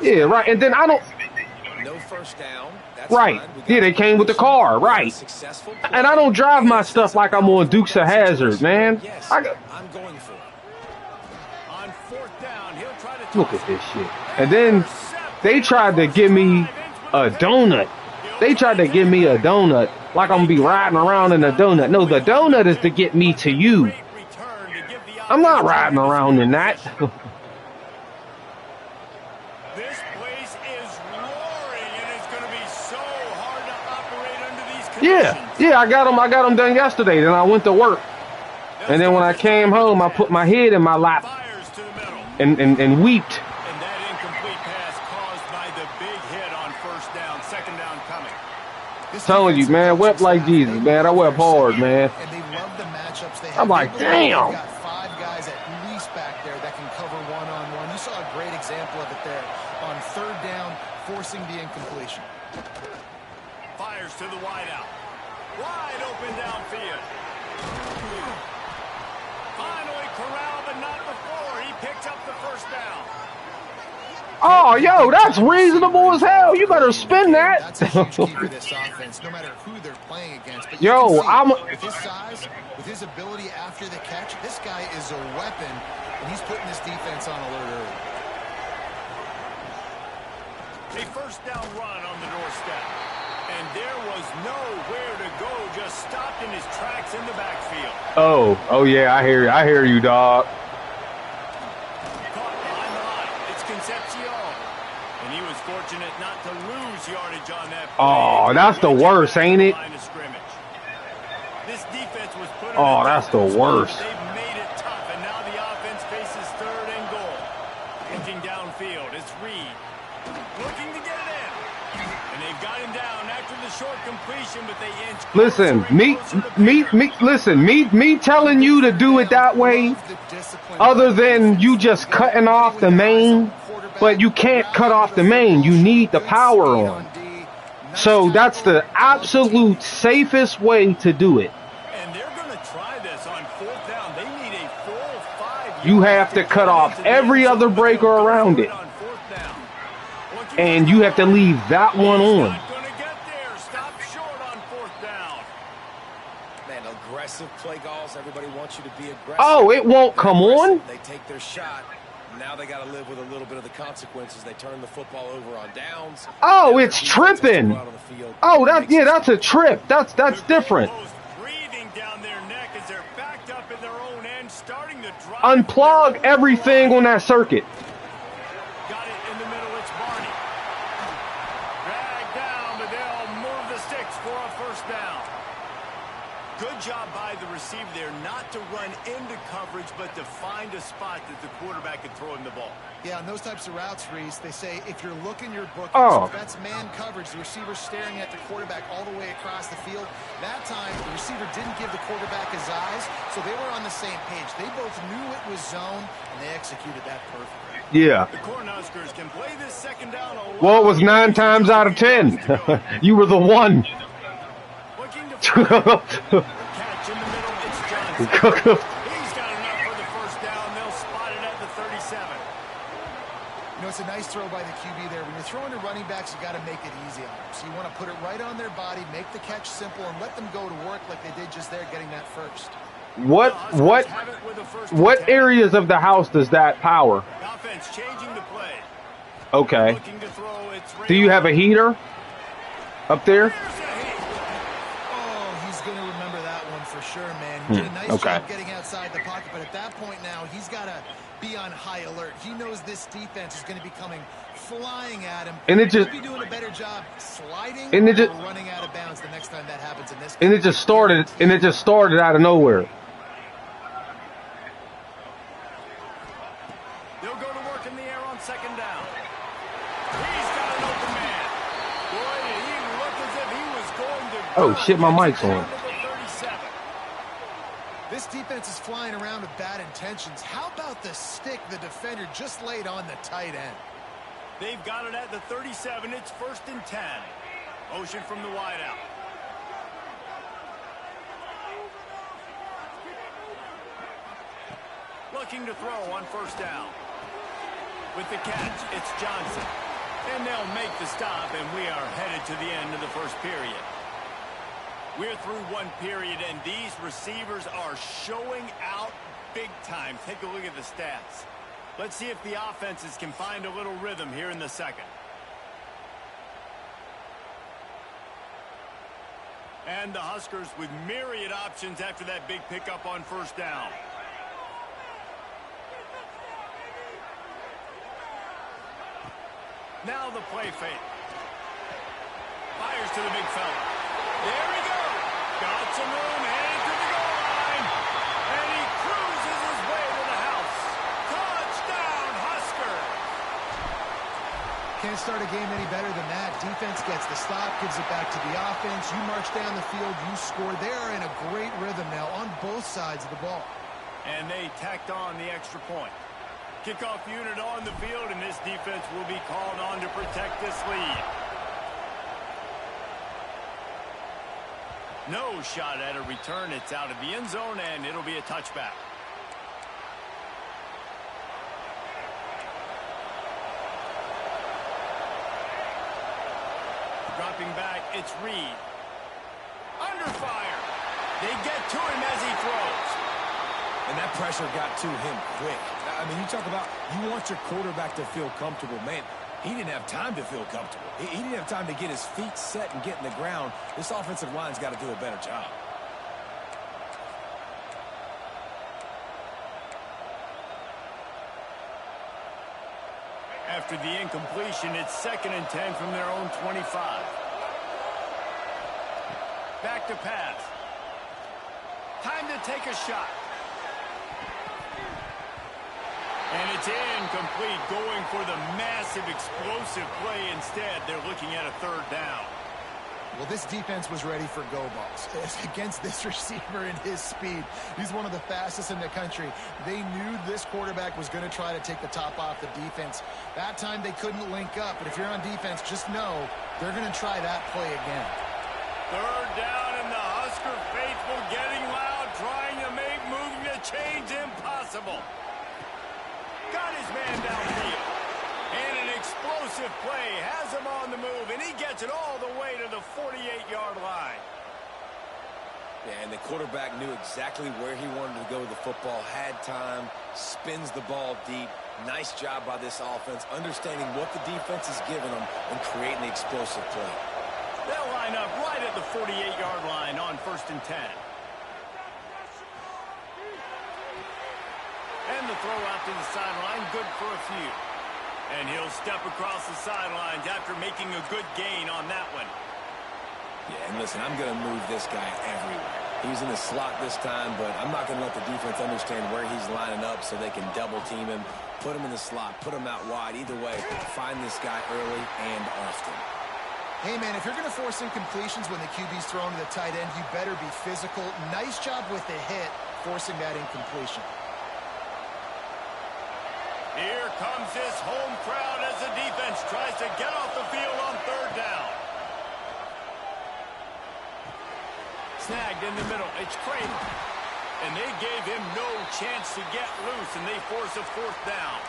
Yeah, right. And then I don't. No first down. Right. Yeah, they came with the car. Right. And I don't drive my stuff like I'm on Dukes of Hazzard, man. I'm going for it. Look at this shit. And then they tried to give me a donut. Like I'm going to be riding around in a donut. No, the donut is to get me to you. I'm not riding around in that. This place is roaring, and it's going to be so hard to operate under these conditions. Yeah, I got them done yesterday. Then I went to work. And then when I came home, I put my head in my lap and weeped. And that incomplete pass caused by the big hit on first down, second down coming. Telling you, man, wept like Jesus, man. I wept hard, man. And they love the matchups they have. I'm like, damn. They've got 5 guys at least back there that can cover one-on-one. You saw a great example of it there on third down, forcing the incompletion. Fires to the wideout. Wide open downfield. Finally corralled, but not before. He picked up the first down. Oh, yo, that's reasonable as hell. You better spin that. That's a huge key for this offense, no matter who they're playing against. But yo, with his size, with his ability after the catch, this guy is a weapon and he's putting this defense on alert early. A first down run on the doorstep. And there was nowhere to go, just stopped in his tracks in the backfield. Oh yeah, I hear you, dog. Caught behind the line. It's Concepcion. And he was fortunate not to lose yardage on that play. Oh, that's the worst, ain't it? This defense was put in Oh, that's the worst. They've made it tough, and now the offense faces third and goal. Looking downfield, it's Reed. Looking to get it in. And they've got him down after the short completion, but they inch closer. Me telling you to do it that way, other than you just cutting off the main, but you can't cut off the main. You need the power on. So that's the absolute safest way to do it. And they're going to try this on fourth down. They need a full 5 You have to cut off every other breaker around it. And you have to leave that one on. Not going to get there. Stop short on fourth down. Man, aggressive play calls. Everybody wants you to be aggressive. Oh, it won't come on? They take their shot. Now they got to live with a little bit of the consequences. They turn the football over on downs. Oh, it's tripping. Oh, that's a trip. That's different. Breathing down their neck as they're backed up in their own end, starting to drive. Unplug everything on that circuit. Got it in the middle. It's Barney. Drag down, but they'll move the sticks for a first down. Good job by the receiver there, not to run into coverage, but to find a spot that the quarterback can throw him the ball. Yeah, on those types of routes, Reese, they say if you're looking your book, Oh. that's man coverage. The receiver's staring at the quarterback all the way across the field. That time, the receiver didn't give the quarterback his eyes, so they were on the same page. They both knew it was zone, and they executed that perfectly. Yeah. The Cornhuskers can play this second down a lot. Well, it was 9 times out of 10. You were the one. Looking to catch in the middle. It's Johnson. He's got enough for the first down. They'll spot it at the 37. You know, it's a nice throw by the QB there. When you're throwing to running backs, you got to make it easy on them. So you want to put it right on their body, make the catch simple, and let them go to work like they did just there, getting that first. What areas of the house does that power? Offense changing the play. Okay. Looking to throw. It's Do you have a heater up there? Oh, he's going to remember that one for sure, man. He did a nice job getting outside the pocket, but at that point now, he's got to be on high alert. He knows this defense is going to be coming flying at him. And it just be doing a better job sliding and it just, or running out of bounds the next time that happens in this. And it just started out of nowhere. They'll go to work in the air on second down. He's got an open man. Boy, did he look as if he was going to. Oh shit, my mic's on. This defense is flying around with bad intentions. How about the stick the defender just laid on the tight end? They've got it at the 37. It's 1st and 10. Motion from the wideout. Looking to throw on first down. With the catch, it's Johnson. And they'll make the stop, and we are headed to the end of the first period. We're through one period, and these receivers are showing out big time. Take a look at the stats. Let's see if the offenses can find a little rhythm here in the second. And the Huskers with myriad options after that big pickup on first down. Now the play fake. Fires to the big fella. There he goes. Got some room, headed to the goal line. And he cruises his way to the house. Touchdown, Husker. Can't start a game any better than that. Defense gets the stop, gives it back to the offense. You march down the field, you score. They are in a great rhythm now on both sides of the ball. And they tacked on the extra point. Kickoff unit on the field, and this defense will be called on to protect this lead. No shot at a return. It's out of the end zone, and it'll be a touchback. Dropping back, it's Reed. Under fire. They get to him as he throws. And that pressure got to him quick. I mean, you talk about you want your quarterback to feel comfortable. Man, he didn't have time to feel comfortable. He didn't have time to get his feet set and get in the ground. This offensive line's got to do a better job. After the incompletion, it's 2nd and 10 from their own 25. Back to pass. Time to take a shot. And it's incomplete, going for the massive explosive play instead. They're looking at a 3rd down. Well, this defense was ready for go balls. Against this receiver and his speed, he's one of the fastest in the country. They knew this quarterback was going to try to take the top off the defense. That time they couldn't link up, but if you're on defense, just know they're going to try that play again. 3rd down, and the Husker faithful getting loud, trying to make moving the chains impossible. Got his man downfield. And an explosive play has him on the move, and he gets it all the way to the 48-yard line. Yeah, and the quarterback knew exactly where he wanted to go with the football, had time, spins the ball deep. Nice job by this offense, understanding what the defense is giving them and creating the explosive play. They'll line up right at the 48-yard line on 1st and 10. And the throw out to the sideline, good for a few. And he'll step across the sidelines after making a good gain on that one. Yeah, and listen, I'm going to move this guy everywhere. He's in the slot this time, but I'm not going to let the defense understand where he's lining up so they can double team him, put him in the slot, put him out wide. Either way, find this guy early and often. Hey, man, if you're going to force incompletions when the QB's thrown to the tight end, you better be physical. Nice job with the hit, forcing that incompletion. Here comes this home crowd as the defense tries to get off the field on 3rd down. Snagged in the middle. It's Craven. And they gave him no chance to get loose, and they force a 4th down.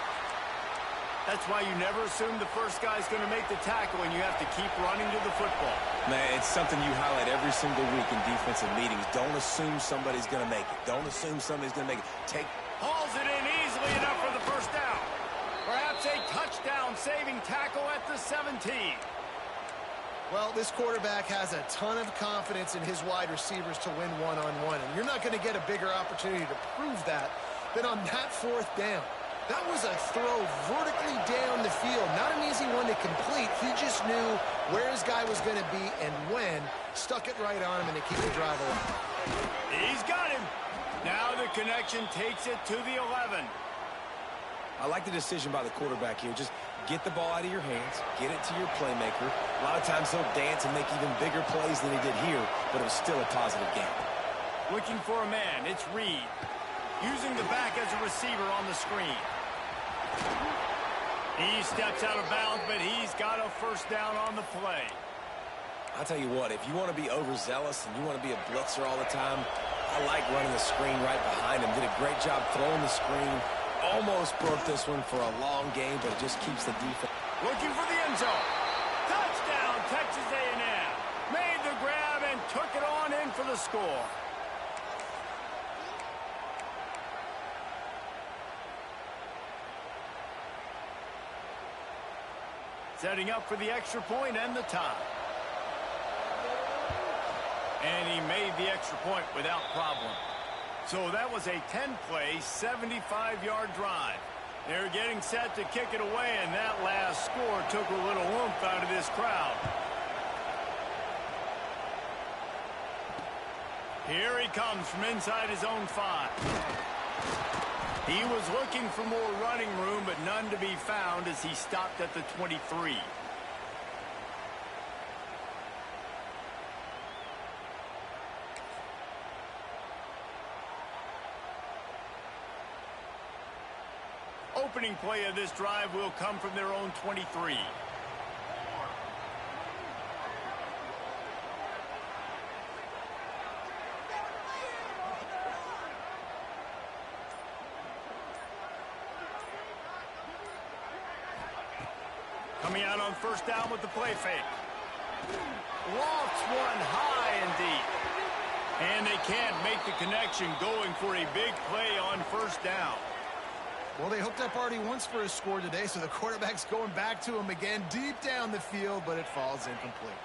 That's why you never assume the first guy's going to make the tackle, and you have to keep running to the football. Man, it's something you highlight every single week in defensive meetings. Don't assume somebody's going to make it. Don't assume somebody's going to make it. Hauls it in easily enough for the 1st down. Perhaps a touchdown-saving tackle at the 17. Well, this quarterback has a ton of confidence in his wide receivers to win one-on-one, and you're not going to get a bigger opportunity to prove that than on that 4th down. That was a throw vertically down the field. Not an easy one to complete. He just knew where his guy was going to be and when. Stuck it right on him, and they keep the drive alive. He's got him. Now the connection takes it to the 11. I like the decision by the quarterback here. Just get the ball out of your hands, get it to your playmaker. A lot of times he'll dance and make even bigger plays than he did here, but it was still a positive game. Looking for a man, it's Reed. Using the back as a receiver on the screen. He steps out of bounds, but he's got a 1st down on the play. I'll tell you what, if you want to be overzealous and you want to be a blitzer all the time, I like running the screen right behind him. Did a great job throwing the screen. Almost broke this one for a long game, but it just keeps the defense. Looking for the end zone. Touchdown, Texas A&M. Made the grab and took it on in for the score. Setting up for the extra point and the tie. And he made the extra point without problem. So that was a 10-play, 75-yard drive. They're getting set to kick it away, and that last score took a little oomph out of this crowd. Here he comes from inside his own 5. He was looking for more running room, but none to be found as he stopped at the 23. Opening play of this drive will come from their own 23. Coming out on 1st down with the play fake. Lofts one high and deep. And they can't make the connection, going for a big play on 1st down. Well, they hooked up already once for a score today, so the quarterback's going back to him again deep down the field, but it falls incomplete.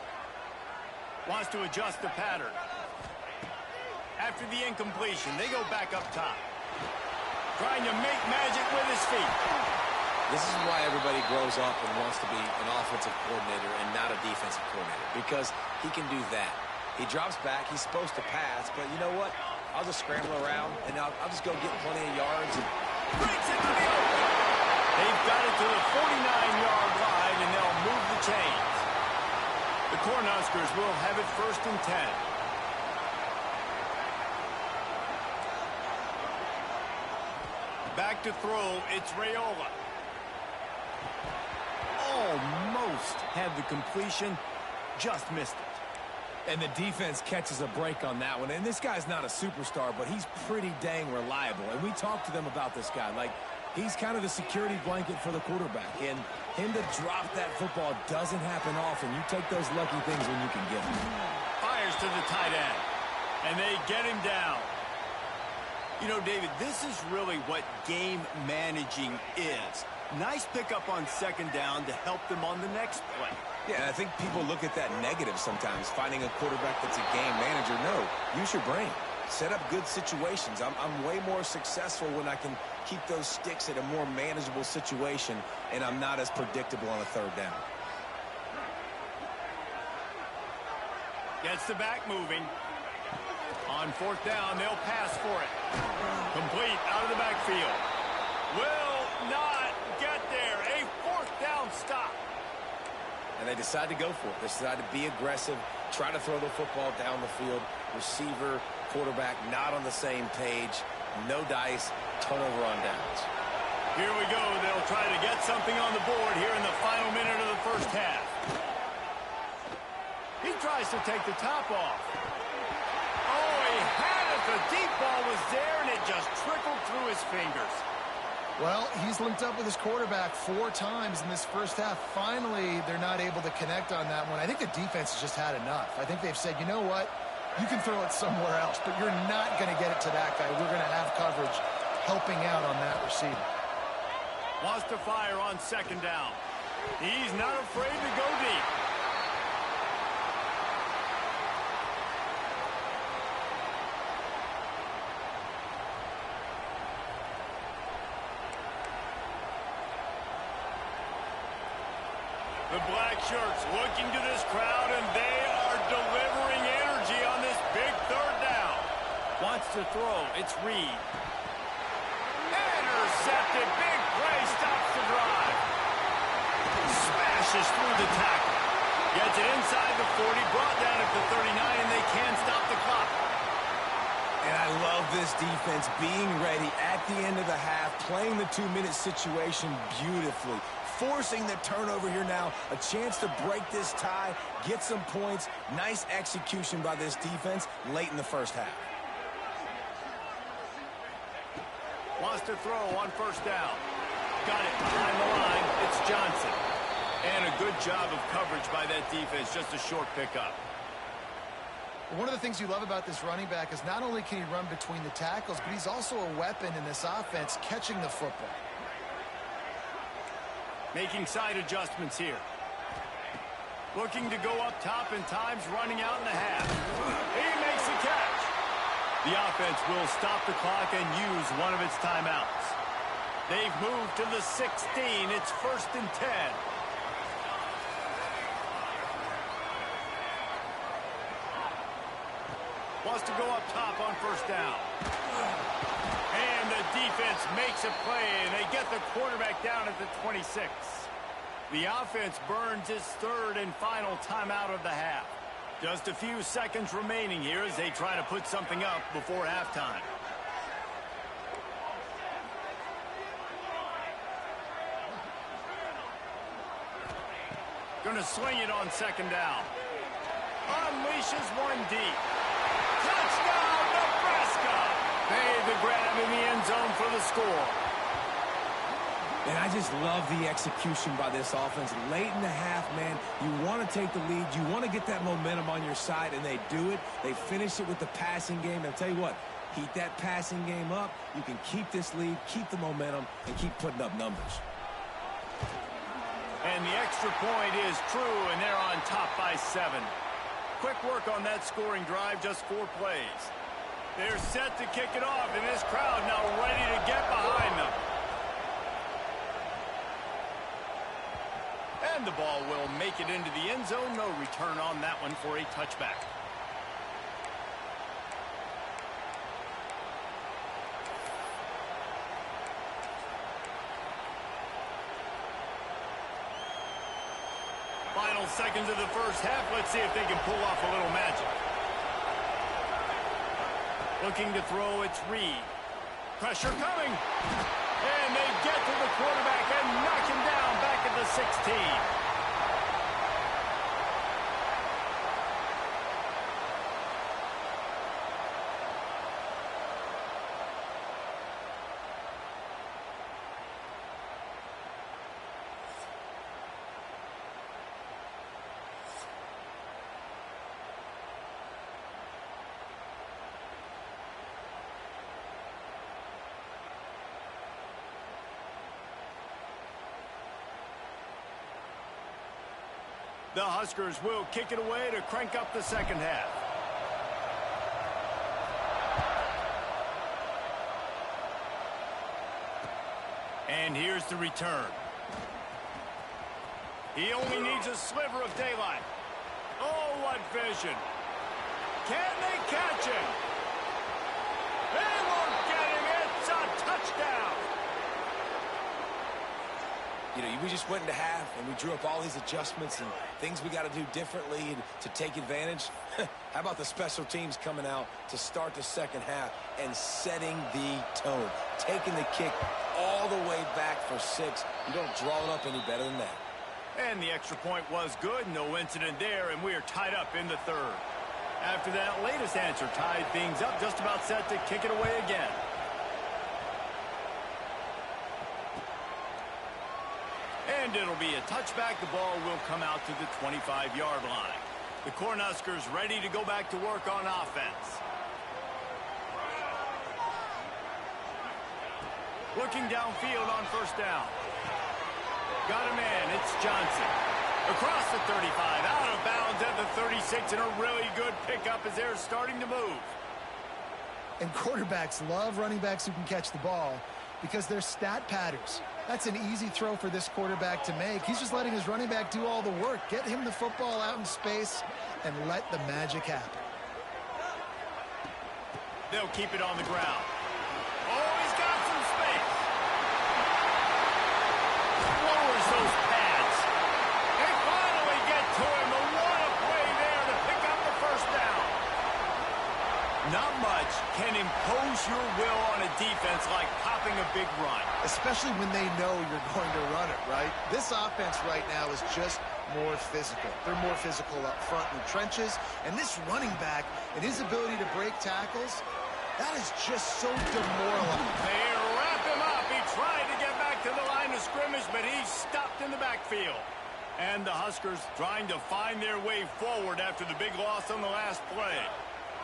Wants to adjust the pattern. After the incompletion, they go back up top. Trying to make magic with his feet. This is why everybody grows up and wants to be an offensive coordinator and not a defensive coordinator, because he can do that. He drops back. He's supposed to pass, but you know what? I'll just scramble around, and I'll just go get plenty of yards. And breaks it to the open. They've got it to the 49-yard line, and they'll move the chains. The Cornhuskers will have it 1st and 10. Back to throw, it's Raiola. Almost had the completion, just missed it. And the defense catches a break on that one. And this guy's not a superstar, but he's pretty dang reliable. And we talked to them about this guy. Like, he's kind of the security blanket for the quarterback. And him to drop that football doesn't happen often. You take those lucky things when you can get them. Fires to the tight end. And they get him down. You know, David, this is really what game managing is. Nice pickup on 2nd down to help them on the next play. Yeah, and I think people look at that negative sometimes, finding a quarterback that's a game manager. No, use your brain. Set up good situations. I'm way more successful when I can keep those sticks at a more manageable situation, and I'm not as predictable on a 3rd down. Gets the back moving. On 4th down, they'll pass for it. Complete out of the backfield. Will not get there. A 4th down stop. And they decide to go for it. They decide to be aggressive, try to throw the football down the field. Receiver, quarterback, not on the same page. No dice, turnover on downs. Here we go. They'll try to get something on the board here in the final minute of the 1st half. He tries to take the top off. Oh, he had it. The deep ball was there, and it just trickled through his fingers. Well, he's linked up with his quarterback 4 times in this 1st half. Finally, they're not able to connect on that one. I think the defense has just had enough. I think they've said, you know what? You can throw it somewhere else, but you're not going to get it to that guy. We're going to have coverage helping out on that receiver. Wants to fire on 2nd down. He's not afraid to go deep. The black shirts looking to this crowd, and they are delivering energy on this big 3rd down. Wants to throw. It's Reed. Intercepted. Big play. Stops the drive. Smashes through the tackle. Gets it inside the 40. Brought down at the 39, and they can't stop the clock. And I love this defense being ready at the end of the half, playing the 2-minute situation beautifully. Forcing the turnover here now, a chance to break this tie, get some points. Nice execution by this defense late in the 1st half. Wants to throw on 1st down. Got it behind the line. It's Johnson. And a good job of coverage by that defense. Just a short pickup. One of the things you love about this running back is not only can he run between the tackles, but he's also a weapon in this offense catching the football. Making side adjustments here. Looking to go up top, and time's running out in the half. He makes the catch. The offense will stop the clock and use one of its timeouts. They've moved to the 16. It's 1st and 10. Wants to go up top on 1st down. And the defense makes a play, and they get the quarterback down at the 26. The offense burns its 3rd and final timeout of the half. Just a few seconds remaining here as they try to put something up before halftime. Going to swing it on 2nd down. Unleashes one deep. Touchdown, Nebraska! Made the grab in the end zone for the score. And I just love the execution by this offense. Late in the half, man, you want to take the lead. You want to get that momentum on your side, and they do it. They finish it with the passing game. And I'll tell you what, Heat that passing game up. You can keep this lead, keep the momentum, and keep putting up numbers. And the extra point is true, and they're on top by 7. Quick work on that scoring drive, just 4 plays. They're set to kick it off, and this crowd now ready to get behind them. And the ball will make it into the end zone. No return on that one for a touchback. Final seconds of the first half. Let's see if they can pull off a little magic. Looking to throw, it's Reed. Pressure coming. And they get to the quarterback and knock him down back at the 16. The Huskers will kick it away to crank up the second half. And here's the return. He only needs a sliver of daylight. Oh, what vision. Can they catch him? They won't get him. It's a touchdown. You know, we just went into half, and we drew up all these adjustments and things we got to do differently to take advantage. How about the special teams coming out to start the second half and setting the tone, taking the kick all the way back for 6. You don't draw it up any better than that. And the extra point was good. No incident there, and we are tied up in the third. After that latest answer tied things up, just about set to kick it away again. And it'll be a touchback. The ball will come out to the 25-yard line. The Cornhuskers ready to go back to work on offense. Looking downfield on first down. Got a man. It's Johnson. Across the 35, out of bounds at the 36, and a really good pickup as they're starting to move. And quarterbacks love running backs who can catch the ball because they're stat patterns. That's an easy throw for this quarterback to make. He's just letting his running back do all the work. Get him the football out in space and let the magic happen. They'll keep it on the ground. Oh, he's got some space. Lowers those pads. They finally get to him. But what a play there to pick up the first down. Not much can impose your will on a defense like popping a big run. Especially when they know you're going to run it, right? This offense right now is just more physical. They're more physical up front in the trenches. And this running back and his ability to break tackles, that is just so demoralizing. They wrap him up. He tried to get back to the line of scrimmage, but he's stopped in the backfield. And the Huskers trying to find their way forward after the big loss on the last play.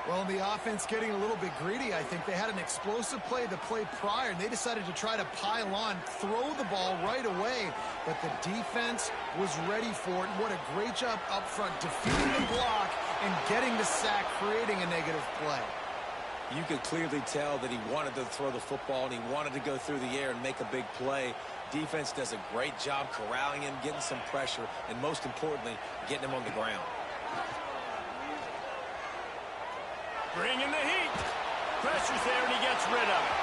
Well, the offense getting a little bit greedy, I think. They had an explosive play the play prior, and they decided to try to pile on, throw the ball right away. But the defense was ready for it. What a great job up front, defeating the block and getting the sack, creating a negative play. You could clearly tell that he wanted to throw the football, and he wanted to go through the air and make a big play. Defense does a great job corralling him, getting some pressure, and most importantly, getting him on the ground. Bringing the heat. Pressure's there, and he gets rid of it.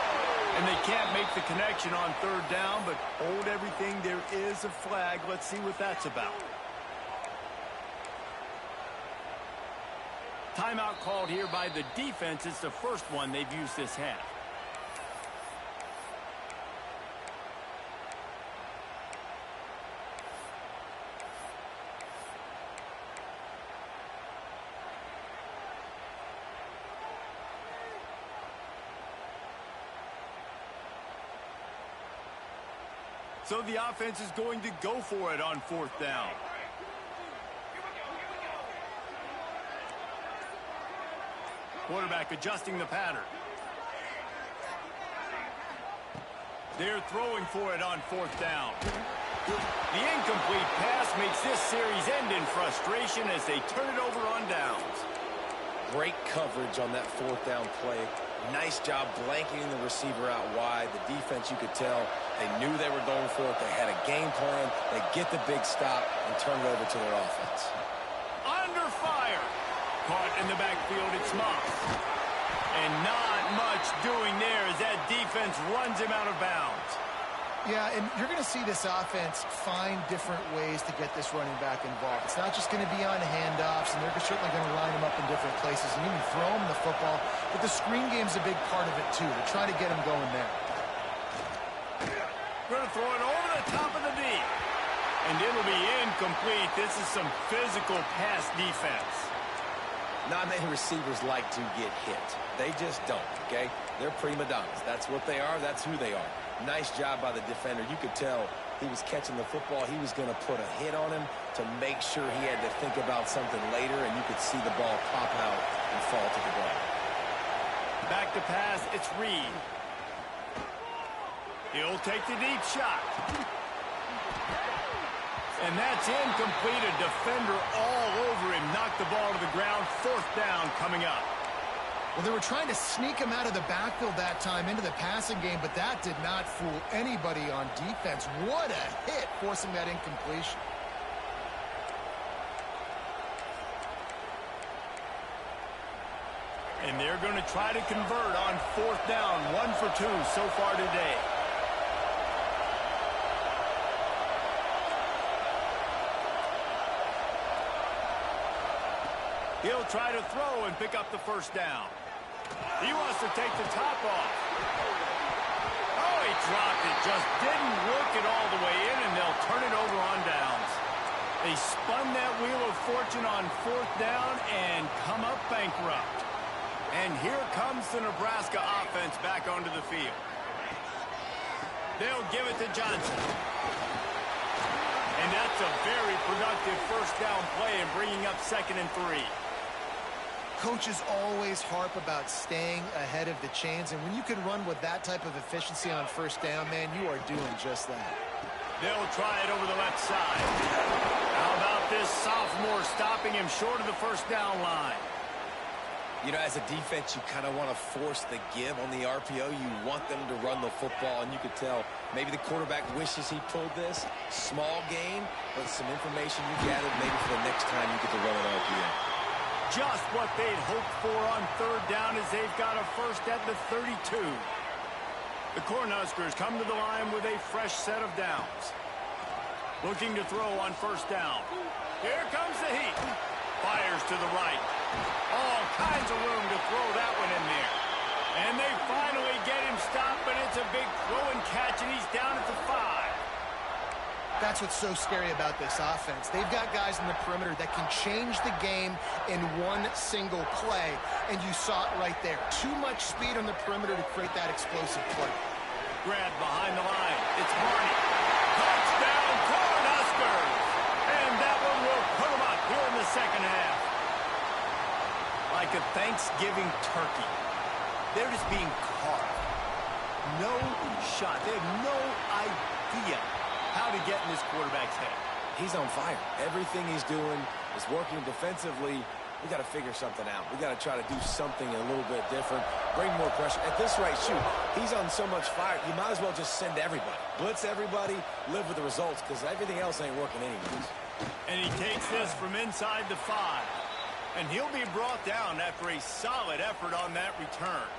And they can't make the connection on third down, but hold everything. There is a flag. Let's see what that's about. Timeout called here by the defense. It's the first one they've used this half. So the offense is going to go for it on fourth down. Quarterback adjusting the pattern. They're throwing for it on 4th down. The incomplete pass makes this series end in frustration as they turn it over on downs. Great coverage on that 4th down play. Nice job blanketing the receiver out wide. The defense, you could tell, they knew they were going for it. They had a game plan. They get the big stop and turn it over to their offense. Under fire. Caught in the backfield, it's Moss. And not much doing there as that defense runs him out of bounds. Yeah, and you're going to see this offense find different ways to get this running back involved. It's not just going to be on handoffs, and they're certainly going to line him up in different places and even throw him the football. But the screen game's a big part of it, too. They're trying to get him going there. Going to throw it over the top of the deep. And it'll be incomplete. This is some physical pass defense. Not many receivers like to get hit. They just don't, okay? They're prima donnas. That's what they are. That's who they are. Nice job by the defender. You could tell he was catching the football. He was going to put a hit on him to make sure he had to think about something later, and you could see the ball pop out and fall to the ground. Back to pass, it's Reed. He'll take the deep shot. And that's incomplete. A defender all over him. Knocked the ball to the ground. 4th down coming up. Well, they were trying to sneak him out of the backfield that time into the passing game, but that did not fool anybody on defense. What a hit, forcing that incompletion. And they're going to try to convert on 4th down. 1 for 2 so far today. He'll try to throw and pick up the 1st down. He wants to take the top off. Oh, he dropped it. Just didn't work it all the way in, and they'll turn it over on downs. They spun that wheel of fortune on 4th down and come up bankrupt. And here comes the Nebraska offense back onto the field. They'll give it to Johnson. And that's a very productive 1st down play and bringing up 2nd and 3. Coaches always harp about staying ahead of the chains, and when you can run with that type of efficiency on 1st down, man, you are doing just that. They'll try it over the left side. How about this sophomore stopping him short of the 1st down line? You know, as a defense, you kind of want to force the give on the RPO. You want them to run the football, and you could tell maybe the quarterback wishes he pulled this. Small gain, but some information you gathered maybe for the next time you get to run an RPO. Just what they'd hoped for on 3rd down as they've got a 1st at the 32. The Cornhuskers come to the line with a fresh set of downs. Looking to throw on 1st down. Here comes the heat. Fires to the right. All kinds of room to throw that one in there. And they finally get him stopped, but it's a big throw and catch, and he's down at the 5. That's what's so scary about this offense. They've got guys in the perimeter that can change the game in one single play, and you saw it right there. Too much speed on the perimeter to create that explosive play. Grabbed behind the line. It's Barney. Touchdown, Cornhuskers! And that one will put them up here in the 2nd half. Like a Thanksgiving turkey. They're just being carved. No shot. They have no idea how to get in this quarterback's head. He's on fire. Everything he's doing is working defensively. We got to figure something out. We got to try to do something a little bit different. Bring more pressure. At this rate, shoot, he's on so much fire, you might as well just send everybody. Blitz everybody, live with the results, because everything else ain't working anyways. And he takes this from inside the 5. And he'll be brought down after a solid effort on that return.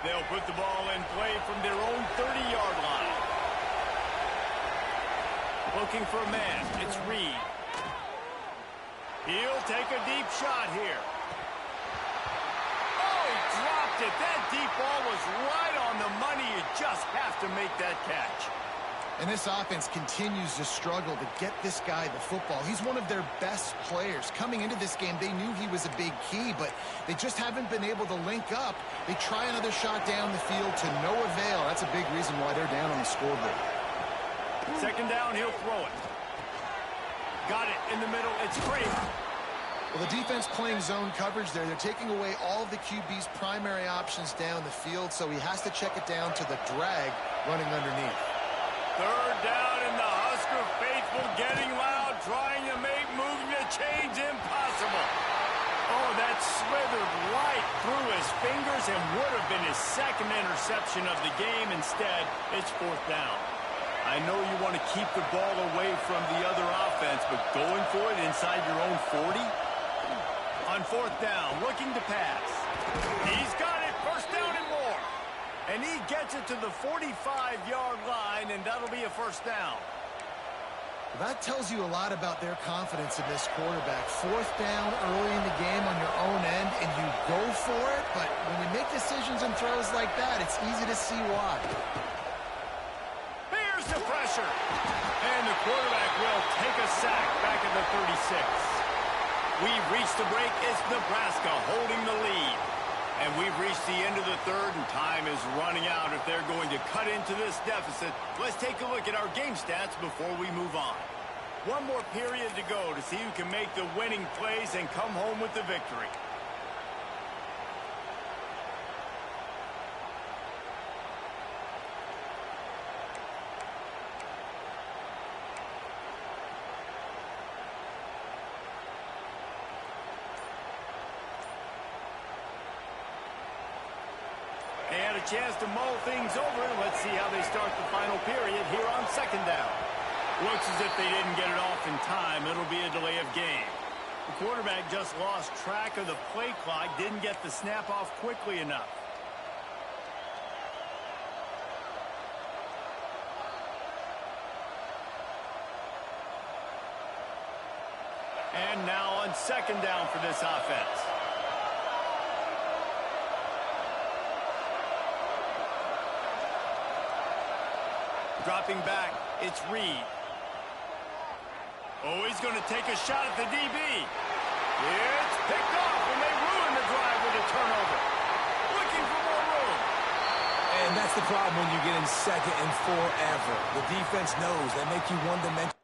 They'll put the ball in play from their own 30-yard line. Looking for a man. It's Reed. He'll take a deep shot here. Oh, he dropped it. That deep ball was right on the money. You just have to make that catch. And this offense continues to struggle to get this guy the football. He's one of their best players. Coming into this game, they knew he was a big key, but they just haven't been able to link up. They try another shot down the field to no avail. That's a big reason why they're down on the scoreboard. 2nd down, he'll throw it. Got it in the middle. It's Kramer. Well, the defense playing zone coverage there. They're taking away all of the QB's primary options down the field, so he has to check it down to the drag running underneath. Third down, and the Husker faithful getting loud, trying to make moving the chains impossible. Oh, that slithered right through his fingers and would have been his second interception of the game. Instead, it's fourth down. I know you want to keep the ball away from the other offense, but going for it inside your own 40? On fourth down, looking to pass. He's got it, first down and more. And he gets it to the 45-yard line, and that'll be a first down. That tells you a lot about their confidence in this quarterback. Fourth down early in the game on your own end, and you go for it, but when you make decisions and throws like that, it's easy to see why. Here's the pressure. And the quarterback will take a sack back at the 36. We've reached the break. It's Nebraska holding the lead. And we've reached the end of the third, and time is running out if they're going to cut into this deficit. Let's take a look at our game stats before we move on. One more period to go to see who can make the winning plays and come home with the victory. They had a chance to mull things over. Let's see how they start the final period here on second down. Looks as if they didn't get it off in time. It'll be a delay of game. The quarterback just lost track of the play clock, didn't get the snap off quickly enough. And now on second down for this offense. Dropping back, it's Reed. Oh, he's going to take a shot at the DB. It's picked off, and they ruin the drive with a turnover. Looking for more room. And that's the problem when you get in second and forever. The defense knows they make you one-dimensional.